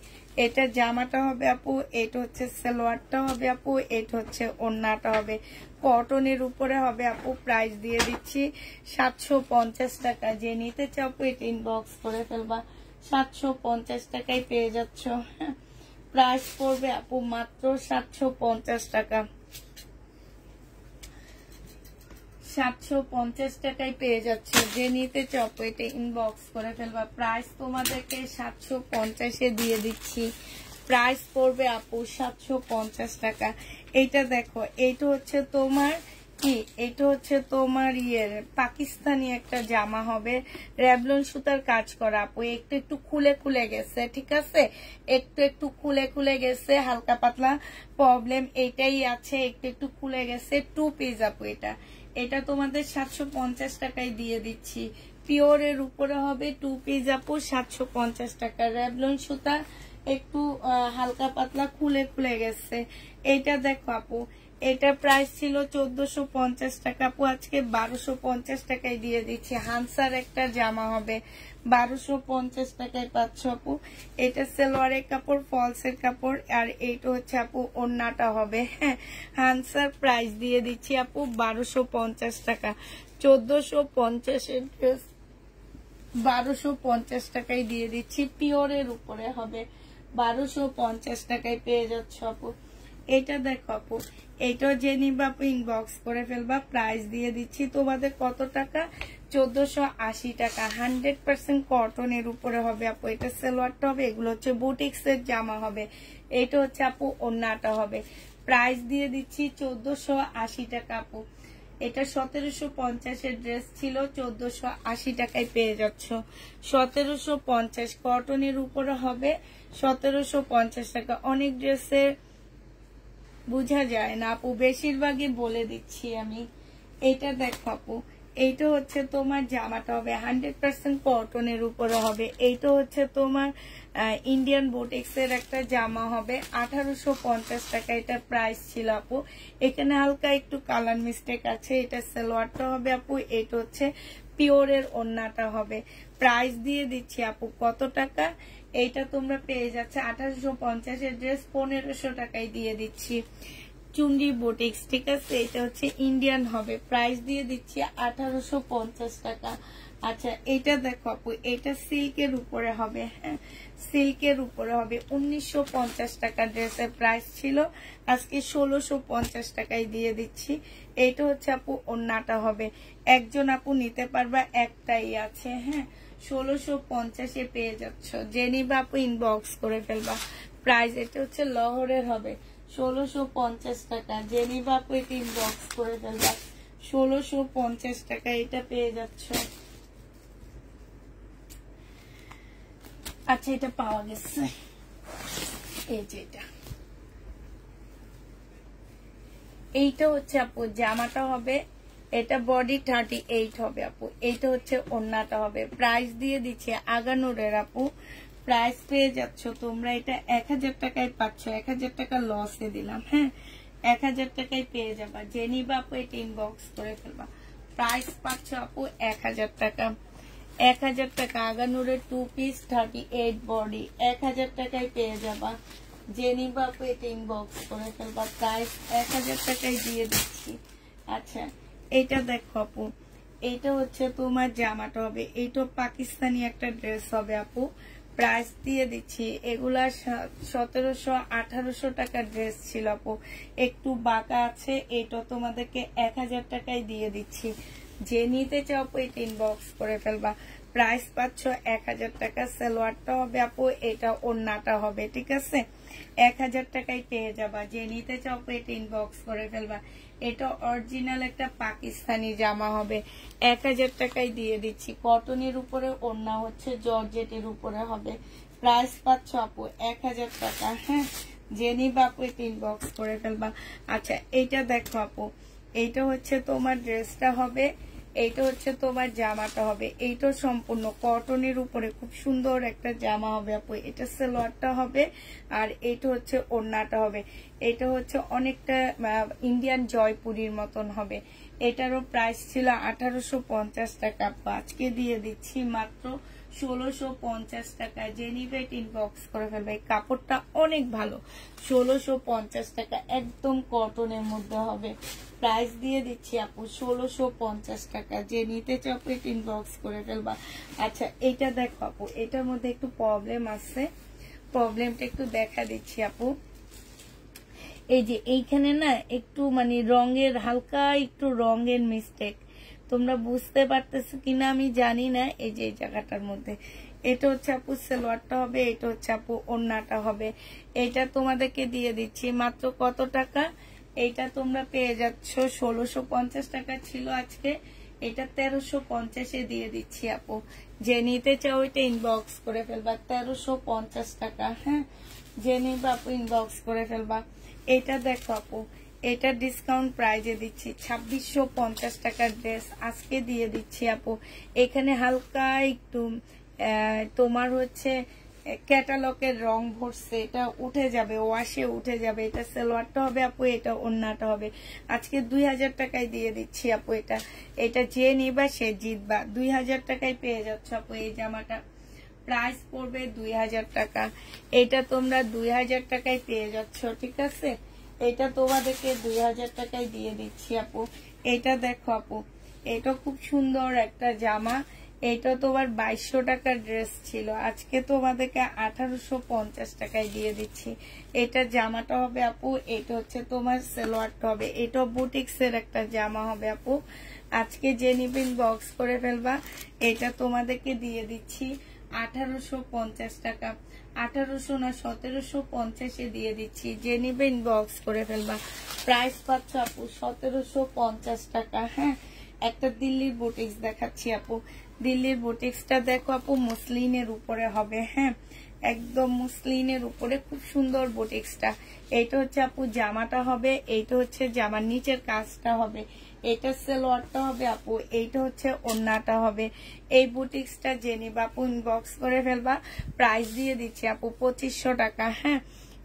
এটা জামাটা হবে আপু, এটা হচ্ছে সালোয়ারটা হবে আপু, এটা হচ্ছে ওড়নাটা হবে, কটনের উপরে হবে আপু। প্রাইস দিয়ে দিচ্ছি 750 টাকা। যে নিতে চাও আপু এটা ইনবক্স করে ফেলবা। 750 টাকায় পেয়ে যাচ্ছ। প্রাইস পড়বে আপু মাত্র 750 টাকা। 750 টাকায় পেয়ে যাচ্ছে। যে নিতে চাও আপু এটা ইনবক্স করে ফেলবা। প্রাইস তোমাদেরকে 750 দিয়ে দিচ্ছি। প্রাইস পড়বে আপু 750 টাকা। এইটা দেখো, এইটা হচ্ছে তোমার কি, এটা হচ্ছে তোমার পাকিস্তানি একটা জামা হবে, রেবলন সুতার কাজ করা আপু। একটু একটু খুলে খুলে গেছে, ঠিক আছে? একটু একটু খুলে খুলে গেছে, হালকা পাতলা প্রবলেম এইটাই আছে, একটু একটু খুলে গেছে। 2 পিস আপু। এটা তোমাদের 750 টাকায় দিয়ে দিচ্ছি। পিওরের উপরে হবে, 2 পিস আপু 750 টাকা। রেবলন সুতা একটু হালকা পাতলা খুলে খুলে গেছে। এইটা দেখো আপু, এটা প্রাইস ছিল 1450 টাকা আপু, আজকে 1250 টাকায় দিয়ে দিচ্ছি। হানসার একটা জামা হবে, 1250 টাকায় পাচ্ছ আপু। এটা সালোয়ারের কাপড়, ফলসের কাপড়, আর এইটা হচ্ছে আপু ওড়নাটা হবে। হ্যাঁ, হানসার প্রাইস দিয়ে দিচ্ছি আপু 1250 টাকা। 1450 ড্রেস 1250 টাকায় দিয়ে দিচ্ছি, পিওরের উপরে হবে, 1250 টাকায় পেয়ে যাচ্ছ আপু। এটা দেখো আপু, এইটা যে নিবা আপু ইনবক্স করে ফেলবা, প্রাইস দিয়ে দিচ্ছি তোমাদের কত টাকা, 1480 টাকা। 100% কটনের উপরে হবে আপু। এটা সালোয়ারটা হবে, এগুলো হচ্ছে বুটিক্স এর জামা হবে, এটা হচ্ছে আপু ওন্নাটা হবে। প্রাইস দিয়ে দিচ্ছি 1480 টাকা আপু। এটা 1750 এর ড্রেস ছিল, 1480 টাকায় পেয়ে যাচ্ছ। 1750 কটনের উপরে হবে, 1750 টাকা। অনেক ড্রেসের বুঝা যায় না আপু, বেশিরভাগই বলে দিচ্ছি আমি। এটা দেখো আপু, এইটা হচ্ছে তোমার জামাটা হবে 100% কটনের উপরে হবে। এইটা হচ্ছে তোমার ইন্ডিয়ান বুটিক্স এর একটা জামা হবে, 1850 টাকা এটা প্রাইস ছিল আপু। এখানে হালকা একটু কালার মিস্টেক আছে। এটা সালোয়ারটা হবে আপু, এটা হচ্ছে পিওরের ওন্নাটা হবে। প্রাইস দিয়ে দিচ্ছি আপু কত টাকা, এইটা তোমরা পেয়ে যাচ্ছে 1850 এর ড্রেস 1500 টাকায় দিয়ে দিচ্ছি। চুন্ডি বুটিক্স, ঠিক আছে, এটা হচ্ছে ইন্ডিয়ান হবে, প্রাইস দিয়ে দিচ্ছি 1850 টাকা। আচ্ছা এটা দেখো আপু, এটা সিল্কের উপরে হবে, হ্যাঁ সিল্কের উপরে হবে, 1950 টাকা ড্রেসের প্রাইস ছিল, আজকে 1650 টাকায় দিয়ে দিচ্ছি। এটা হচ্ছে আপু ওন্নাটা হবে, একজন আপু নিতে পারবা, একটাই আছে, হ্যাঁ 1650 পেয়ে যাচ্ছ। যে নিবা আপু ইনবক্স করে ফেলবা। প্রাইস এটা হচ্ছে লহরের হবে, 1650 টাকা। যে নিবা আপু এটা ইনবক্স করে ফেলবা, 1650 টাকা এটা পেয়ে যাচ্ছ। আচ্ছা এটা পাওয়া গেছে, এই যে এইটা হচ্ছে আপু জামাটা হবে, এটা বডি 38 হবে আপু। এইটা হচ্ছে ওন্নাটা হবে। প্রাইস দিয়ে দিচ্ছে আগানুরের আপু, প্রাইস পেয়ে যাচ্ছ তোমরা এটা 1000 টাকায় পাচ্ছ। 1000 টাকা লসে দিলাম, হ্যাঁ 1000 টাকায় পেয়ে যাবা। যে নিবা আপু এটা ইনবক্স করে ফেলবা। প্রাইস পাচ্ছ আপু 1000 টাকা। 1000 টাকা আগানুরের 2 পিস 38 বডি 1000 টাকায় পেয়ে যাবা। যে নিবা আপু এটা ইনবক্স করে ফেলবা। প্রাইস 1000 টাকায় দিয়ে দিচ্ছি। আচ্ছা এটা দেখো আপু, এইটা হচ্ছে তোমার জামাটা হবে, এইটা পাকিস্তানি একটা ড্রেস হবে আপু। প্রাইস দিয়ে দিচ্ছি, এগুলা 1700-1800 টাকার ড্রেস ছিল আপু, একটু বাঁকা আছে, এটা তোমাদেরকে 1000 টাকায় দিয়ে দিচ্ছি। যে নিতে চাও আপু এটা ইনবক্স করে ফেলবা। প্রাইস পাচ্ছ 1000 টাকা। সালোয়ারটা হবে আপু, এটা ওন্নাটা হবে, ঠিক আছে 1000 টাকায় পেয়ে যাবা। যে নিতে চাও আপু এটা ইনবক্স করে ফেলবা। এটা অরিজিনাল একটা পাকিস্তানি জামা হবে, 1000 টাকায় দিয়ে দিচ্ছি। কটনের উপরে ওন্না হচ্ছে জর্জেটের উপরে হবে। প্রাইস পাচ্ছ আপু 1000 টাকা, হ্যাঁ যে নিবা আপু এটা ইনবক্স করে ফেলবা। আচ্ছা এইটা দেখো আপু, এইটা হচ্ছে তোমার ড্রেসটা হবে, এইটা হচ্ছে তোমার জামাটা হবে, এইটা সম্পূর্ণ কটনের উপরে খুব সুন্দর একটা জামা হবে আপু। এটা সালোয়ারটা হবে, আর এটা হচ্ছে ওড়নাটা হবে। এটা হচ্ছে অনেকটা ইন্ডিয়ান জয়পুরীর মতন হবে। এটারও প্রাইস ছিল 1850 টাকা, আজকে দিয়ে দিচ্ছি মাত্র 1650 টাকা। যে নিবে ইনবক্স করে ফেলবে। এই কাপড়টা অনেক ভালো, 1650 টাকা, একদম কটনের মধ্যে হবে। প্রাইস দিয়ে দিচ্ছি আপু 1650 টাকা। যে নিতে চাও আপু ইনবক্স করে ফেলবা। আচ্ছা এটা দেখো আপু, এটার মধ্যে একটু প্রবলেম আছে, প্রবলেমটা একটু দেখা দিচ্ছি আপু। এই যে এইখানে না একটু মানে রঙের হালকা একটু রঙের মিস্টেক, তোমরা বুঝতে পারতেছো কিনা আমি জানি না। এই যে এই জায়গাটার মধ্যে, এটা হচ্ছে আপু সালোয়ারটা হবে, এটা হচ্ছে আপু ওড়নাটা হবে। এটা তোমাদেরকে দিয়ে দিচ্ছি মাত্র কত টাকা, এইটা তোমরা পেয়ে যাচ্ছ 1650 টাকা ছিল আজকে, এটা 1350 দিয়ে দিচ্ছি আপু। যে নিতে চাও এটা ইনবক্স করে ফেলবা, 1350 টাকা, হ্যাঁ যে নিবা আপু ইনবক্স করে ফেলবা। এটা দেখো আপু, এটা ডিসকাউন্ট প্রাইজে দিচ্ছি 2650 টাকার ড্রেস আজকে দিয়ে দিচ্ছি আপু। এখানে হালকা একটু তোমার হচ্ছে ক্যাটালগের রং ভরছে, এটা উঠে যাবে, ওয়াশে উঠে যাবে। এটা সালোয়ারটা হবে আপু, এটা ওড়নাটা হবে। আজকে 2000 টাকায় দিয়ে দিচ্ছি আপু। এটা যে নিবা সে জিতবা। 2000 টাকায় পেয়ে যাচ্ছ আপু এই জামাটা। প্রাইস পড়বে 2000 টাকা। এটা তোমরা 2000 টাকায় পেয়ে যাচ্ছ, ঠিক আছে। এটা তোমাদেরকে 2000 টাকায় দিয়ে দিচ্ছি আপু। এটা দেখো আপু, এটা খুব সুন্দর একটা জামা। এটা তোমার 2200 টাকার ড্রেস ছিল, আজকে তোমাদেরকে 1850 টাকায় দিয়ে দিচ্ছি। এটা জামাটা হবে আপু, এটা হচ্ছে তোমার সালোয়ারটা হবে। এটা বুটিক্সের একটা জামা হবে আপু। আজকে যে নিবেন বক্স করে ফেলবা। এটা তোমাদেরকে দিয়ে দিচ্ছি 1850 টাকা। 1800 না 1750 দিয়ে দিচ্ছি। যে নিবেন বক্স করে ফেলবা। প্রাইস পাচ্ছ আপু 1750 টাকা। হ্যাঁ, একটা দিল্লির বুটিক্স দেখাচ্ছি আপু। দিল্লির বুটিক্সটা দেখো আপু, মুসলিনের উপরে হবে। হ্যাঁ, একদম মুসলিনের উপরে খুব সুন্দর বুটিক্সটা। এইটা হচ্ছে আপু জামাটা হবে, এইটা হচ্ছে জামার নিচের কাজটা হবে, এটা সালোয়ারটা হবে আপু, এইটা হচ্ছে ওড়নাটা হবে। এই বুটিক্সটা যে নিবা আপু ইনবক্স করে ফেলবা। প্রাইস দিয়ে দিচ্ছি আপু 2500 টাকা। হ্যাঁ,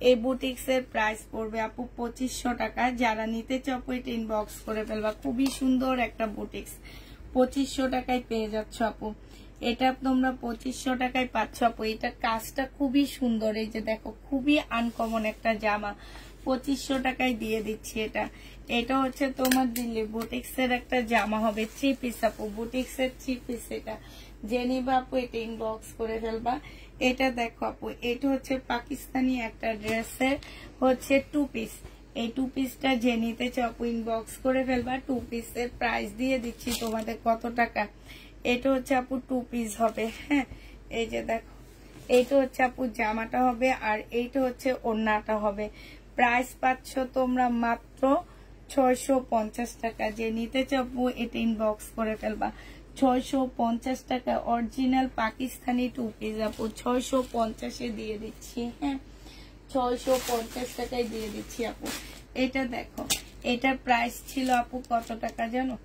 এই বুটিক্সের প্রাইস পড়বে আপু 2500 টাকা। যারা নিতে চাও এটা ইনবক্স করে ফেলবা। খুবই সুন্দর একটা বুটিক্স, 2500 টাকায় পেয়ে যাচ্ছ আপু। এটা তোমরা 2500 টাকায় পাচ্ছ আপু। এটা কাজটা খুবই সুন্দর, এই যে দেখো খুবই আনকমন একটা জামা, 2500 টাকায় দিয়ে দিচ্ছি এটা। এটা হচ্ছে তোমার দিল্লি বুটিক্সের একটা জামা হবে, 3 পিস আপু, বুটিক্সের 3 পিস। এটা যে নিবা আপু এটা ইনবক্স করে ফেলবা। এটা দেখো আপু, এটা হচ্ছে পাকিস্তানি একটা ড্রেসের হচ্ছে 2 পিস। এই 2 পিসটা যে নিতে চাও আপু ইনবক্স করে ফেলবা। 2 পিসের প্রাইস দিয়ে দিচ্ছি তোমাদের কত টাকা। এটা হচ্ছে আপু 2 পিস হবে। হ্যাঁ, এই যে দেখো, এইটা হচ্ছে আপু জামাটা হবে, আর এইটা হচ্ছে ওড়নাটা হবে। প্রাইস পাচ্ছ তোমরা মাত্র 650 টাকা। যে নিতে চাও আপু এটা ইনবক্স করে ফেলবা। 650 টাকা অরিজিনাল পাকিস্তানি 2 পিস আপু, 650 দিয়ে দিচ্ছি। হ্যাঁ, 650 টাকায় দিয়ে দিচ্ছি আপু। এটা দেখো, এটার প্রাইস ছিল আপু কত টাকা জানো?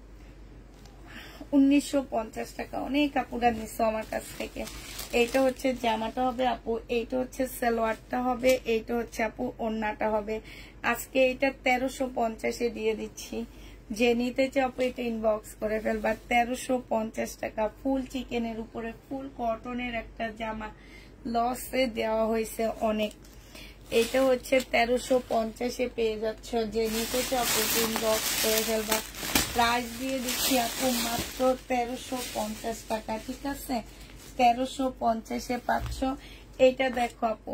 1950 টাকা। অনেক আপুরা নিছো আমার কাছ থেকে। এইটা হচ্ছে জামাটা হবে আপু, এইটা হচ্ছে সালোয়ারটা হবে, এইটা হচ্ছে আপু ওড়নাটা হবে। আজকে এটা 1350 দিয়ে দিচ্ছি। যে নিতে চাও আপু এটা ইনবক্স করে ফেলবা। 1350 টাকা। ফুল চিকেনের উপরে ফুল কটনের একটা জামা, লসে দেওয়া হয়েছে অনেক। এটা হচ্ছে 1350 পেয়ে যাচ্ছ। যে নিতে চাও আপু ইনবক্স করে ফেলবা। প্রাইস দিয়ে দিচ্ছি আপু মাত্র 1350 টাকা। ঠিক আছে, 1350 পাচ্ছ। এইটা দেখো আপু,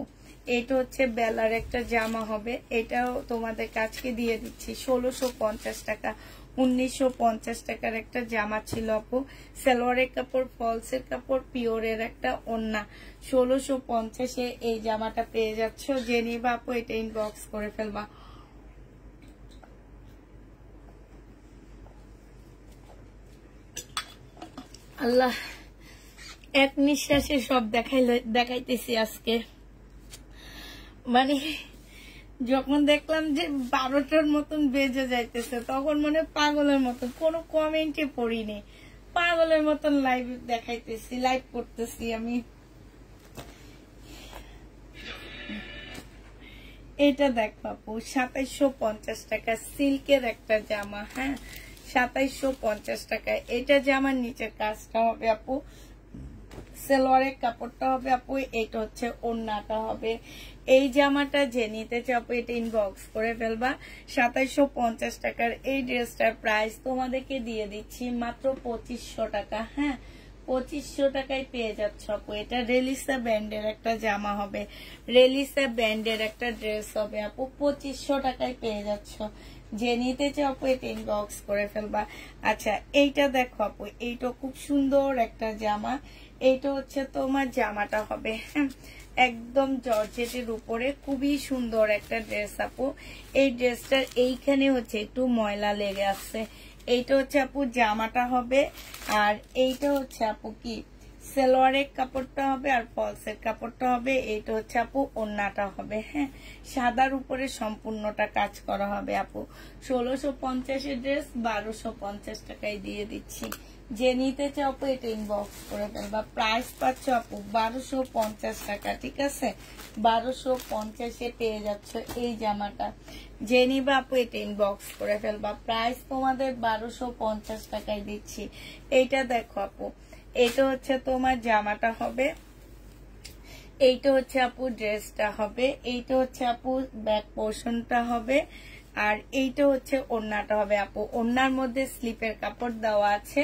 এটা হচ্ছে বেলার একটা জামা হবে। এটাও তোমাদের কাছকে দিয়ে দিচ্ছি 1650 টাকা। 1950 টাকার একটা জামা ছিল আপু। সালোয়ারের কাপড়, ফলসের কাপড়, পিওরের একটা ওড়না। 1650 এই জামাটা পেয়ে যাচ্ছ। যে নিবা আপু এটা ইনবক্স করে ফেলবা। আল্লাহ, এক নিঃশ্বাসে সব দেখাইতেছি আজকে। মানে যখন দেখলাম যে 12টার মতন বেজে যাইতেছে, তখন মনে পাগলের মতন কোনো কমেন্টে পড়িনি, পাগলের মতন লাইভ দেখাইতেছি, লাইভ করতেছি আমি। এটা দেখো আপু 2750 টাকা, সিল্কের একটা জামা। হ্যাঁ, 2750 টাকা। এটা জামার নিচের কাজটা হবে আপু, সালোয়ারের কাপড়টা হবে আপু, এটা হচ্ছে ওড়নাটা হবে। এই জামাটা যে নিতে চাও আপু এটা ইনবক্স করে ফেলবা। 2750 টাকার এই ড্রেসটার প্রাইস তোমাদেরকে দিয়ে দিচ্ছি মাত্র 2500 টাকা। হ্যাঁ, 2500 টাকায় পেয়ে যাচ্ছ আপু। এটা রেলিসা ব্যান্ডের একটা জামা হবে, রেলিসা ব্যান্ডের একটা ড্রেস হবে আপু, 2500 টাকায় পেয়ে যাচ্ছ। যে নিতে চাও আপু এটা ইনবক্স করে ফেলবা। আচ্ছা, এইটা দেখো আপু, এইটা খুব সুন্দর একটা জামা। এইটা হচ্ছে তোমার জামাটা হবে। হ্যাঁ, একদম জর্জেটের উপরে খুবই সুন্দর একটা ড্রেস আপু। এই ড্রেসটার এইখানে হচ্ছে একটু ময়লা লেগে আছে। এইটা হচ্ছে আপু জামাটা হবে, আর এইটা হচ্ছে আপু কি সালোয়ারের কাপড়টা হবে, আর ফলসের কাপড়টা হবে। এইটা হচ্ছে আপু ওড়নাটা হবে। হ্যাঁ, সাদার উপরে সম্পূর্ণটা কাজ করা হবে আপু। 1650 ড্রেস 1250 টাকায় দিয়ে দিচ্ছি। যে নিতে চাও আপু এটা ইনবক্স করে ফেলবা। প্রাইস পাচ্ছ আপু 1250 টাকা। ঠিক আছে, 1250 পেয়ে যাচ্ছ এই জামাটা। যে নিবা আপু এটা ইনবক্স করে ফেলবা। প্রাইস তোমাদের 1250 টাকায় দিচ্ছি। এইটা দেখো আপু, এটা হচ্ছে তোমার জামাটা হবে, এইটা হচ্ছে আপু ড্রেসটা হবে, এইটা হচ্ছে আপু ব্যাক পোর্শনটা হবে। আর এইটা হচ্ছে ওড়নাটা হবে আপু। ওড়নার মধ্যে স্লিপের কাপড় দেওয়া আছে।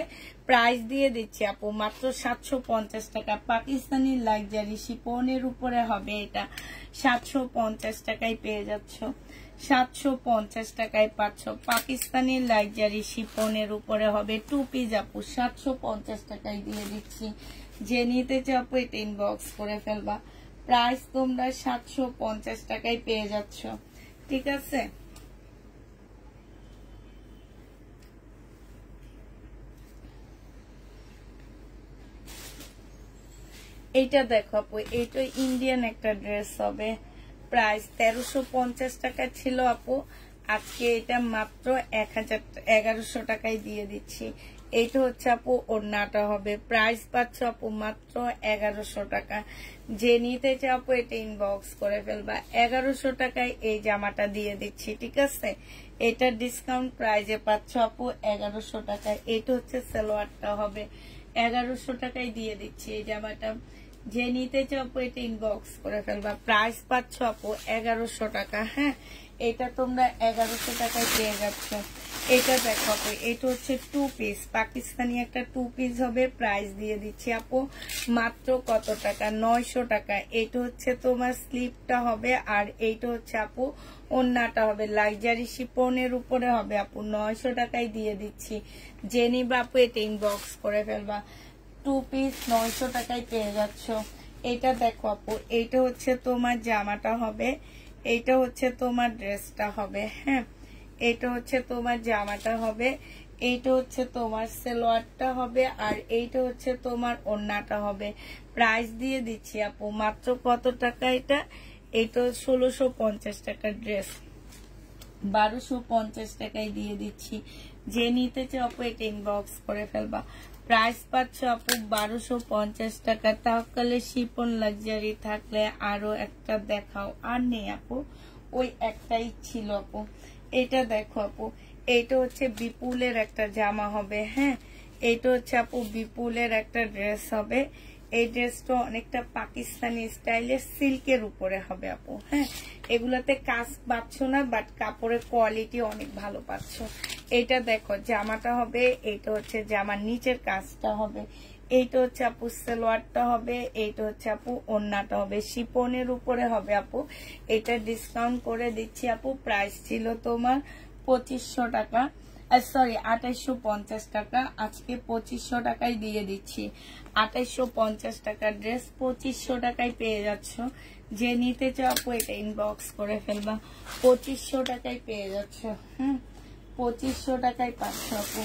প্রাইস দিয়ে দিচ্ছি আপু মাত্র 750 টাকা। পাকিস্তানি লাক্সারি শিপনের উপরে হবে এটা। 750 টাকায় পেয়ে যাচ্ছ, 750 টাকায় পাচ্ছ। পাকিস্তানি লাক্সারি শিপনের উপরে হবে 2 পিস আপু, 750 টাকায় দিয়ে দিচ্ছি। যে নিতে চাও আপু এটা ইনবক্স করে ফেলবা। প্রাইস তোমরা 750 টাকায় পেয়ে যাচ্ছ, ঠিক আছে। এইটা দেখো আপু, এইটা ইন্ডিয়ান একটা ড্রেস হবে। প্রাইস 1350 টাকা ছিল আপু, আজকে এটা মাত্র 1100 টাকায় দিয়ে দিচ্ছি। এইটা হচ্ছে আপু ওড়নাটা হবে। প্রাইস পাচ্ছ আপু মাত্র 1100 টাকা। যে নিতে চাও আপু এটা ইনবক্স করে ফেলবা। 1100 টাকায় এই জামাটা দিয়ে দিচ্ছি, ঠিক আছে। এটা ডিসকাউন্ট প্রাইজে পাচ্ছ আপু 1100 টাকায়। এটা হচ্ছে সালোয়ারটা হবে, 1100 টাকায় দিয়ে দিচ্ছি এই জামাটা। যে নিতে চাও আপু এটা ইনবক্স করে ফেলবা। প্রাইস পাচ্ছ আপু 1100 টাকা। হ্যাঁ, এটা তোমরা 1100 টাকায় পেয়ে যাচ্ছ। এটা দেখো আপু, এটা হচ্ছে 2 পিস, পাকিস্তানি একটা 2 পিস হবে। প্রাইস দিয়ে দিচ্ছি আপু মাত্র কত টাকা, 900 টাকা। এটা হচ্ছে তোমার স্লিপটা হবে, আর এইটা হচ্ছে আপু ওড়নাটা হবে। লাক্সারি শিপনের উপরে হবে আপু, 900 টাকায় দিয়ে দিচ্ছি। যে নিবা আপু এটা ইনবক্স করে ফেলবা। 2 পিস 900 টাকায় পেয়ে যাচ্ছ। এটা দেখো আপু, এইটা হচ্ছে তোমার জামাটা হবে, এইটা হচ্ছে তোমার ড্রেসটা হবে। হ্যাঁ, এটা হচ্ছে তোমার জামাটা হবে, এইটা হচ্ছে তোমার সালোয়ারটা হবে, আর এইটা হচ্ছে তোমার ওড়নাটা হবে। প্রাইস দিয়ে দিচ্ছি আপু মাত্র কত টাকা, এটা 1650 টাকার ড্রেস, 1250 টাকায় দিয়ে দিচ্ছি। যে নিতে চাও আপু এটা ইনবক্স করে ফেলবা। প্রাইস পাচ্ছ আপু 1250 টাকা। তাহলে শিপন লাক্সারি থাকলে আরো একটা দেখাও। আর নেই আপু, ওই একটাই ছিল আপু। এটা দেখো আপু, এইটা হচ্ছে বিপুলের একটা জামা হবে। হ্যাঁ, এইটা হচ্ছে আপু বিপুলের একটা ড্রেস হবে। এই ড্রেসটা অনেকটা পাকিস্তানি স্টাইলের সিল্কের উপরে হবে আপু। হ্যাঁ, এগুলাতে কাজ পাচ্ছ না, বাট কাপড়ের কোয়ালিটি অনেক ভালো পাচ্ছ। এইটা দেখো জামাটা হবে, এইটা হচ্ছে জামার নিচের কাজটা হবে, এইটা হচ্ছে আপু সালোয়ারটা হবে, এইটা হচ্ছে আপু ওড়নাটা হবে। শিপনের উপরে হবে আপু। এটা ডিসকাউন্ট করে দিচ্ছি আপু। প্রাইস ছিল তোমার 2500 টাকা, সরি 2850 টাকা। আজকে 2500 টাকায় দিয়ে দিচ্ছি। 2850 টাকার ড্রেস 2500 টাকায় পেয়ে যাচ্ছ। যে নিতে চাও আপু এটা ইনবক্স করে ফেলবা। 2500 টাকায় পেয়ে যাচ্ছ। 2500 টাকায় পাচ্ছ আপু।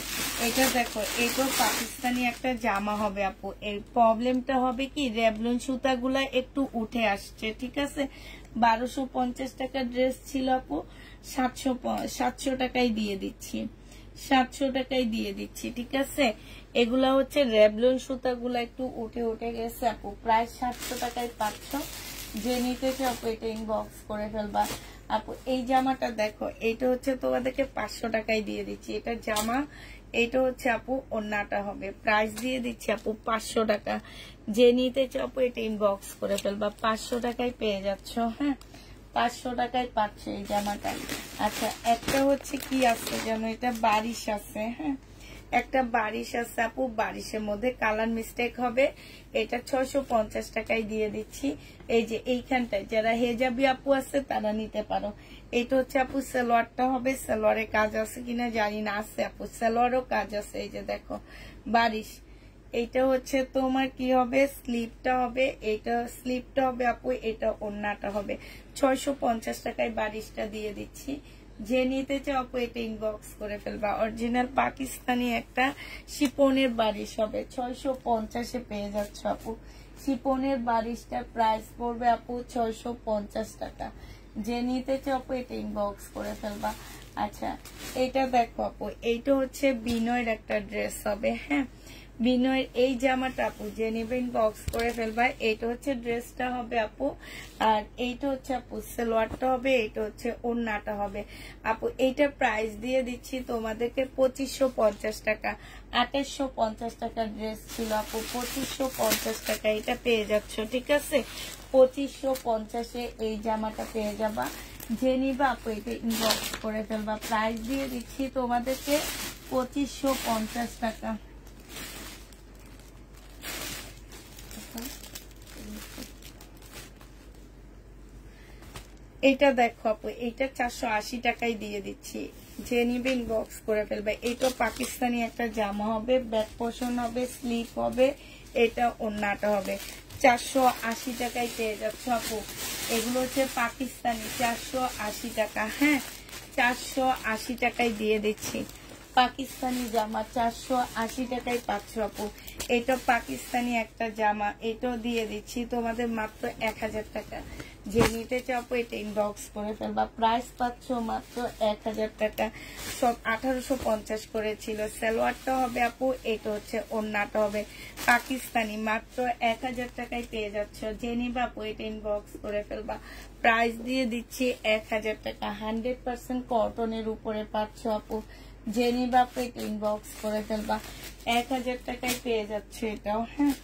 এটা দেখো, এটাও পাকিস্তানি একটা জামা হবে আপু। এর প্রবলেমটা হবে কি, রেবলন সুতাগুলা একটু উঠে আসছে, ঠিক আছে। 1250 টাকার ড্রেস ছিল আপু, 700 টাকায় দিয়ে দিচ্ছি, 700 টাকায় দিয়ে দিচ্ছি, ঠিক আছে। এগুলা হচ্ছে রেবলন সুতাগুলা একটু উঠে উঠে গেছে আপু। প্রায় 700 টাকায় পাচ্ছ। যে নিতে চাও আপু এটা ইনবক্স করে ফেলবা আপু। এই জামাটা দেখো, এইটা হচ্ছে তোমাদেরকে 500 টাকায় দিয়ে দিচ্ছি। এটা জামা, এইটা হচ্ছে আপু ওড়নাটা হবে। প্রাইস দিয়ে দিচ্ছি আপু 500 টাকা। যে নিতে চাও আপু এটা ইনবক্স করে ফেলবা। 500 টাকায় পেয়ে যাচ্ছ। হ্যাঁ, 500 টাকায় পাচ্ছ এই জামাটা। আচ্ছা, একটা হচ্ছে কি আছে যেন, এটা বারিশ আছে। হ্যাঁ, একটা বারিশ আছে আপু, বারিশের মধ্যে কালার মিস্টেক হবে। এটা 650 টাকায় দিয়ে দিচ্ছি। এই যে এইখানটায় যারা হেজাবি আপু আছে তারা নিতে পারো। এটা হচ্ছে আপু সালোয়ারটা হবে। সালোয়ারে কাজ আছে কিনা জানি না, আছে আপু, সালোয়ারও কাজ আছে। এই যে দেখো বারিশ। এইটা হচ্ছে তোমার কি হবে, স্লিপটা হবে। এটা স্লিপটা হবে আপু, এটা ওড়নাটা হবে। 650 টাকায় বারিশটা দিয়ে দিচ্ছি। যে নিতে চাও আপু এটা ইনবক্স করে ফেলবা। অরিজিনাল পাকিস্তানি একটা শিপনের বারিশ হবে, 650-এ পেয়ে যাচ্ছ আপু। শিপনের বারিশটার প্রাইস পড়বে আপু 650 টাকা। যে নিতে চাও আপু এটা ইনবক্স করে ফেলবা। আচ্ছা, এটা দেখো আপু, এইটা হচ্ছে বিনয়ের একটা ড্রেস হবে। হ্যাঁ, বিনয়ের এই জামাটা আপু যে নেবে ইনবক্স করে ফেলবা। এইটা হচ্ছে ড্রেসটা হবে আপু, আর এইটা হচ্ছে আপু সালোয়ারটা হবে, এইটা হচ্ছে ওড়নাটা হবে আপু। এইটা প্রাইস দিয়ে দিচ্ছি তোমাদেরকে 2550 টাকা। 2850 টাকার ড্রেস ছিল আপু, 2550 টাকা এটা পেয়ে যাচ্ছ, ঠিক আছে। 2550-এ এই জামাটা পেয়ে যাবা। যে নিবা আপু এটা ইনবক্স করে ফেলবা। প্রাইস দিয়ে দিচ্ছি তোমাদেরকে 2550 টাকা। এটা দেখো আপু, এটা 480 টাকায় দিয়ে দিচ্ছি, যে নিবে ইনবক্স করে ফেলবে। এটা পাকিস্তানি একটা জামা হবে, ব্যাক পোর্শন হবে, স্লিপ হবে, এটা ওন্নাটা হবে। 480 টাকায় পেয়ে যাচ্ছ আপু। এগুলো হচ্ছে পাকিস্তানি, 480 টাকা। হ্যাঁ, 480 টাকায় দিয়ে দিচ্ছি পাকিস্তানি জামা, 480 টাকায় পাচ্ছ আপু। এটা পাকিস্তানি একটা জামা, এটাও দিয়ে দিচ্ছি তোমাদের মাত্র 1000 টাকা। যে নিতে চাও এটা ইনবক্স করে ফেলবা। প্রাইস পাচ্ছ মাত্র 1000 টাকা। সব 1850 করেছিল। সালোয়ারটা হবে আপু, এটা হচ্ছে ওড়নাটা হবে পাকিস্তানি, মাত্র 1000 টাকায় পেয়ে যাচ্ছ। যে নিবা আপু এটা ইনবক্স করে ফেলবা। প্রাইস দিয়ে দিচ্ছি 1000 টাকা। 100% কটনের উপরে পাচ্ছ আপু। যে নিবা আপু এটা ইনবক্স করে ফেলবা। 1000 টাকায় পেয়ে যাচ্ছে এটাও। হ্যাঁ,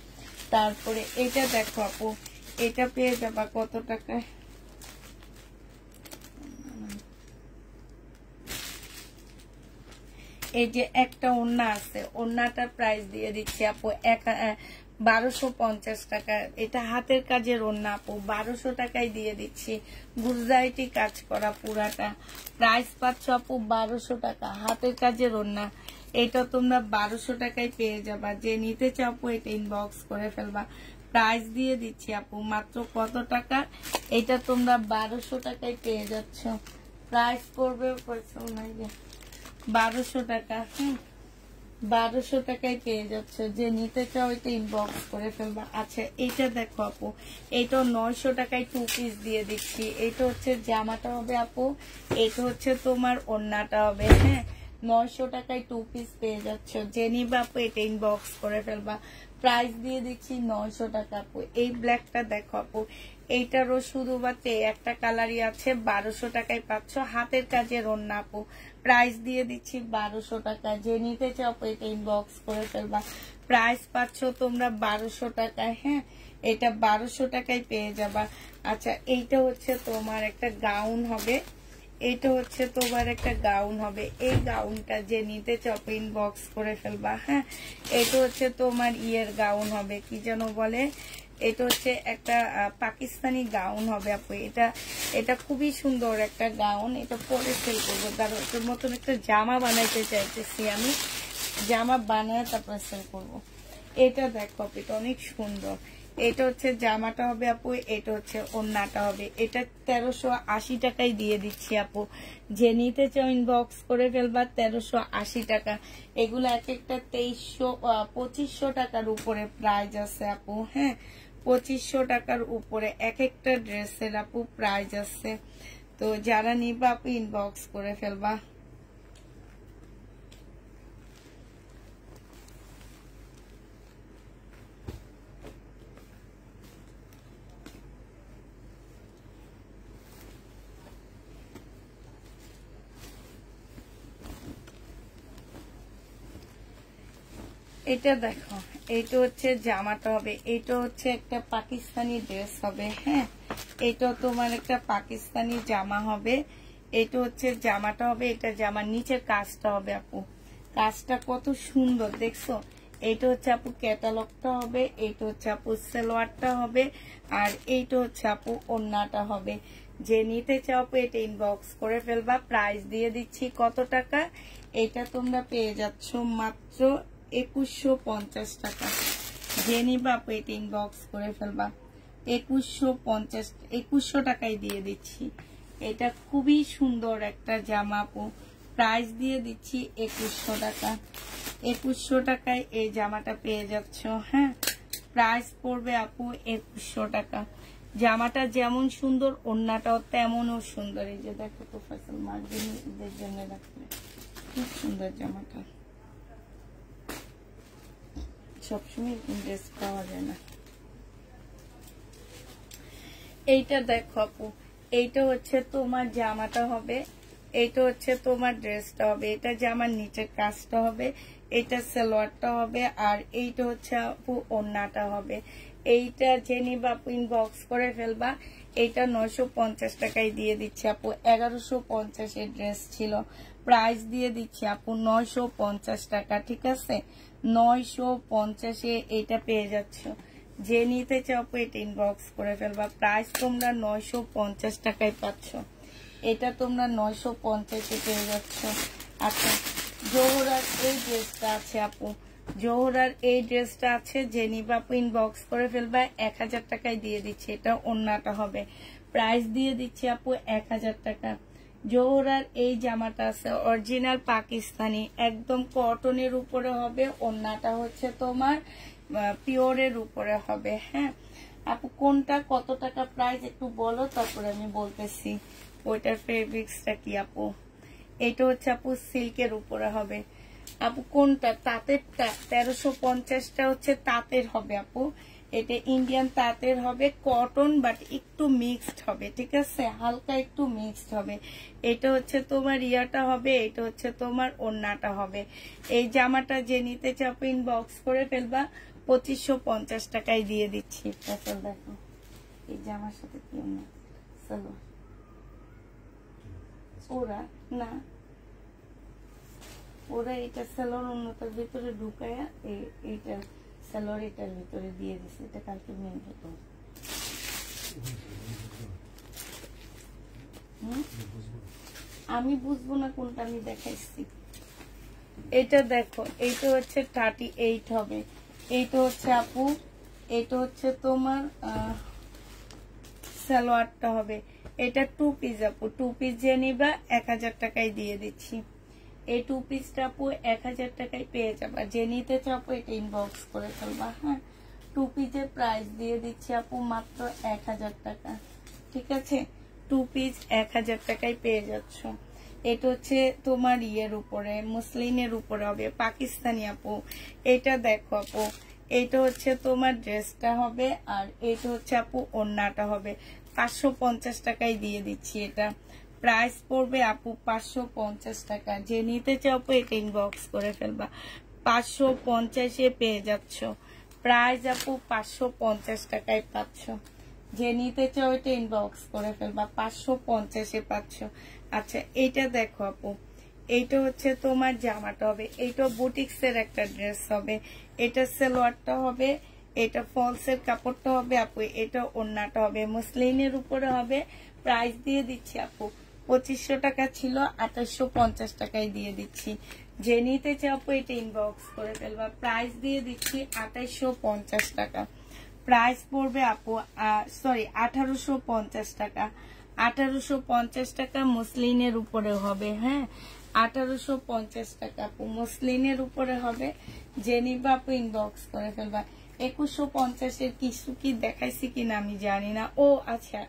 তারপরে এটা দেখো আপু, এটা পেয়ে যাবা কত টাকায়? এই যে একটা ওড়না আছে, ওড়নাটার প্রাইস দিয়ে দিচ্ছি আপু 1250 টাকা। এটা হাতের কাজের ওড়না আপু, 1200 টাকায় দিয়ে দিচ্ছি। গুজরাটি কাজ করা পুরাটা। প্রাইস পাচ্ছ আপু 1200 টাকা, হাতের কাজের ওড়না। এটা তোমরা 1200 টাকায় পেয়ে যাবা। যে নিতে চাও আপু এটা ইনবক্স করে ফেলবা। প্রাইস দিয়ে দিচ্ছি আপু মাত্র কত টাকা? এটা তোমরা 1200 টাকায় পেয়ে যাচ্ছ। প্রাইস পড়বে 1200 টাকা। 1200 টাকায় পেয়ে যাচ্ছ। যে নিতে চাও এটা ইনবক্স করে ফেলবা। আচ্ছা, এটা দেখো আপু, এটা 900 টাকায় 2 পিস দিয়ে দিচ্ছি। এটা হচ্ছে জামাটা হবে আপু, এটা হচ্ছে তোমার ওড়নাটা হবে। হ্যাঁ, 900 টাকায় 2 পিস পেয়ে যাচ্ছ। যে নিবা আপু এটা ইনবক্স করে ফেলবা। প্রাইস দিয়ে দিচ্ছি 900 টাকা আপু। এই ব্ল্যাকটা দেখো আপু, এইটারও শুধুমাত্র একটা কালারই আছে, 1200 টাকায় পাচ্ছ। হাতের কাজের ওড়না আপু। প্রাইস দিয়ে দিচ্ছি 1200 টাকা। যে নিতে চাও এটা ইনবক্স করে ফেলবা। প্রাইস পাচ্ছ তোমরা 1200 টাকায়। হ্যাঁ, এটা 1200 টাকায় পেয়ে যাবা। আচ্ছা, এইটা হচ্ছে তোমার একটা গাউন হবে, এটা হচ্ছে তোমার একটা গাউন হবে। এই গাউনটা যে নিতে চাও ইনবক্স করে ফেলবা। হ্যাঁ, এটা হচ্ছে তোমার গাউন হবে, কি যেন বলে, এটা হচ্ছে একটা পাকিস্তানি গাউন হবে আপু। এটা খুবই সুন্দর একটা গাউন। এটা পরে সেল করবো, কারণ এটার মতন একটা জামা বানাইতে চাইতেছি আমি। জামা বানায় তারপরে সেল করবো। এটা দেখো, এটা অনেক সুন্দর। এটা হচ্ছে জামাটা হবে আপু, এটা হচ্ছে ওড়নাটা হবে। এটা 1380 টাকায় দিয়ে দিচ্ছি আপু। যে নিতে চাও ইনবক্স করে ফেলবা। 1380 টাকা। এগুলো এক একটা 2500 টাকার উপরে প্রাইস আছে আপু। হ্যাঁ, 2500 টাকার উপরে এক একটা ড্রেসের আপু প্রাইস আছে। তো যারা নিবা আপু ইনবক্স করে ফেলবা। এটা দেখো, এটা হচ্ছে জামাটা হবে, এটা হচ্ছে একটা পাকিস্তানি ড্রেস হবে। হ্যাঁ, এটা তোমার একটা পাকিস্তানি জামা হবে। এটা হচ্ছে জামাটা হবে, এটা জামার নিচের কাজটা হবে আপু। কাজটা কত সুন্দর দেখছো। এটা হচ্ছে আপু ক্যাটালগটা হবে, এটা হচ্ছে আপু সালোয়ারটা হবে, আর এইটা হচ্ছে আপু ওড়নাটা হবে। যে নিতে চাও আপু এটা ইনবক্স করে ফেলবা। প্রাইস দিয়ে দিচ্ছি কত টাকা? এটা তোমরা পেয়ে যাচ্ছ মাত্র 2150 টাকা। যে নিবা আপু এটা ইনবক্স করে ফেলবা। 2100 টাকায় দিয়ে দিচ্ছি। এটা খুবই সুন্দর একটা জামা আপু। প্রাইস দিয়ে দিচ্ছি 2100 টাকা। 2100 টাকায় এই জামাটা পেয়ে যাচ্ছ। হ্যাঁ, প্রাইস পড়বে আপু 2100 টাকা। জামাটা যেমন সুন্দর, ওড়নাটাও তেমনও সুন্দর। এই যে দেখো তো ফসল মার্জিনদের জন্য রাখলে খুব সুন্দর জামাটা। সবসময় ড্রেস পাওয়া যায় না। এইটা দেখো আপু, এইটা হচ্ছে তোমার জামাটা হবে, এইটা হচ্ছে তোমার ড্রেসটা হবে। এটা জামার নিচের কাজটা হবে, এটা সালোয়ারটা হবে, আর এইটা হচ্ছে আপু ওড়নাটা হবে। এইটা যে নিবা আপু ইনবক্স করে ফেলবা। এইটা 950 টাকায় দিয়ে দিচ্ছি আপু। 1150 এর ড্রেস ছিল, প্রাইস দিয়ে দিচ্ছি আপু 950 টাকা। ঠিক আছে, 950 এইটা পেয়ে যাচ্ছ। যে নিতে চাও আপু এটা ইনবক্স করে ফেলবা। প্রাইস তোমরা 950 টাকায় পাচ্ছ। এটা তোমরা 950 পেয়ে যাচ্ছ। আচ্ছা, জোহরার এই ড্রেসটা আছে আপু, জোহরার এই ড্রেসটা আছে, যে নিবা আপু ইনবক্স করে ফেলবা। 1000 টাকায় দিয়ে দিচ্ছি। এটা ওন্নাটা হবে, প্রাইস দিয়ে দিচ্ছি আপু 1000 টাকা। জোহরার এই জামাটা আছে অরিজিনাল পাকিস্তানি, একদম কটনের উপরে হবে, ওন্নাটা হচ্ছে তোমার পিওরের উপরে হবে। হ্যাঁ আপু, কোনটা কত টাকা প্রাইস একটু বলো, তারপরে আমি বলতেছি ওইটার ফেব্রিক্সটা কি আপু। এইটা হচ্ছে আপু সিল্কের উপরে হবে আপু। কোনটা? তাঁতেরটা 1350টা হচ্ছে তাঁতের হবে আপু। এটা ইন্ডিয়ান তাঁতের হবে, কটন বাট একটু মিক্সড হবে। ঠিক আছে, হালকা একটু মিক্সড হবে। এটা হচ্ছে তোমার ইয়াটা হবে, এটা হচ্ছে তোমার ওন্নাটা হবে। এই জামাটা যে নিতে চাও ইনবক্স করে ফেলবা। 2550 টাকায় দিয়ে দিচ্ছি। দেখো এই জামার সাথে কি ওন্না, চলো ওরা না, ওরা এটা সেলোর উন্নতার ভিতরে ঢুকায়া এইটা সেলোর এটার ভিতরে দিয়ে দিচ্ছে। এটা কালকে মেন হতো। আমি বুঝবো না কোনটা, আমি দেখাইছি। এটা দেখো, এইটা হচ্ছে 38 হবে। এইটা হচ্ছে আপু, এইটা হচ্ছে তোমার সালোয়ারটা হবে। এটা 2 পিস আপু, 2 পিস যে নিবা 1000 টাকায় দিয়ে দিচ্ছি। এই 2 পিসটা আপু 1000 টাকায় পেয়ে যাবা। যে নিতে চাও আপু এটা ইনবক্স করে ফেলবা। হ্যাঁ, 2 পিসের প্রাইস দিয়ে দিচ্ছি আপু মাত্র 1000 টাকা। ঠিক আছে, 2 পিস 1000 টাকায় পেয়ে যাচ্ছ। এটা হচ্ছে তোমার ইয়ের উপরে, মুসলিনের উপরে হবে, পাকিস্তানি আপু। এটা দেখো আপু, এইটা হচ্ছে তোমার ড্রেসটা হবে, আর এইটা হচ্ছে আপু ওন্নাটা হবে। 550 টাকায় দিয়ে দিচ্ছি। এটা প্রাইস পড়বে আপু 550 টাকা। যে নিতে চাও আপু এটা ইনবক্স করে ফেলবা। 550 পেয়ে যাচ্ছ। প্রাইস আপু 550 টাকায় পাচ্ছ। যে নিতে চাও এটা ইনবক্স করে ফেলবা। 550 পাচ্ছ। আচ্ছা, এইটা দেখো আপু, এইটা হচ্ছে তোমার জামাটা হবে। এইটা বুটিক্সের একটা ড্রেস হবে। এটা সালোয়ারটা হবে, এটা ফলসের কাপড়টা হবে আপু। এটা ওন্নাটা হবে, মুসলিনের উপরে হবে। প্রাইস দিয়ে দিচ্ছি আপু 2500 টাকা ছিল, 2850 টাকায় দিয়ে দিচ্ছি। যে নিতে চাও আপু এটা ইনবক্স করে ফেলবা। প্রাইস দিয়ে দিচ্ছি 2850 টাকা। প্রাইস পড়বে আপু সরি 1850 টাকা। 1850 টাকা মুসলিনের উপরে হবে। হ্যাঁ, 1850 টাকা আপু মুসলিনের উপরে হবে। যে নিবা আপু ইনবক্স করে ফেলবা। 2150 কিছু কি দেখাইছি কিনা আমি জানি না। ও আচ্ছা,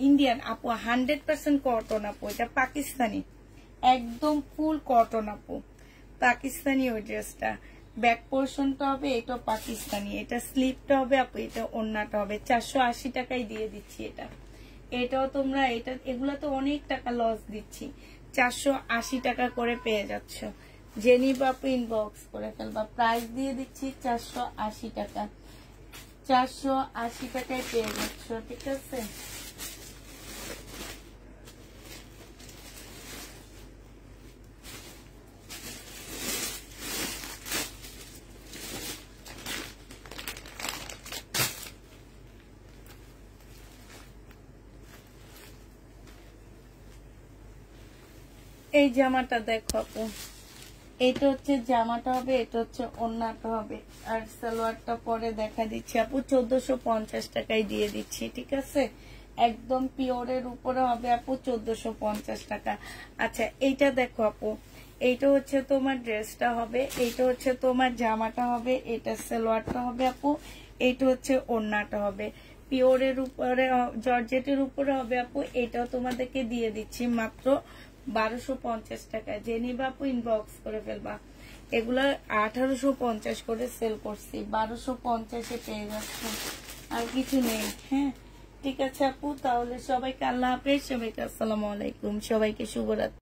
ইন্ডিয়ান আপু 100% কটন আপু। এটা পাকিস্তানি, একদম ফুল কটন আপু, পাকিস্তানি ওই ড্রেসটা। ব্যাক পোর্শনটা হবে, এটা পাকিস্তানি। এটা স্লিপটা হবে আপু, এটা ওন্নাটা হবে। 480 টাকায় দিয়ে দিচ্ছি। এটাও তোমরা এগুলা তো অনেক টাকা লস দিচ্ছি। 480 টাকা করে পেয়ে যাচ্ছ। যে নিবা আপু ইনবক্স করে ফেলবা। প্রাইস দিয়ে দিচ্ছি 480 টাকা। 480 টাকায় পেয়ে যাচ্ছ। ঠিক আছে, এই জামাটা দেখো আপু, এটা হচ্ছে জামাটা হবে, এটা হচ্ছে ওন্নাটা হবে। আর সালোয়ারটা পরে দেখা দিচ্ছি আপু। 1450 টাকায় দিয়ে দিচ্ছি। ঠিক আছে, একদম পিওরের উপরে হবে আপু, 1450 টাকা। আচ্ছা, এইটা দেখো আপু, এইটা হচ্ছে তোমার ড্রেসটা হবে, এইটা হচ্ছে তোমার জামাটা হবে, এটা সালোয়ারটা হবে আপু, এইটা হচ্ছে ওন্নাটা হবে। পিওরের উপরে জর্জেটের উপরে হবে আপু। এটাও তোমাদেরকে দিয়ে দিচ্ছি মাত্র 1250 টাকা। যে নিবা আপু ইনবক্স করে ফেলবা। এগুলা 1850 করে সেল করছি, 1250 পেয়ে যাচ্ছে। আর কিছু নেই। হ্যাঁ, ঠিক আছে আপু, তাহলে সবাইকে আল্লাহ হাফেজ, সবাইকে আসসালামু আলাইকুম, সবাইকে শুভরাত্রি।